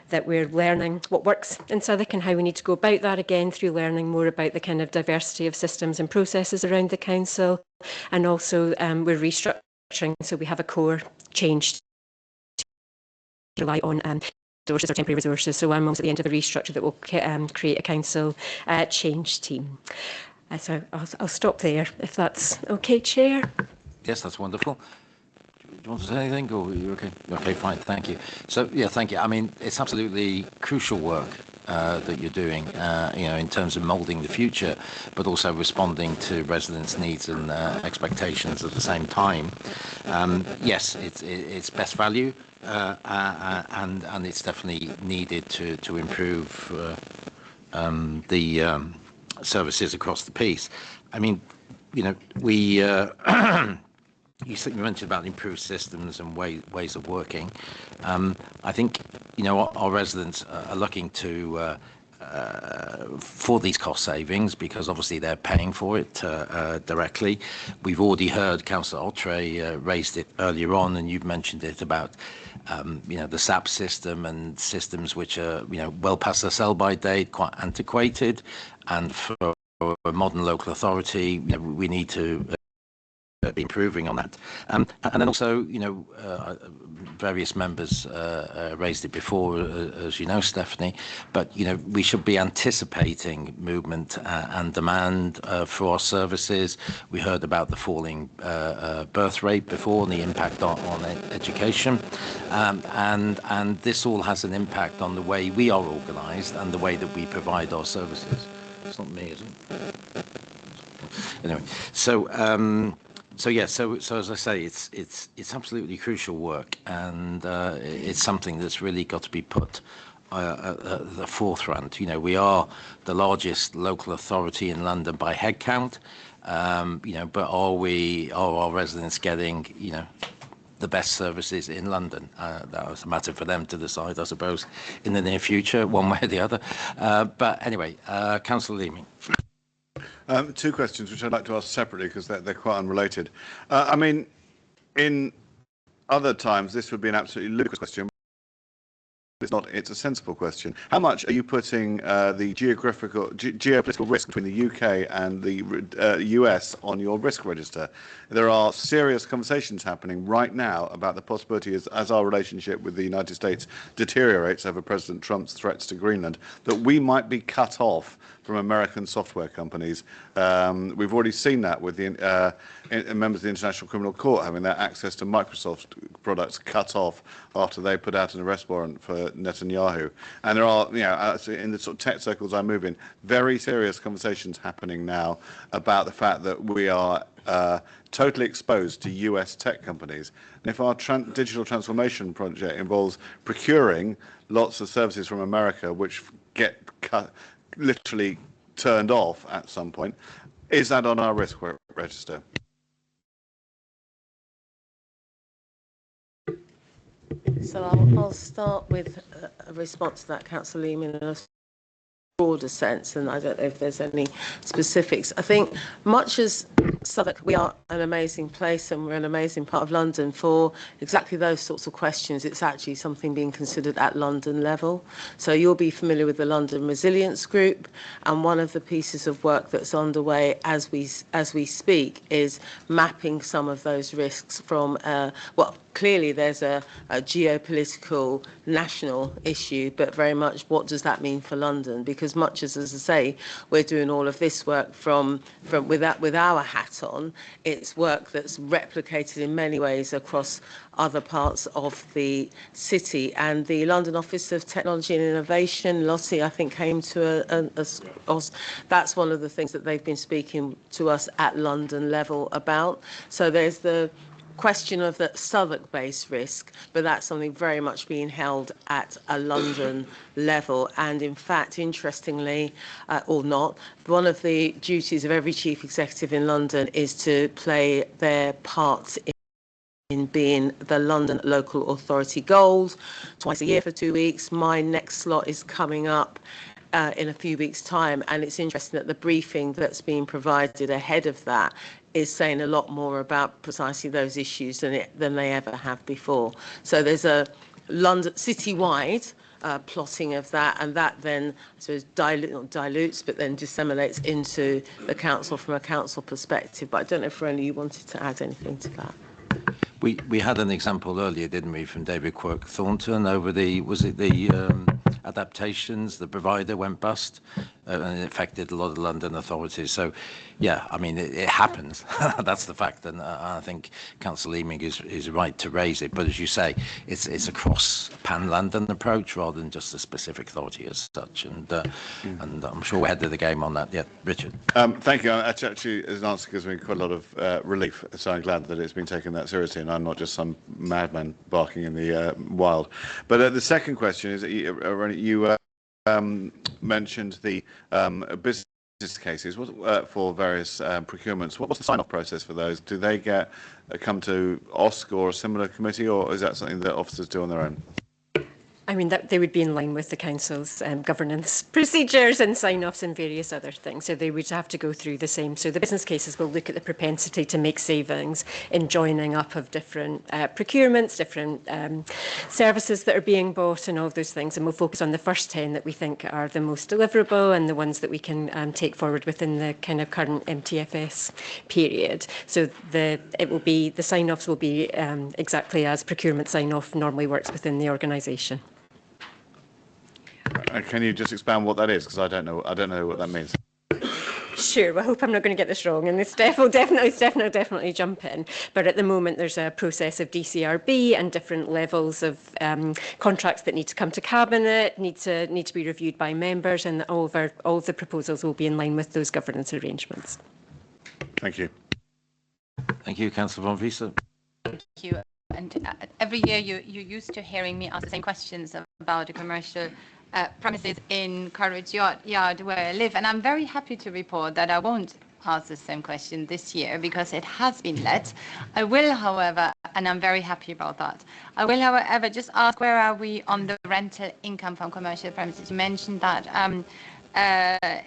That we're learning what works in Southwark and how we need to go about that, again through learning more about the kind of diversity of systems and processes around the council. And also we're restructuring, so we have a core change to rely on resources or temporary resources. So I'm almost at the end of a restructure that will create a council change team. So I'll stop there if that's okay, Chair. Yes, that's wonderful. Do you want to say anything, or are you okay? Okay, fine, thank you. So, yeah, thank you. I mean, it's absolutely crucial work that you're doing, in terms of moulding the future, but also responding to residents' needs and expectations at the same time. Yes, it's best value, and it's definitely needed to improve the services across the piece. I mean, we. You mentioned about improved systems and ways of working. I think, our residents are looking to for these cost savings, because obviously they're paying for it directly. We've already heard Councillor Autre raised it earlier on, and you've mentioned it about the SAP system and systems which are well past their sell-by date, quite antiquated, and for a modern local authority, we need to be improving on that. And then also, various members raised it before, as you know, Stephanie, but, we should be anticipating movement and demand for our services. We heard about the falling birth rate before and the impact on education. And this all has an impact on the way we are organised and the way that we provide our services. It's not me, is it? Anyway, so as I say, it's absolutely crucial work, and it's something that's really got to be put at the forefront. We are the largest local authority in London by headcount, but are our residents getting, the best services in London? That was a matter for them to decide, I suppose, in the near future, one way or the other. But anyway, Councillor Leaming. Two questions which I'd like to ask separately because they're quite unrelated. In other times, this would be an absolutely ludicrous question. It's not. It's a sensible question. How much are you putting the geopolitical risk between the UK and the US on your risk register? There are serious conversations happening right now about the possibility, as our relationship with the United States deteriorates over President Trump's threats to Greenland, that we might be cut off from American software companies. We've already seen that with the members of the International Criminal Court having their access to Microsoft products cut off after they put out an arrest warrant for Netanyahu. And there are, in the sort of tech circles I move in, very serious conversations happening now about the fact that we are totally exposed to US tech companies. And if our digital transformation project involves procuring lots of services from America which get literally turned off at some point, is that on our risk register? So I'll start with a response to that, Councillor Lehman, in a broader sense, and I don't know if there's any specifics. I think much as Southwark, we are an amazing place and we're an amazing part of London for exactly those sorts of questions. It's actually something being considered at London level. So you'll be familiar with the London Resilience Group, and one of the pieces of work that's underway as we speak is mapping some of those risks from clearly there's a geopolitical national issue, but very much what does that mean for London? Because much as I say, we're doing all of this work from with our hat on, it's work that's replicated in many ways across other parts of the city. And the London Office of Technology and Innovation, Lottie, I think, came to that's one of the things that they've been speaking to us at London level about. So there's the question of the Southwark-based risk, but that's something very much being held at a London level. And in fact, interestingly, or not, one of the duties of every chief executive in London is to play their part in being the London Local Authority goals twice a year for 2 weeks. My next slot is coming up in a few weeks' time, and it's interesting that the briefing that's being provided ahead of that is saying a lot more about precisely those issues than they ever have before. So there's a London citywide plotting of that, and that then dilutes, but then disseminates into the council from a council perspective. But I don't know if Ronnie, you wanted to add anything to that. We had an example earlier, didn't we, from David Quirk Thornton over the adaptations. The provider went bust, and it affected a lot of London authorities. So, yeah, I mean, it happens. That's the fact, and I think Councillor Leaming is right to raise it. But as you say, it's a cross pan-London approach rather than just a specific authority as such. And I'm sure we're ahead of the game on that. Yeah, Richard. Thank you. Actually, as an answer gives me quite a lot of relief. So I'm glad that it's been taken that seriously, and I'm not just some madman barking in the wild. But the second question is, you mentioned the business cases for various procurements. What's the sign-off process for those? Do they come to OSC or a similar committee, or is that something that officers do on their own? I mean, that they would be in line with the council's governance procedures and sign-offs and various other things. So they would have to go through the same. So the business cases will look at the propensity to make savings in joining up of different procurements, different services that are being bought and all of those things. And we'll focus on the first 10 that we think are the most deliverable and the ones that we can take forward within the kind of current MTFS period. So the sign-offs will be exactly as procurement sign-off normally works within the organisation. Can you just expand what that is? Because I don't know what that means. Sure. Well, I hope I'm not going to get this wrong, and Steph will definitely jump in. But at the moment, there's a process of DCRB and different levels of contracts that need to come to cabinet, need to be reviewed by members, and all of the proposals will be in line with those governance arrangements. Thank you. Thank you, Councillor von Wiese. Thank you. And every year you're used to hearing me ask the same questions about the commercial premises in Coleridge Yard where I live. And I'm very happy to report that I won't ask the same question this year because it has been let. I will, however, and I'm very happy about that, I will, however, just ask where are we on the rental income from commercial premises? You mentioned that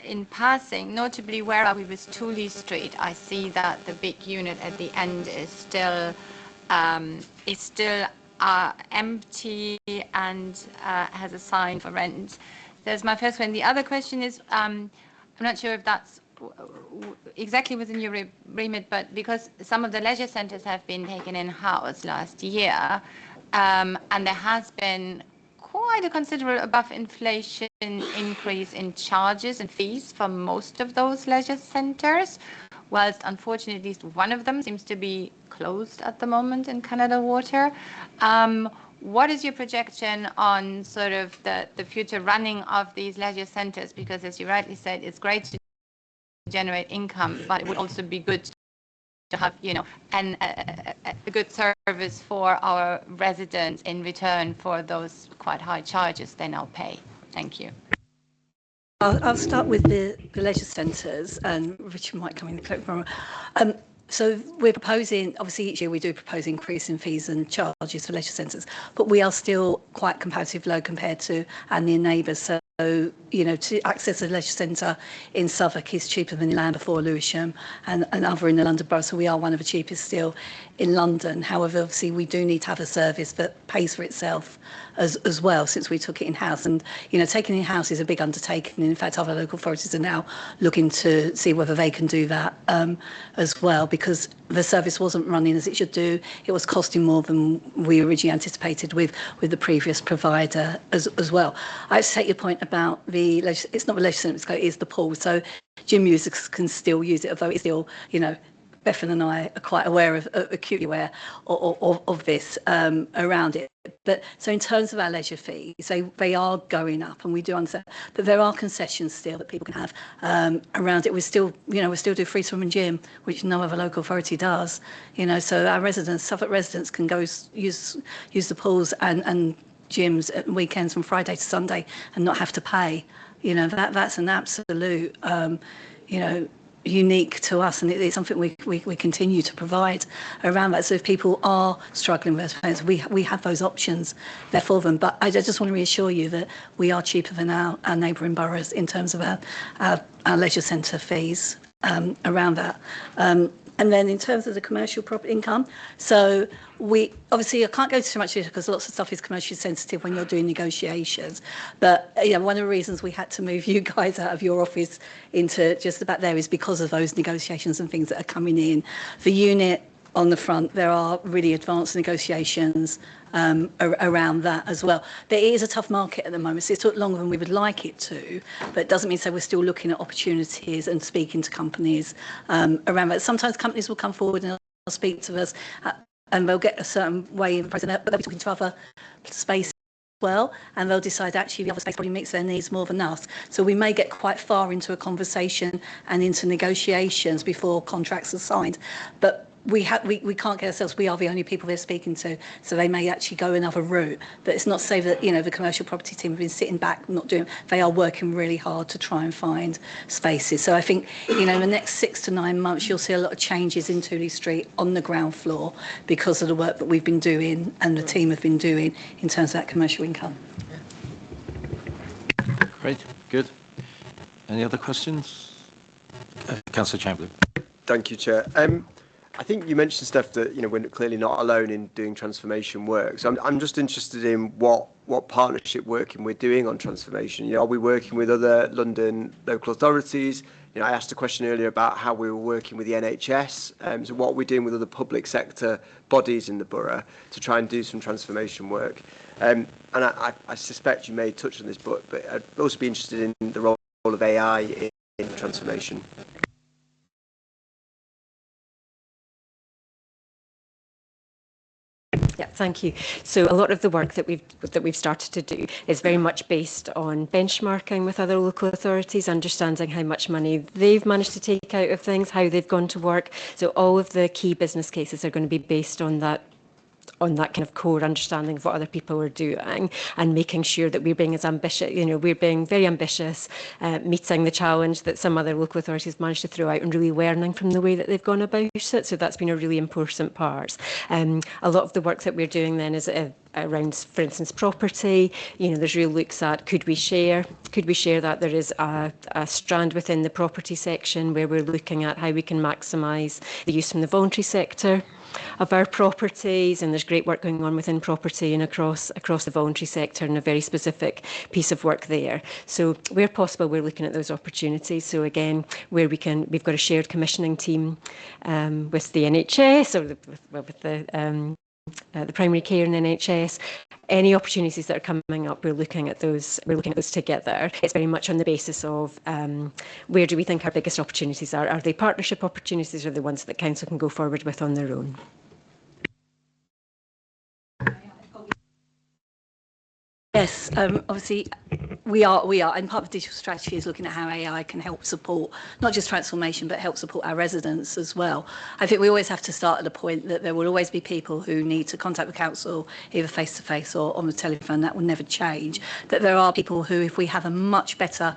in passing, notably where are we with Tooley Street? I see that the big unit at the end is still empty and has a sign for rent. There's my first one. The other question is, I'm not sure if that's exactly within your remit, but because some of the leisure centres have been taken in-house last year, and there has been quite a considerable above inflation increase in charges and fees for most of those leisure centres, whilst unfortunately at least one of them seems to be closed at the moment in Canada Water. What is your projection on sort of the future running of these leisure centres? Because as you rightly said, it's great to generate income, but it would also be good to have, a good service for our residents in return for those quite high charges they now pay. Thank you. I'll start with the leisure centres, and Richard might come in the So we're proposing, obviously each year we do propose increase in fees and charges for leisure centres, but we are still quite comparatively low compared to our near neighbours. So, to access a leisure centre in Southwark is cheaper than in Lambeth or Lewisham and other in the London Borough. So we are one of the cheapest still in London. However, obviously we do need to have a service that pays for itself as well, since we took it in-house. And, taking it in-house is a big undertaking. And in fact, other local authorities are now looking to see whether they can do that as well, because the service wasn't running as it should do. It was costing more than we originally anticipated with the previous provider as well. I have to take your point about it's not the leisure centre, it is the pool. So gym users can still use it, although it's still, Bethan and I are quite aware acutely aware of this around it. But so in terms of our leisure fees, they are going up, and we do understand that there are concessions still that people can have around it. We still do free swim and gym, which no other local authority does. So our residents, Suffolk residents, can go use the pools and gyms at weekends from Friday to Sunday and not have to pay. That's an absolute unique to us, and it's something we continue to provide around that. So if people are struggling with those, we have those options there for them. But I just want to reassure you that we are cheaper than our neighbouring boroughs in terms of our leisure centre fees around that. And then in terms of the commercial property income, so we obviously, I can't go too much into it because lots of stuff is commercially sensitive when you're doing negotiations. But one of the reasons we had to move you guys out of your office into just about there is because of those negotiations and things that are coming in. The unit on the front, there are really advanced negotiations around that as well. But it is a tough market at the moment, so it took longer than we would like it to, but it doesn't mean so we're still looking at opportunities and speaking to companies around that. Sometimes companies will come forward and they'll speak to us and they'll get a certain way in process, but they'll be talking to other spaces well, and they'll decide actually the other space probably meets their needs more than us. So we may get quite far into a conversation and into negotiations before contracts are signed, but we can't get ourselves, we are the only people they're speaking to, so they may actually go another route. But it's not to say that the commercial property team have been sitting back not doing, they are working really hard to try and find spaces. So I think in the next 6 to 9 months you'll see a lot of changes in Tooley Street on the ground floor because of the work that we've been doing and the team have been doing in terms of that commercial income. Great, good. Any other questions? Councillor Chamberlain. Thank you, Chair. I think you mentioned, Steph, that we're clearly not alone in doing transformation work. So I'm just interested in what partnership working we're doing on transformation. Are we working with other London local authorities? I asked a question earlier about how we were working with the NHS. So what are we doing with other public sector bodies in the borough to try and do some transformation work? And I suspect you may touch on this, but I'd also be interested in the role of AI in transformation. Yeah, thank you. So a lot of the work that we've started to do is very much based on benchmarking with other local authorities, understanding how much money they've managed to take out of things, how they've gone to work. So all of the key business cases are going to be based on that kind of core understanding of what other people are doing, and making sure that we're being as ambitious, we're being very ambitious, meeting the challenge that some other local authorities managed to throw out, and really learning from the way that they've gone about it. So that's been a really important part. A lot of the work that we're doing then is around, for instance, property. There's real looks at could we share that. There is a strand within the property section where we're looking at how we can maximise the use from the voluntary sector of our properties, and there's great work going on within property and across the voluntary sector, and a very specific piece of work there. So where possible, we're looking at those opportunities. So again, where we've got a shared commissioning team with the NHS, or with the primary care in the NHS. Any opportunities that are coming up, we're looking at those together. It's very much on the basis of where do we think our biggest opportunities are? Are they partnership opportunities, or the ones that council can go forward with on their own? Yes, obviously we are, and part of the digital strategy is looking at how AI can help support not just transformation, but help support our residents as well. I think we always have to start at the point that there will always be people who need to contact the council, either face to face or on the telephone. That will never change. That there are people who, if we have a much better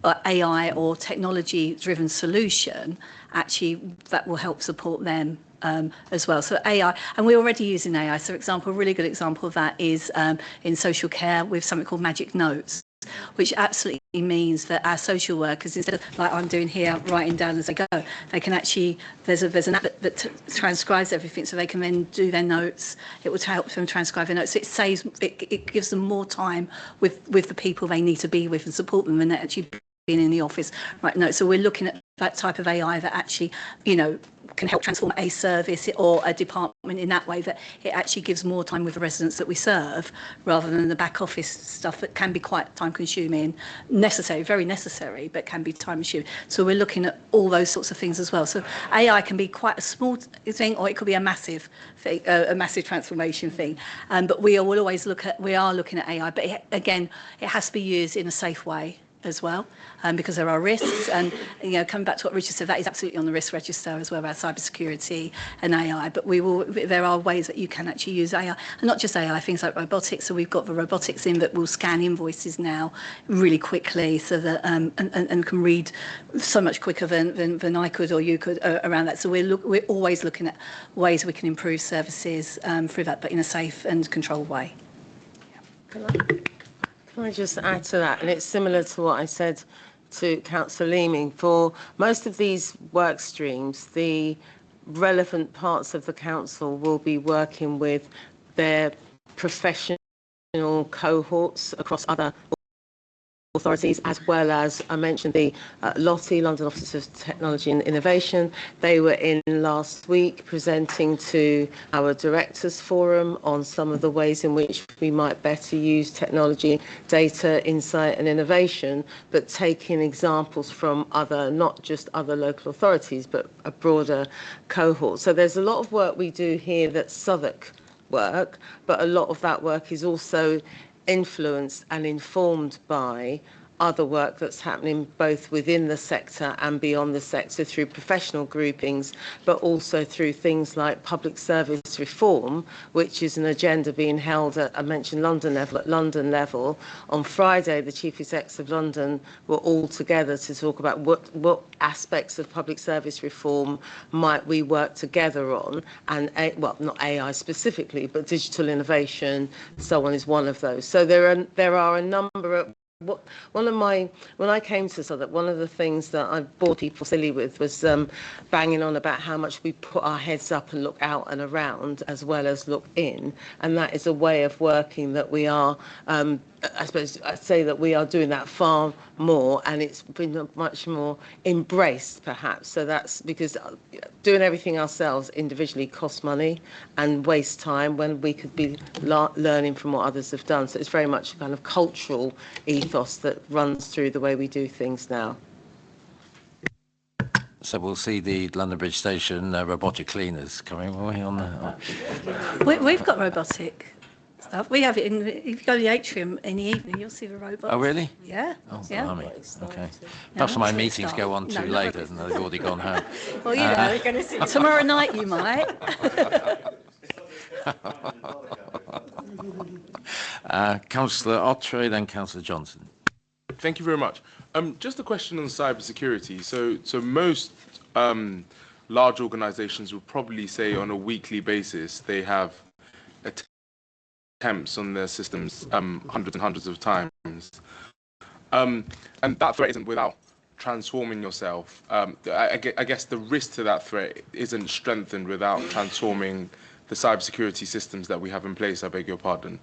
AI or technology-driven solution, actually that will help support them as well. So AI, and we're already using AI. So, a really good example of that is in social care with something called Magic Notes, which absolutely means that our social workers, instead of like I'm doing here, writing down as I go, they can actually, there's an app that transcribes everything, so they can then do their notes. It will help them transcribe their notes. So it gives them more time with the people they need to be with and support them, and actually being in the office right now. So we're looking at that type of AI that actually, can help transform a service or a department in that way, that it actually gives more time with the residents that we serve, rather than the back office stuff that can be quite time consuming, very necessary, but can be time consuming. So we're looking at all those sorts of things as well. So AI can be quite a small thing, or it could be a massive thing, a massive transformation thing. But we are looking at AI, but it has to be used in a safe way as well, because there are risks, and coming back to what Richard said, that is absolutely on the risk register as well, about cybersecurity and AI. But there are ways that you can actually use AI, and not just AI, things like robotics. So we've got the robotics in that will scan invoices now really quickly, so that and can read so much quicker than I could or you could around that. So we're always looking at ways we can improve services through that, but in a safe and controlled way. Can I just add to that? And it's similar to what I said to Councillor Leaming. For most of these work streams, the relevant parts of the council will be working with their professional cohorts across other authorities, as well as I mentioned the LOTI, London Office of Technology and Innovation. They were in last week presenting to our Directors Forum on some of the ways in which we might better use technology, data, insight and innovation, but taking examples from not just other local authorities, but a broader cohort. So there's a lot of work we do here that's Southwark work, but a lot of that work is also influenced and informed by other work that's happening both within the sector and beyond the sector through professional groupings, but also through things like public service reform, which is an agenda being held at, I mentioned London level. On Friday, the Chief Execs of London were all together to talk about what aspects of public service reform might we work together on, and not AI specifically, but digital innovation, so on, is one of those. So there are a number of when I came to Southwark, one of the things that I bored people silly with was banging on about how much we put our heads up and look out and around as well as look in, and that is a way of working that we are. I suppose I'd say that we are doing that far more, and it's been much more embraced, perhaps. So that's because doing everything ourselves individually costs money and wastes time when we could be learning from what others have done. So it's very much a kind of cultural ethos that runs through the way we do things now. So we'll see the London Bridge Station robotic cleaners coming away on the... We've got robotic stuff. We have it in. If you go to the atrium in the evening, you'll see the robots. Oh, really? Yeah. Oh, yeah. blimey. Okay. Perhaps my meetings go on too late and they've already gone home. Well, you know, we're going to see tomorrow night. You might. Councillor Ottrey, then Councillor Johnson. Thank you very much. Just a question on cybersecurity. So most large organisations will probably say on a weekly basis they have attempts on their systems hundreds and hundreds of times, and that threat isn't without transforming yourself. I guess the risk to that threat isn't strengthened without transforming the cybersecurity systems that we have in place. I beg your pardon.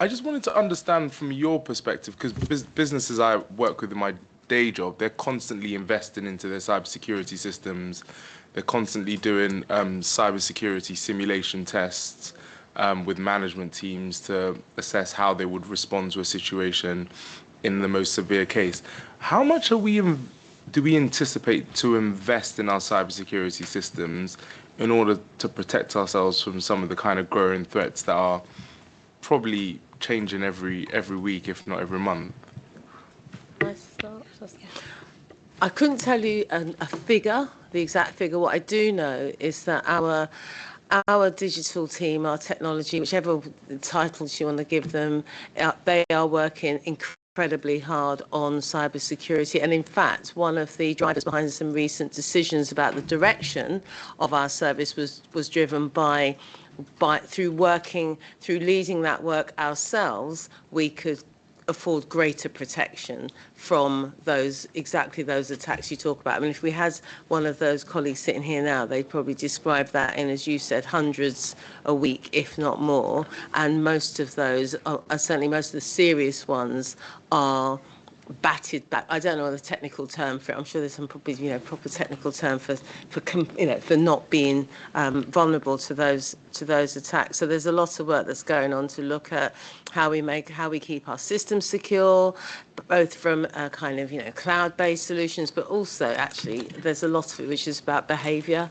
I just wanted to understand from your perspective, because businesses I work with in my day job, they're constantly investing into their cybersecurity systems. They're constantly doing cybersecurity simulation tests with management teams to assess how they would respond to a situation in the most severe case. How much do we anticipate to invest in our cybersecurity systems in order to protect ourselves from some of the kind of growing threats that are probably changing every week, if not every month? I couldn't tell you a figure, the exact figure. What I do know is that our digital team, our technology, whichever titles you want to give them, they are working incredibly hard on cybersecurity. And in fact, one of the drivers behind some recent decisions about the direction of our service was driven by through leading that work ourselves, we could afford greater protection from exactly those attacks you talk about. I mean, if we had one of those colleagues sitting here now, they'd probably describe that in, as you said, hundreds a week, if not more. And most of those, certainly most of the serious ones, are batted back. I don't know the technical term for it. I'm sure there's some probably proper technical term for not being vulnerable to those attacks. So there's a lot of work that's going on to look at how we keep our systems secure, both from kind of cloud-based solutions, but also actually there's a lot of it which is about behaviour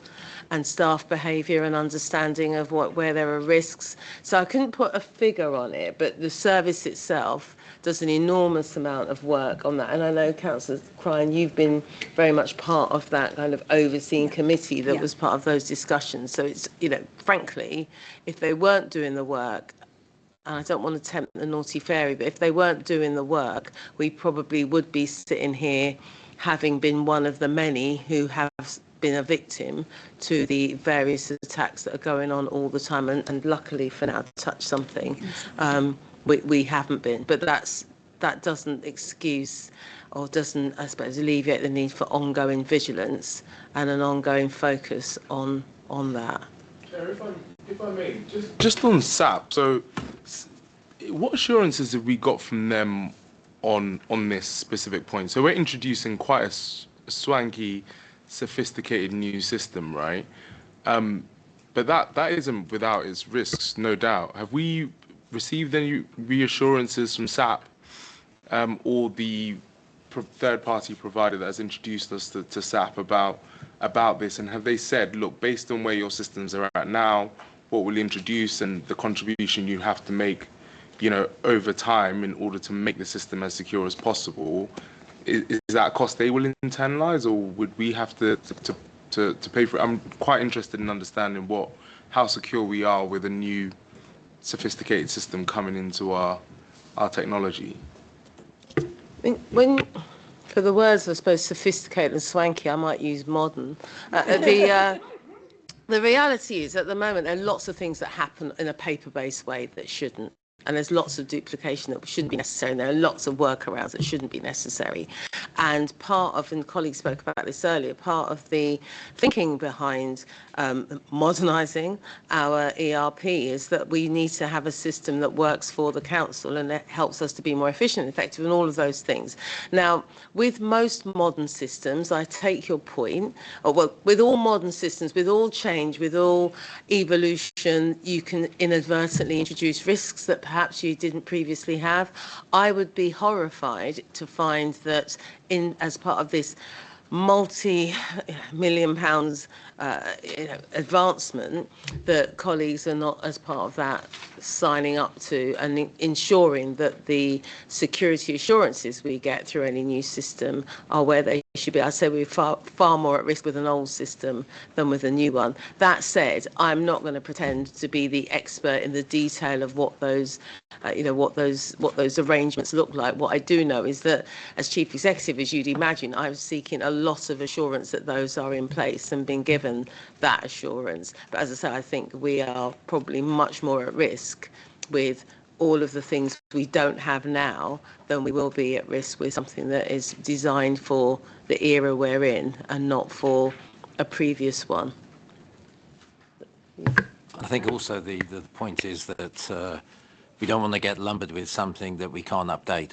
and staff behaviour and understanding of where there are risks. So I couldn't put a figure on it, but the service itself does an enormous amount of work on that. And I know, Councillor Cryan, you've been very much part of that kind of overseeing committee that was part of those discussions. So it's, frankly, if they weren't doing the work, and I don't want to tempt the naughty fairy, but if they weren't doing the work, we probably would be sitting here having been one of the many who have been a victim to the various attacks that are going on all the time. And luckily for now, to touch something, we haven't been. But that doesn't excuse or doesn't, I suppose, alleviate the need for ongoing vigilance and an ongoing focus on that. Chair, if I may, just on SAP, so what assurances have we got from them on this specific point? So we're introducing quite a swanky, sophisticated new system, right? But that isn't without its risks, no doubt. Have we received any reassurances from SAP or the third-party provider that has introduced us to SAP about this? And have they said, look, based on where your systems are at now, what we'll introduce and the contribution you have to make, over time in order to make the system as secure as possible, is that a cost they will internalise, or would we have to pay for it? I'm quite interested in understanding how secure we are with a new sophisticated system coming into our technology. When, for the words, I suppose, sophisticated and swanky, I might use modern. The reality is, at the moment, there are lots of things that happen in a paper-based way that shouldn't. And there's lots of duplication that shouldn't be necessary, and there are lots of workarounds that shouldn't be necessary. And part of, and colleagues spoke about this earlier, part of the thinking behind modernising our ERP is that we need to have a system that works for the council and that helps us to be more efficient and effective and all of those things. Now, with most modern systems, I take your point, or well, with all modern systems, with all change, with all evolution, you can inadvertently introduce risks that perhaps you didn't previously have. I would be horrified to find that as part of this multi-million pounds advancement that colleagues are not, as part of that, signing up to and ensuring that the security assurances we get through any new system are where they should be. I say we're far more at risk with an old system than with a new one. That said, I'm not going to pretend to be the expert in the detail of what those what those arrangements look like. What I do know is that as Chief Executive, as you'd imagine, I was seeking a lot of assurance that those are in place and being given that assurance. But as I say, I think we are probably much more at risk with all of the things we don't have now than we will be at risk with something that is designed for the era we're in and not for a previous one. I think also the point is that we don't want to get lumbered with something that we can't update.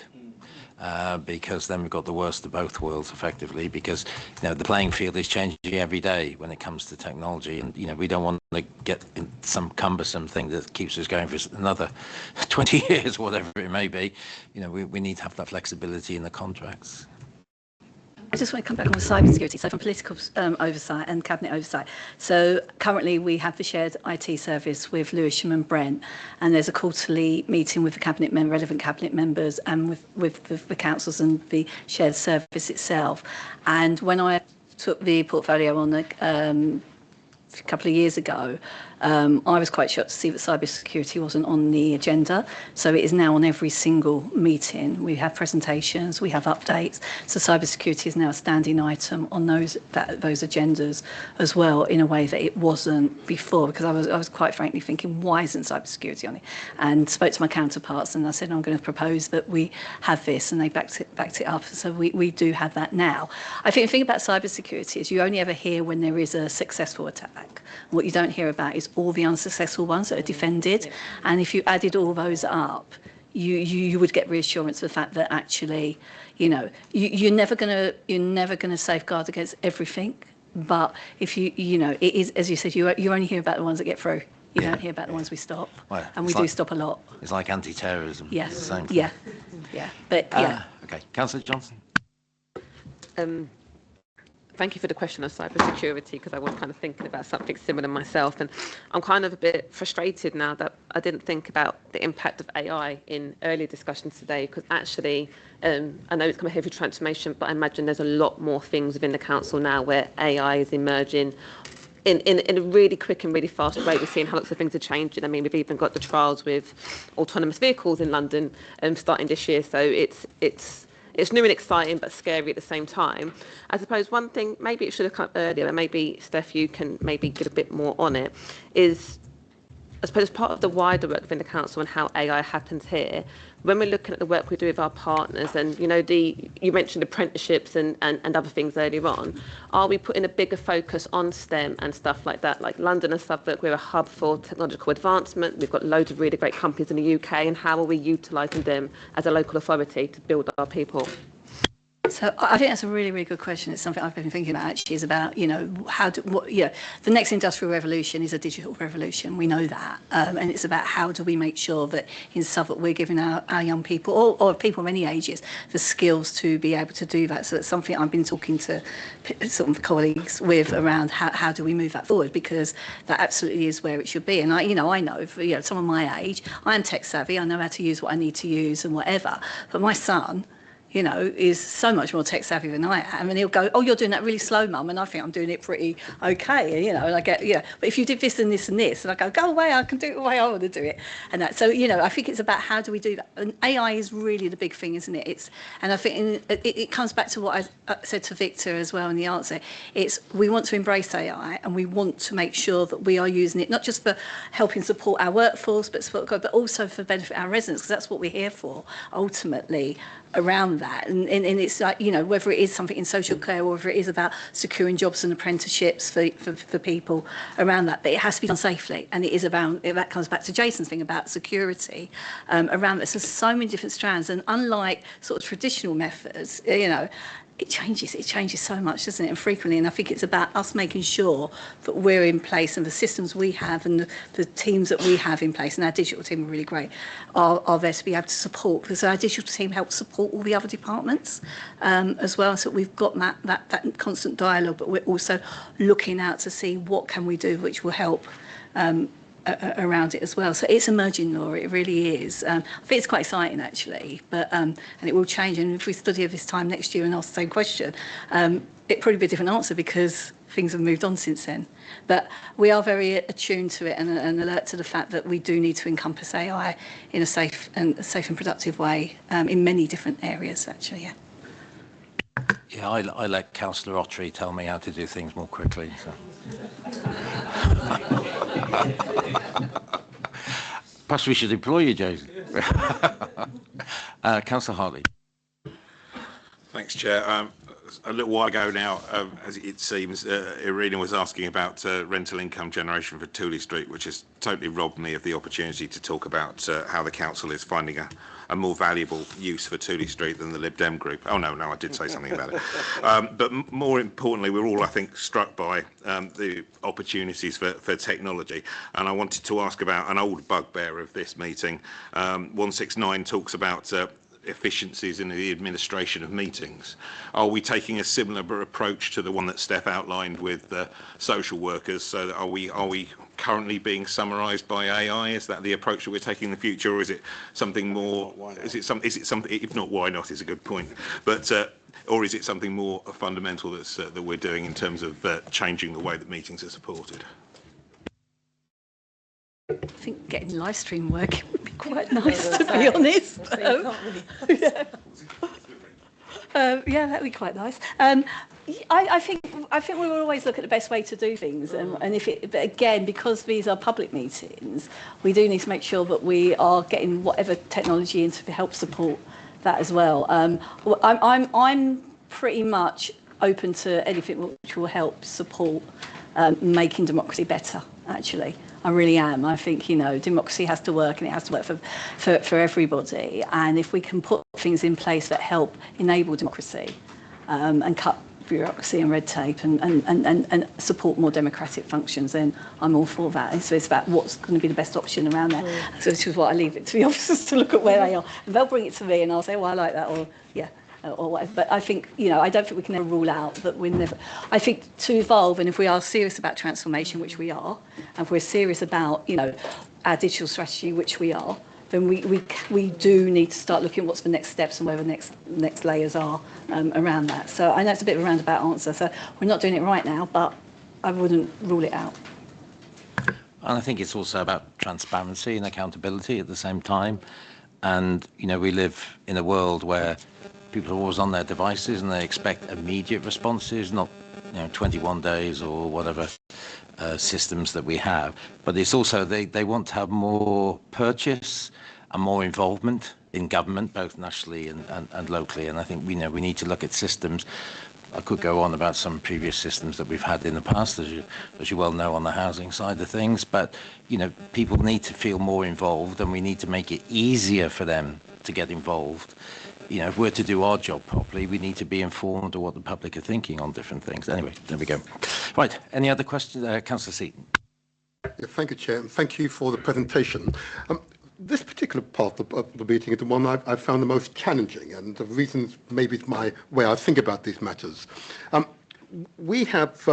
Because then we've got the worst of both worlds effectively, because the playing field is changing every day when it comes to technology, and we don't want to get in some cumbersome thing that keeps us going for another 20 years, whatever it may be. We need to have that flexibility in the contracts. I just want to come back on cybersecurity. So from political oversight and cabinet oversight. So currently we have the shared IT service with Lewisham and Brent, and there's a quarterly meeting with the relevant cabinet members and with the councils and the shared service itself. And when I took the portfolio on a couple of years ago, I was quite shocked to see that cybersecurity wasn't on the agenda. So it is now on every single meeting. We have presentations, we have updates. So cybersecurity is now a standing item on those agendas as well, in a way that it wasn't before. Because I was quite frankly thinking, why isn't cybersecurity on it? And spoke to my counterparts, and I said, I'm going to propose that we have this, and they backed it up. So we do have that now. I think the thing about cybersecurity is you only ever hear when there is a successful attack. What you don't hear about is all the unsuccessful ones that are defended. And if you added all those up, you would get reassurance of the fact that actually, you're never going to safeguard against everything. But if it is, as you said, you only hear about the ones that get through. You don't hear about the ones we stop. Well, and we do stop a lot. It's like anti-terrorism. Yes. It's the same thing. Yeah. But yeah. Okay, Councillor Johnson. Thank you for the question on cybersecurity, because I was kind of thinking about something similar myself, and I'm kind of a bit frustrated now that I didn't think about the impact of AI in earlier discussions today, because actually I know it's come a heavy transformation, but I imagine there's a lot more things within the council now where AI is emerging in a really quick and really fast way. We're seeing how lots of things are changing. I mean, we've even got the trials with autonomous vehicles in London starting this year, so it's new and exciting, but scary at the same time. I suppose one thing, maybe it should have come up earlier, and maybe, Steph, you can maybe get a bit more on it, is, I suppose, part of the wider work within the council and how AI happens here, when we're looking at the work we do with our partners, and, you mentioned apprenticeships and other things earlier on, are we putting a bigger focus on STEM and stuff like that? Like London and Southwark, we're a hub for technological advancement. We've got loads of really great companies in the UK, and how are we utilising them as a local authority to build our people? So I think that's a really, really good question. It's something I've been thinking about, actually, is about, the next industrial revolution is a digital revolution. We know that. And it's about how do we make sure that in Southwark we're giving our young people, or people of any ages, the skills to be able to do that. So it's something I've been talking to sort of colleagues with around how do we move that forward, because that absolutely is where it should be. And I know for someone my age, I am tech savvy. I know how to use what I need to use and whatever. But my son, you know, is so much more tech savvy than I am, and he'll go, "Oh, you're doing that really slow, Mum," and I think I'm doing it pretty okay, you know. And I get, yeah, but if you did this and this and this, and I go away, I can do it the way I want to do it, and that. So, you know, I think it's about how do we do that. And AI is really the big thing, isn't it? And I think it comes back to what I said to Victor as well in the answer. It's we want to embrace AI, and we want to make sure that we are using it not just for helping support our workforce, but also for benefit our residents, because that's what we're here for ultimately around that. And it's like, you know, whether it is something in social care or whether it is about securing jobs and apprenticeships for people around that, but it has to be done safely. And it is about, that comes back to Jason's thing about security around this. There's so many different strands, and unlike sort of traditional methods, you know, it changes so much, doesn't it, and frequently. And I think it's about us making sure that we're in place, and the systems we have and the teams that we have in place, and our digital team are really great, are there to be able to support, because our digital team helps support all the other departments as well. So we've got that constant dialogue, but we're also looking out to see what can we do which will help around it as well. So it's emerging law, it really is. I think it's quite exciting actually, but and it will change. And if we study this time next year and ask the same question, it'd probably be a different answer because things have moved on since then. But we are very attuned to it and alert to the fact that we do need to encompass AI in a safe and productive way in many different areas actually, yeah. Yeah, I let Councillor Ottery tell me how to do things more quickly. So. Perhaps we should employ you, Jason. Councillor Hartley. Thanks, Chair. A little while ago now, as it seems, Irina was asking about rental income generation for Tooley Street, which has totally robbed me of the opportunity to talk about how the council is finding a more valuable use for Tooley Street than the Lib Dem group. Oh, no, I did say something about it. But more importantly, we're all, I think, struck by the opportunities for technology. And I wanted to ask about an old bugbear of this meeting. 169 talks about efficiencies in the administration of meetings. Are we taking a similar approach to the one that Steph outlined with social workers? So that are we currently being summarised by AI? Is that the approach that we're taking in the future, or is it something more? Is it something? If not, why not? Is a good point. But or is it something more fundamental that we're doing in terms of changing the way that meetings are supported? I think getting live stream working would be quite nice, to be honest. Yeah, that'd be quite nice. I think we will always look at the best way to do things, and but again, because these are public meetings, we do need to make sure that we are getting whatever technology in to help support that as well. I'm pretty much open to anything which will help support making democracy better. Actually, I really am. I think, you know, democracy has to work, and it has to work for everybody. And if we can put things in place that help enable democracy and cut bureaucracy and red tape and support more democratic functions, then I'm all for that. And so it's about what's going to be the best option around that. So this is what I leave it to the officers to look at where they are. And they'll bring it to me, and I'll say, well, I like that, or yeah. Or whatever. But I think, you know, I don't think we can ever rule out that we're never. I think to evolve, and if we are serious about transformation, which we are, and if we're serious about, you know, our digital strategy, which we are, then we do need to start looking at what's the next steps and where the next layers are around that. So I know it's a bit of a roundabout answer. So we're not doing it right now, but I wouldn't rule it out. And I think it's also about transparency and accountability at the same time. And, you know, we live in a world where people are always on their devices and they expect immediate responses, not, you know, 21 days or whatever systems that we have. But it's also they want to have more purchase and more involvement in government, both nationally and locally. And I think we need to look at systems. I could go on about some previous systems that we've had in the past, as you well know, on the housing side of things. But, you know, people need to feel more involved, and we need to make it easier for them to get involved. You know, if we're to do our job properly, we need to be informed of what the public are thinking on different things. Anyway, there we go. Right, any other questions? Councillor Seaton. Yeah, thank you, Chair, and thank you for the presentation. This particular part of the meeting is the one I found the most challenging, and the reasons maybe it's my way I think about these matters. We have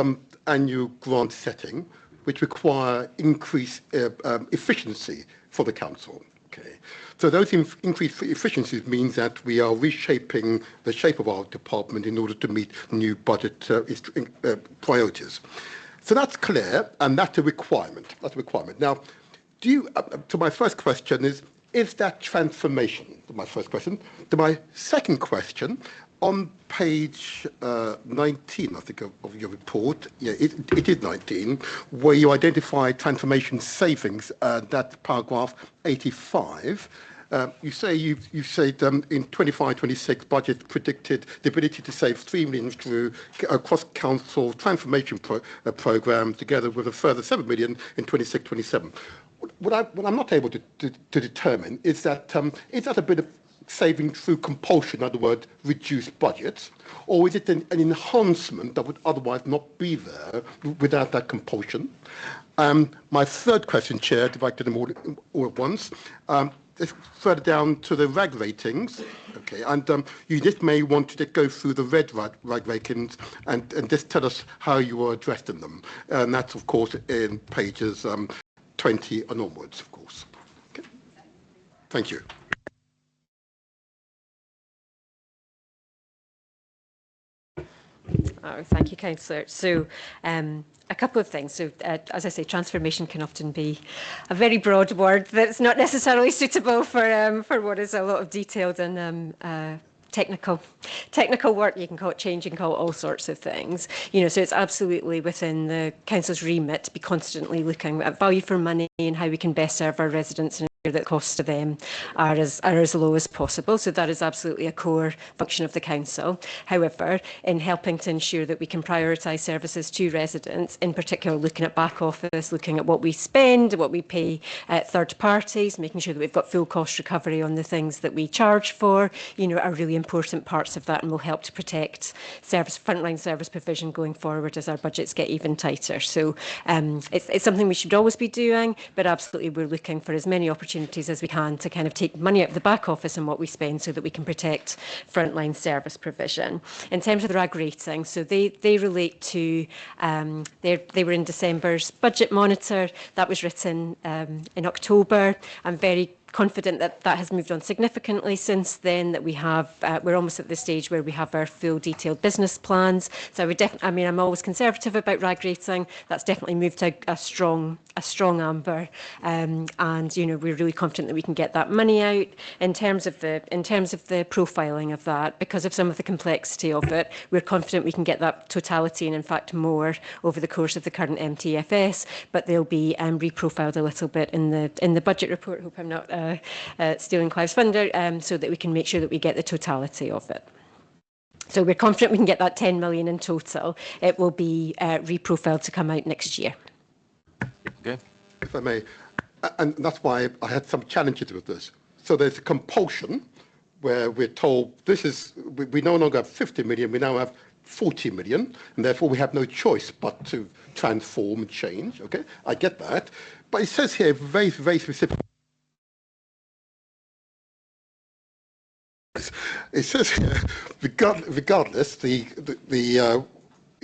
annual grant setting, which require increased efficiency for the council. Okay, so those increased efficiencies means that we are reshaping the shape of our department in order to meet new budget priorities. So that's clear, and that's a requirement. That's a requirement. Now, do you? So my first question is that transformation? My first question. To my second question, on page 19, I think, of your report, yeah, it is 19, where you identify transformation savings. That's paragraph 85. You say in 25-26 budget predicted the ability to save 3 million through a cross-council transformation program, together with a further 7 million in 26-27. What I'm not able to determine is that a bit of saving through compulsion, in other words, reduced budgets, or is it an enhancement that would otherwise not be there without that compulsion? My third question, Chair, if I could do them all at once, is further down to the RAG ratings. Okay, and you just may want to go through the red RAG ratings and just tell us how you are addressing them. And that's, of course, in pages 20 and onwards, of course. Okay. Thank you. Oh, thank you, Councillor. So, a couple of things. So, as I say, transformation can often be a very broad word that's not necessarily suitable for what is a lot of detailed and technical work. You can call it change, you can call it all sorts of things. So it's absolutely within the council's remit to be constantly looking at value for money and how we can best serve our residents and ensure that costs to them are as low as possible. So that is absolutely a core function of the council. However, in helping to ensure that we can prioritise services to residents, in particular looking at back office, looking at what we spend, what we pay third parties, making sure that we've got full cost recovery on the things that we charge for, are really important parts of that, and will help to protect frontline service provision going forward as our budgets get even tighter. So it's something we should always be doing, but absolutely we're looking for as many opportunities as we can to kind of take money out of the back office and what we spend so that we can protect frontline service provision. In terms of the RAG rating, so they relate to, they were in December's budget monitor. That was written in October. I'm very confident that has moved on significantly since then, that we're almost at the stage where we have our full detailed business plans. So I'm always conservative about RAG rating. That's definitely moved to a strong amber, and we're really confident that we can get that money out. In terms of the profiling of that, because of some of the complexity of it, we're confident we can get that totality, and in fact more, over the course of the current MTFS, but they'll be reprofiled a little bit in the budget report. Hope I'm not stealing Clive's thunder, so that we can make sure that we get the totality of it. So we're confident we can get that 10 million in total. It will be reprofiled to come out next year. Okay. If I may, and that's why I had some challenges with this. So there's a compulsion where we're told we no longer have 50 million, we now have 40 million, and therefore we have no choice but to transform and change. Okay, I get that. But it says here very, very specific. It says here, regardless, it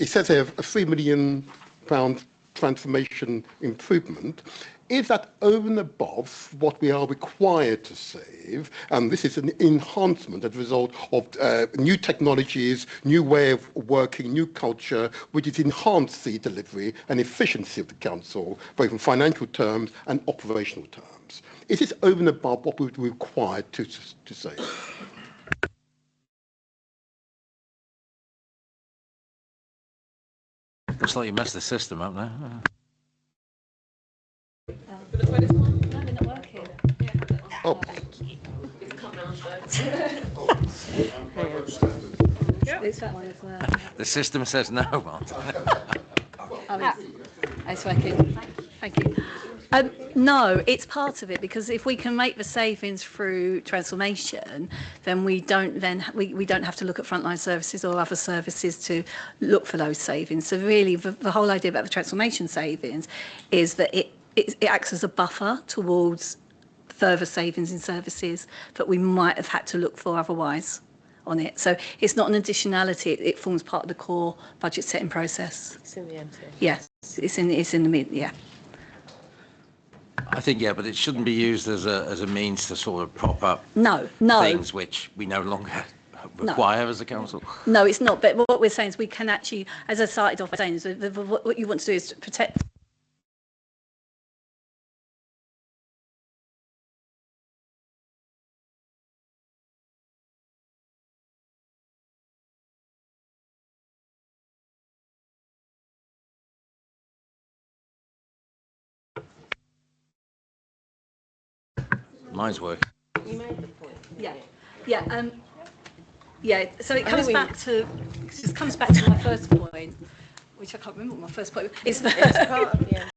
says here a £3 million transformation improvement. Is that over and above what we are required to save? And this is an enhancement as a result of new technologies, new way of working, new culture, which has enhanced the delivery and efficiency of the council, both in financial terms and operational terms. Is this over and above what we would be required to save? Looks like you messed the system up there. Oh. The system says no, It's working. Thank you. No, it's part of it, because if we can make the savings through transformation, then we don't have to look at frontline services or other services to look for those savings. So really, the whole idea about the transformation savings is that it acts as a buffer towards further savings in services that we might have had to look for otherwise on it. So it's not an additionality, it forms part of the core budget setting process. It's in the MT. Yes, it's in the mid, yeah. I think, yeah, but it shouldn't be used as a means to sort of prop up No. things which we no longer require as a council. No, it's not. But what we're saying is we can actually, as I started off by saying, is what you want to do is protect. Mine's working. You made the point. Yeah. So it comes back to my first point, which I can't remember what my first point is. It's part of the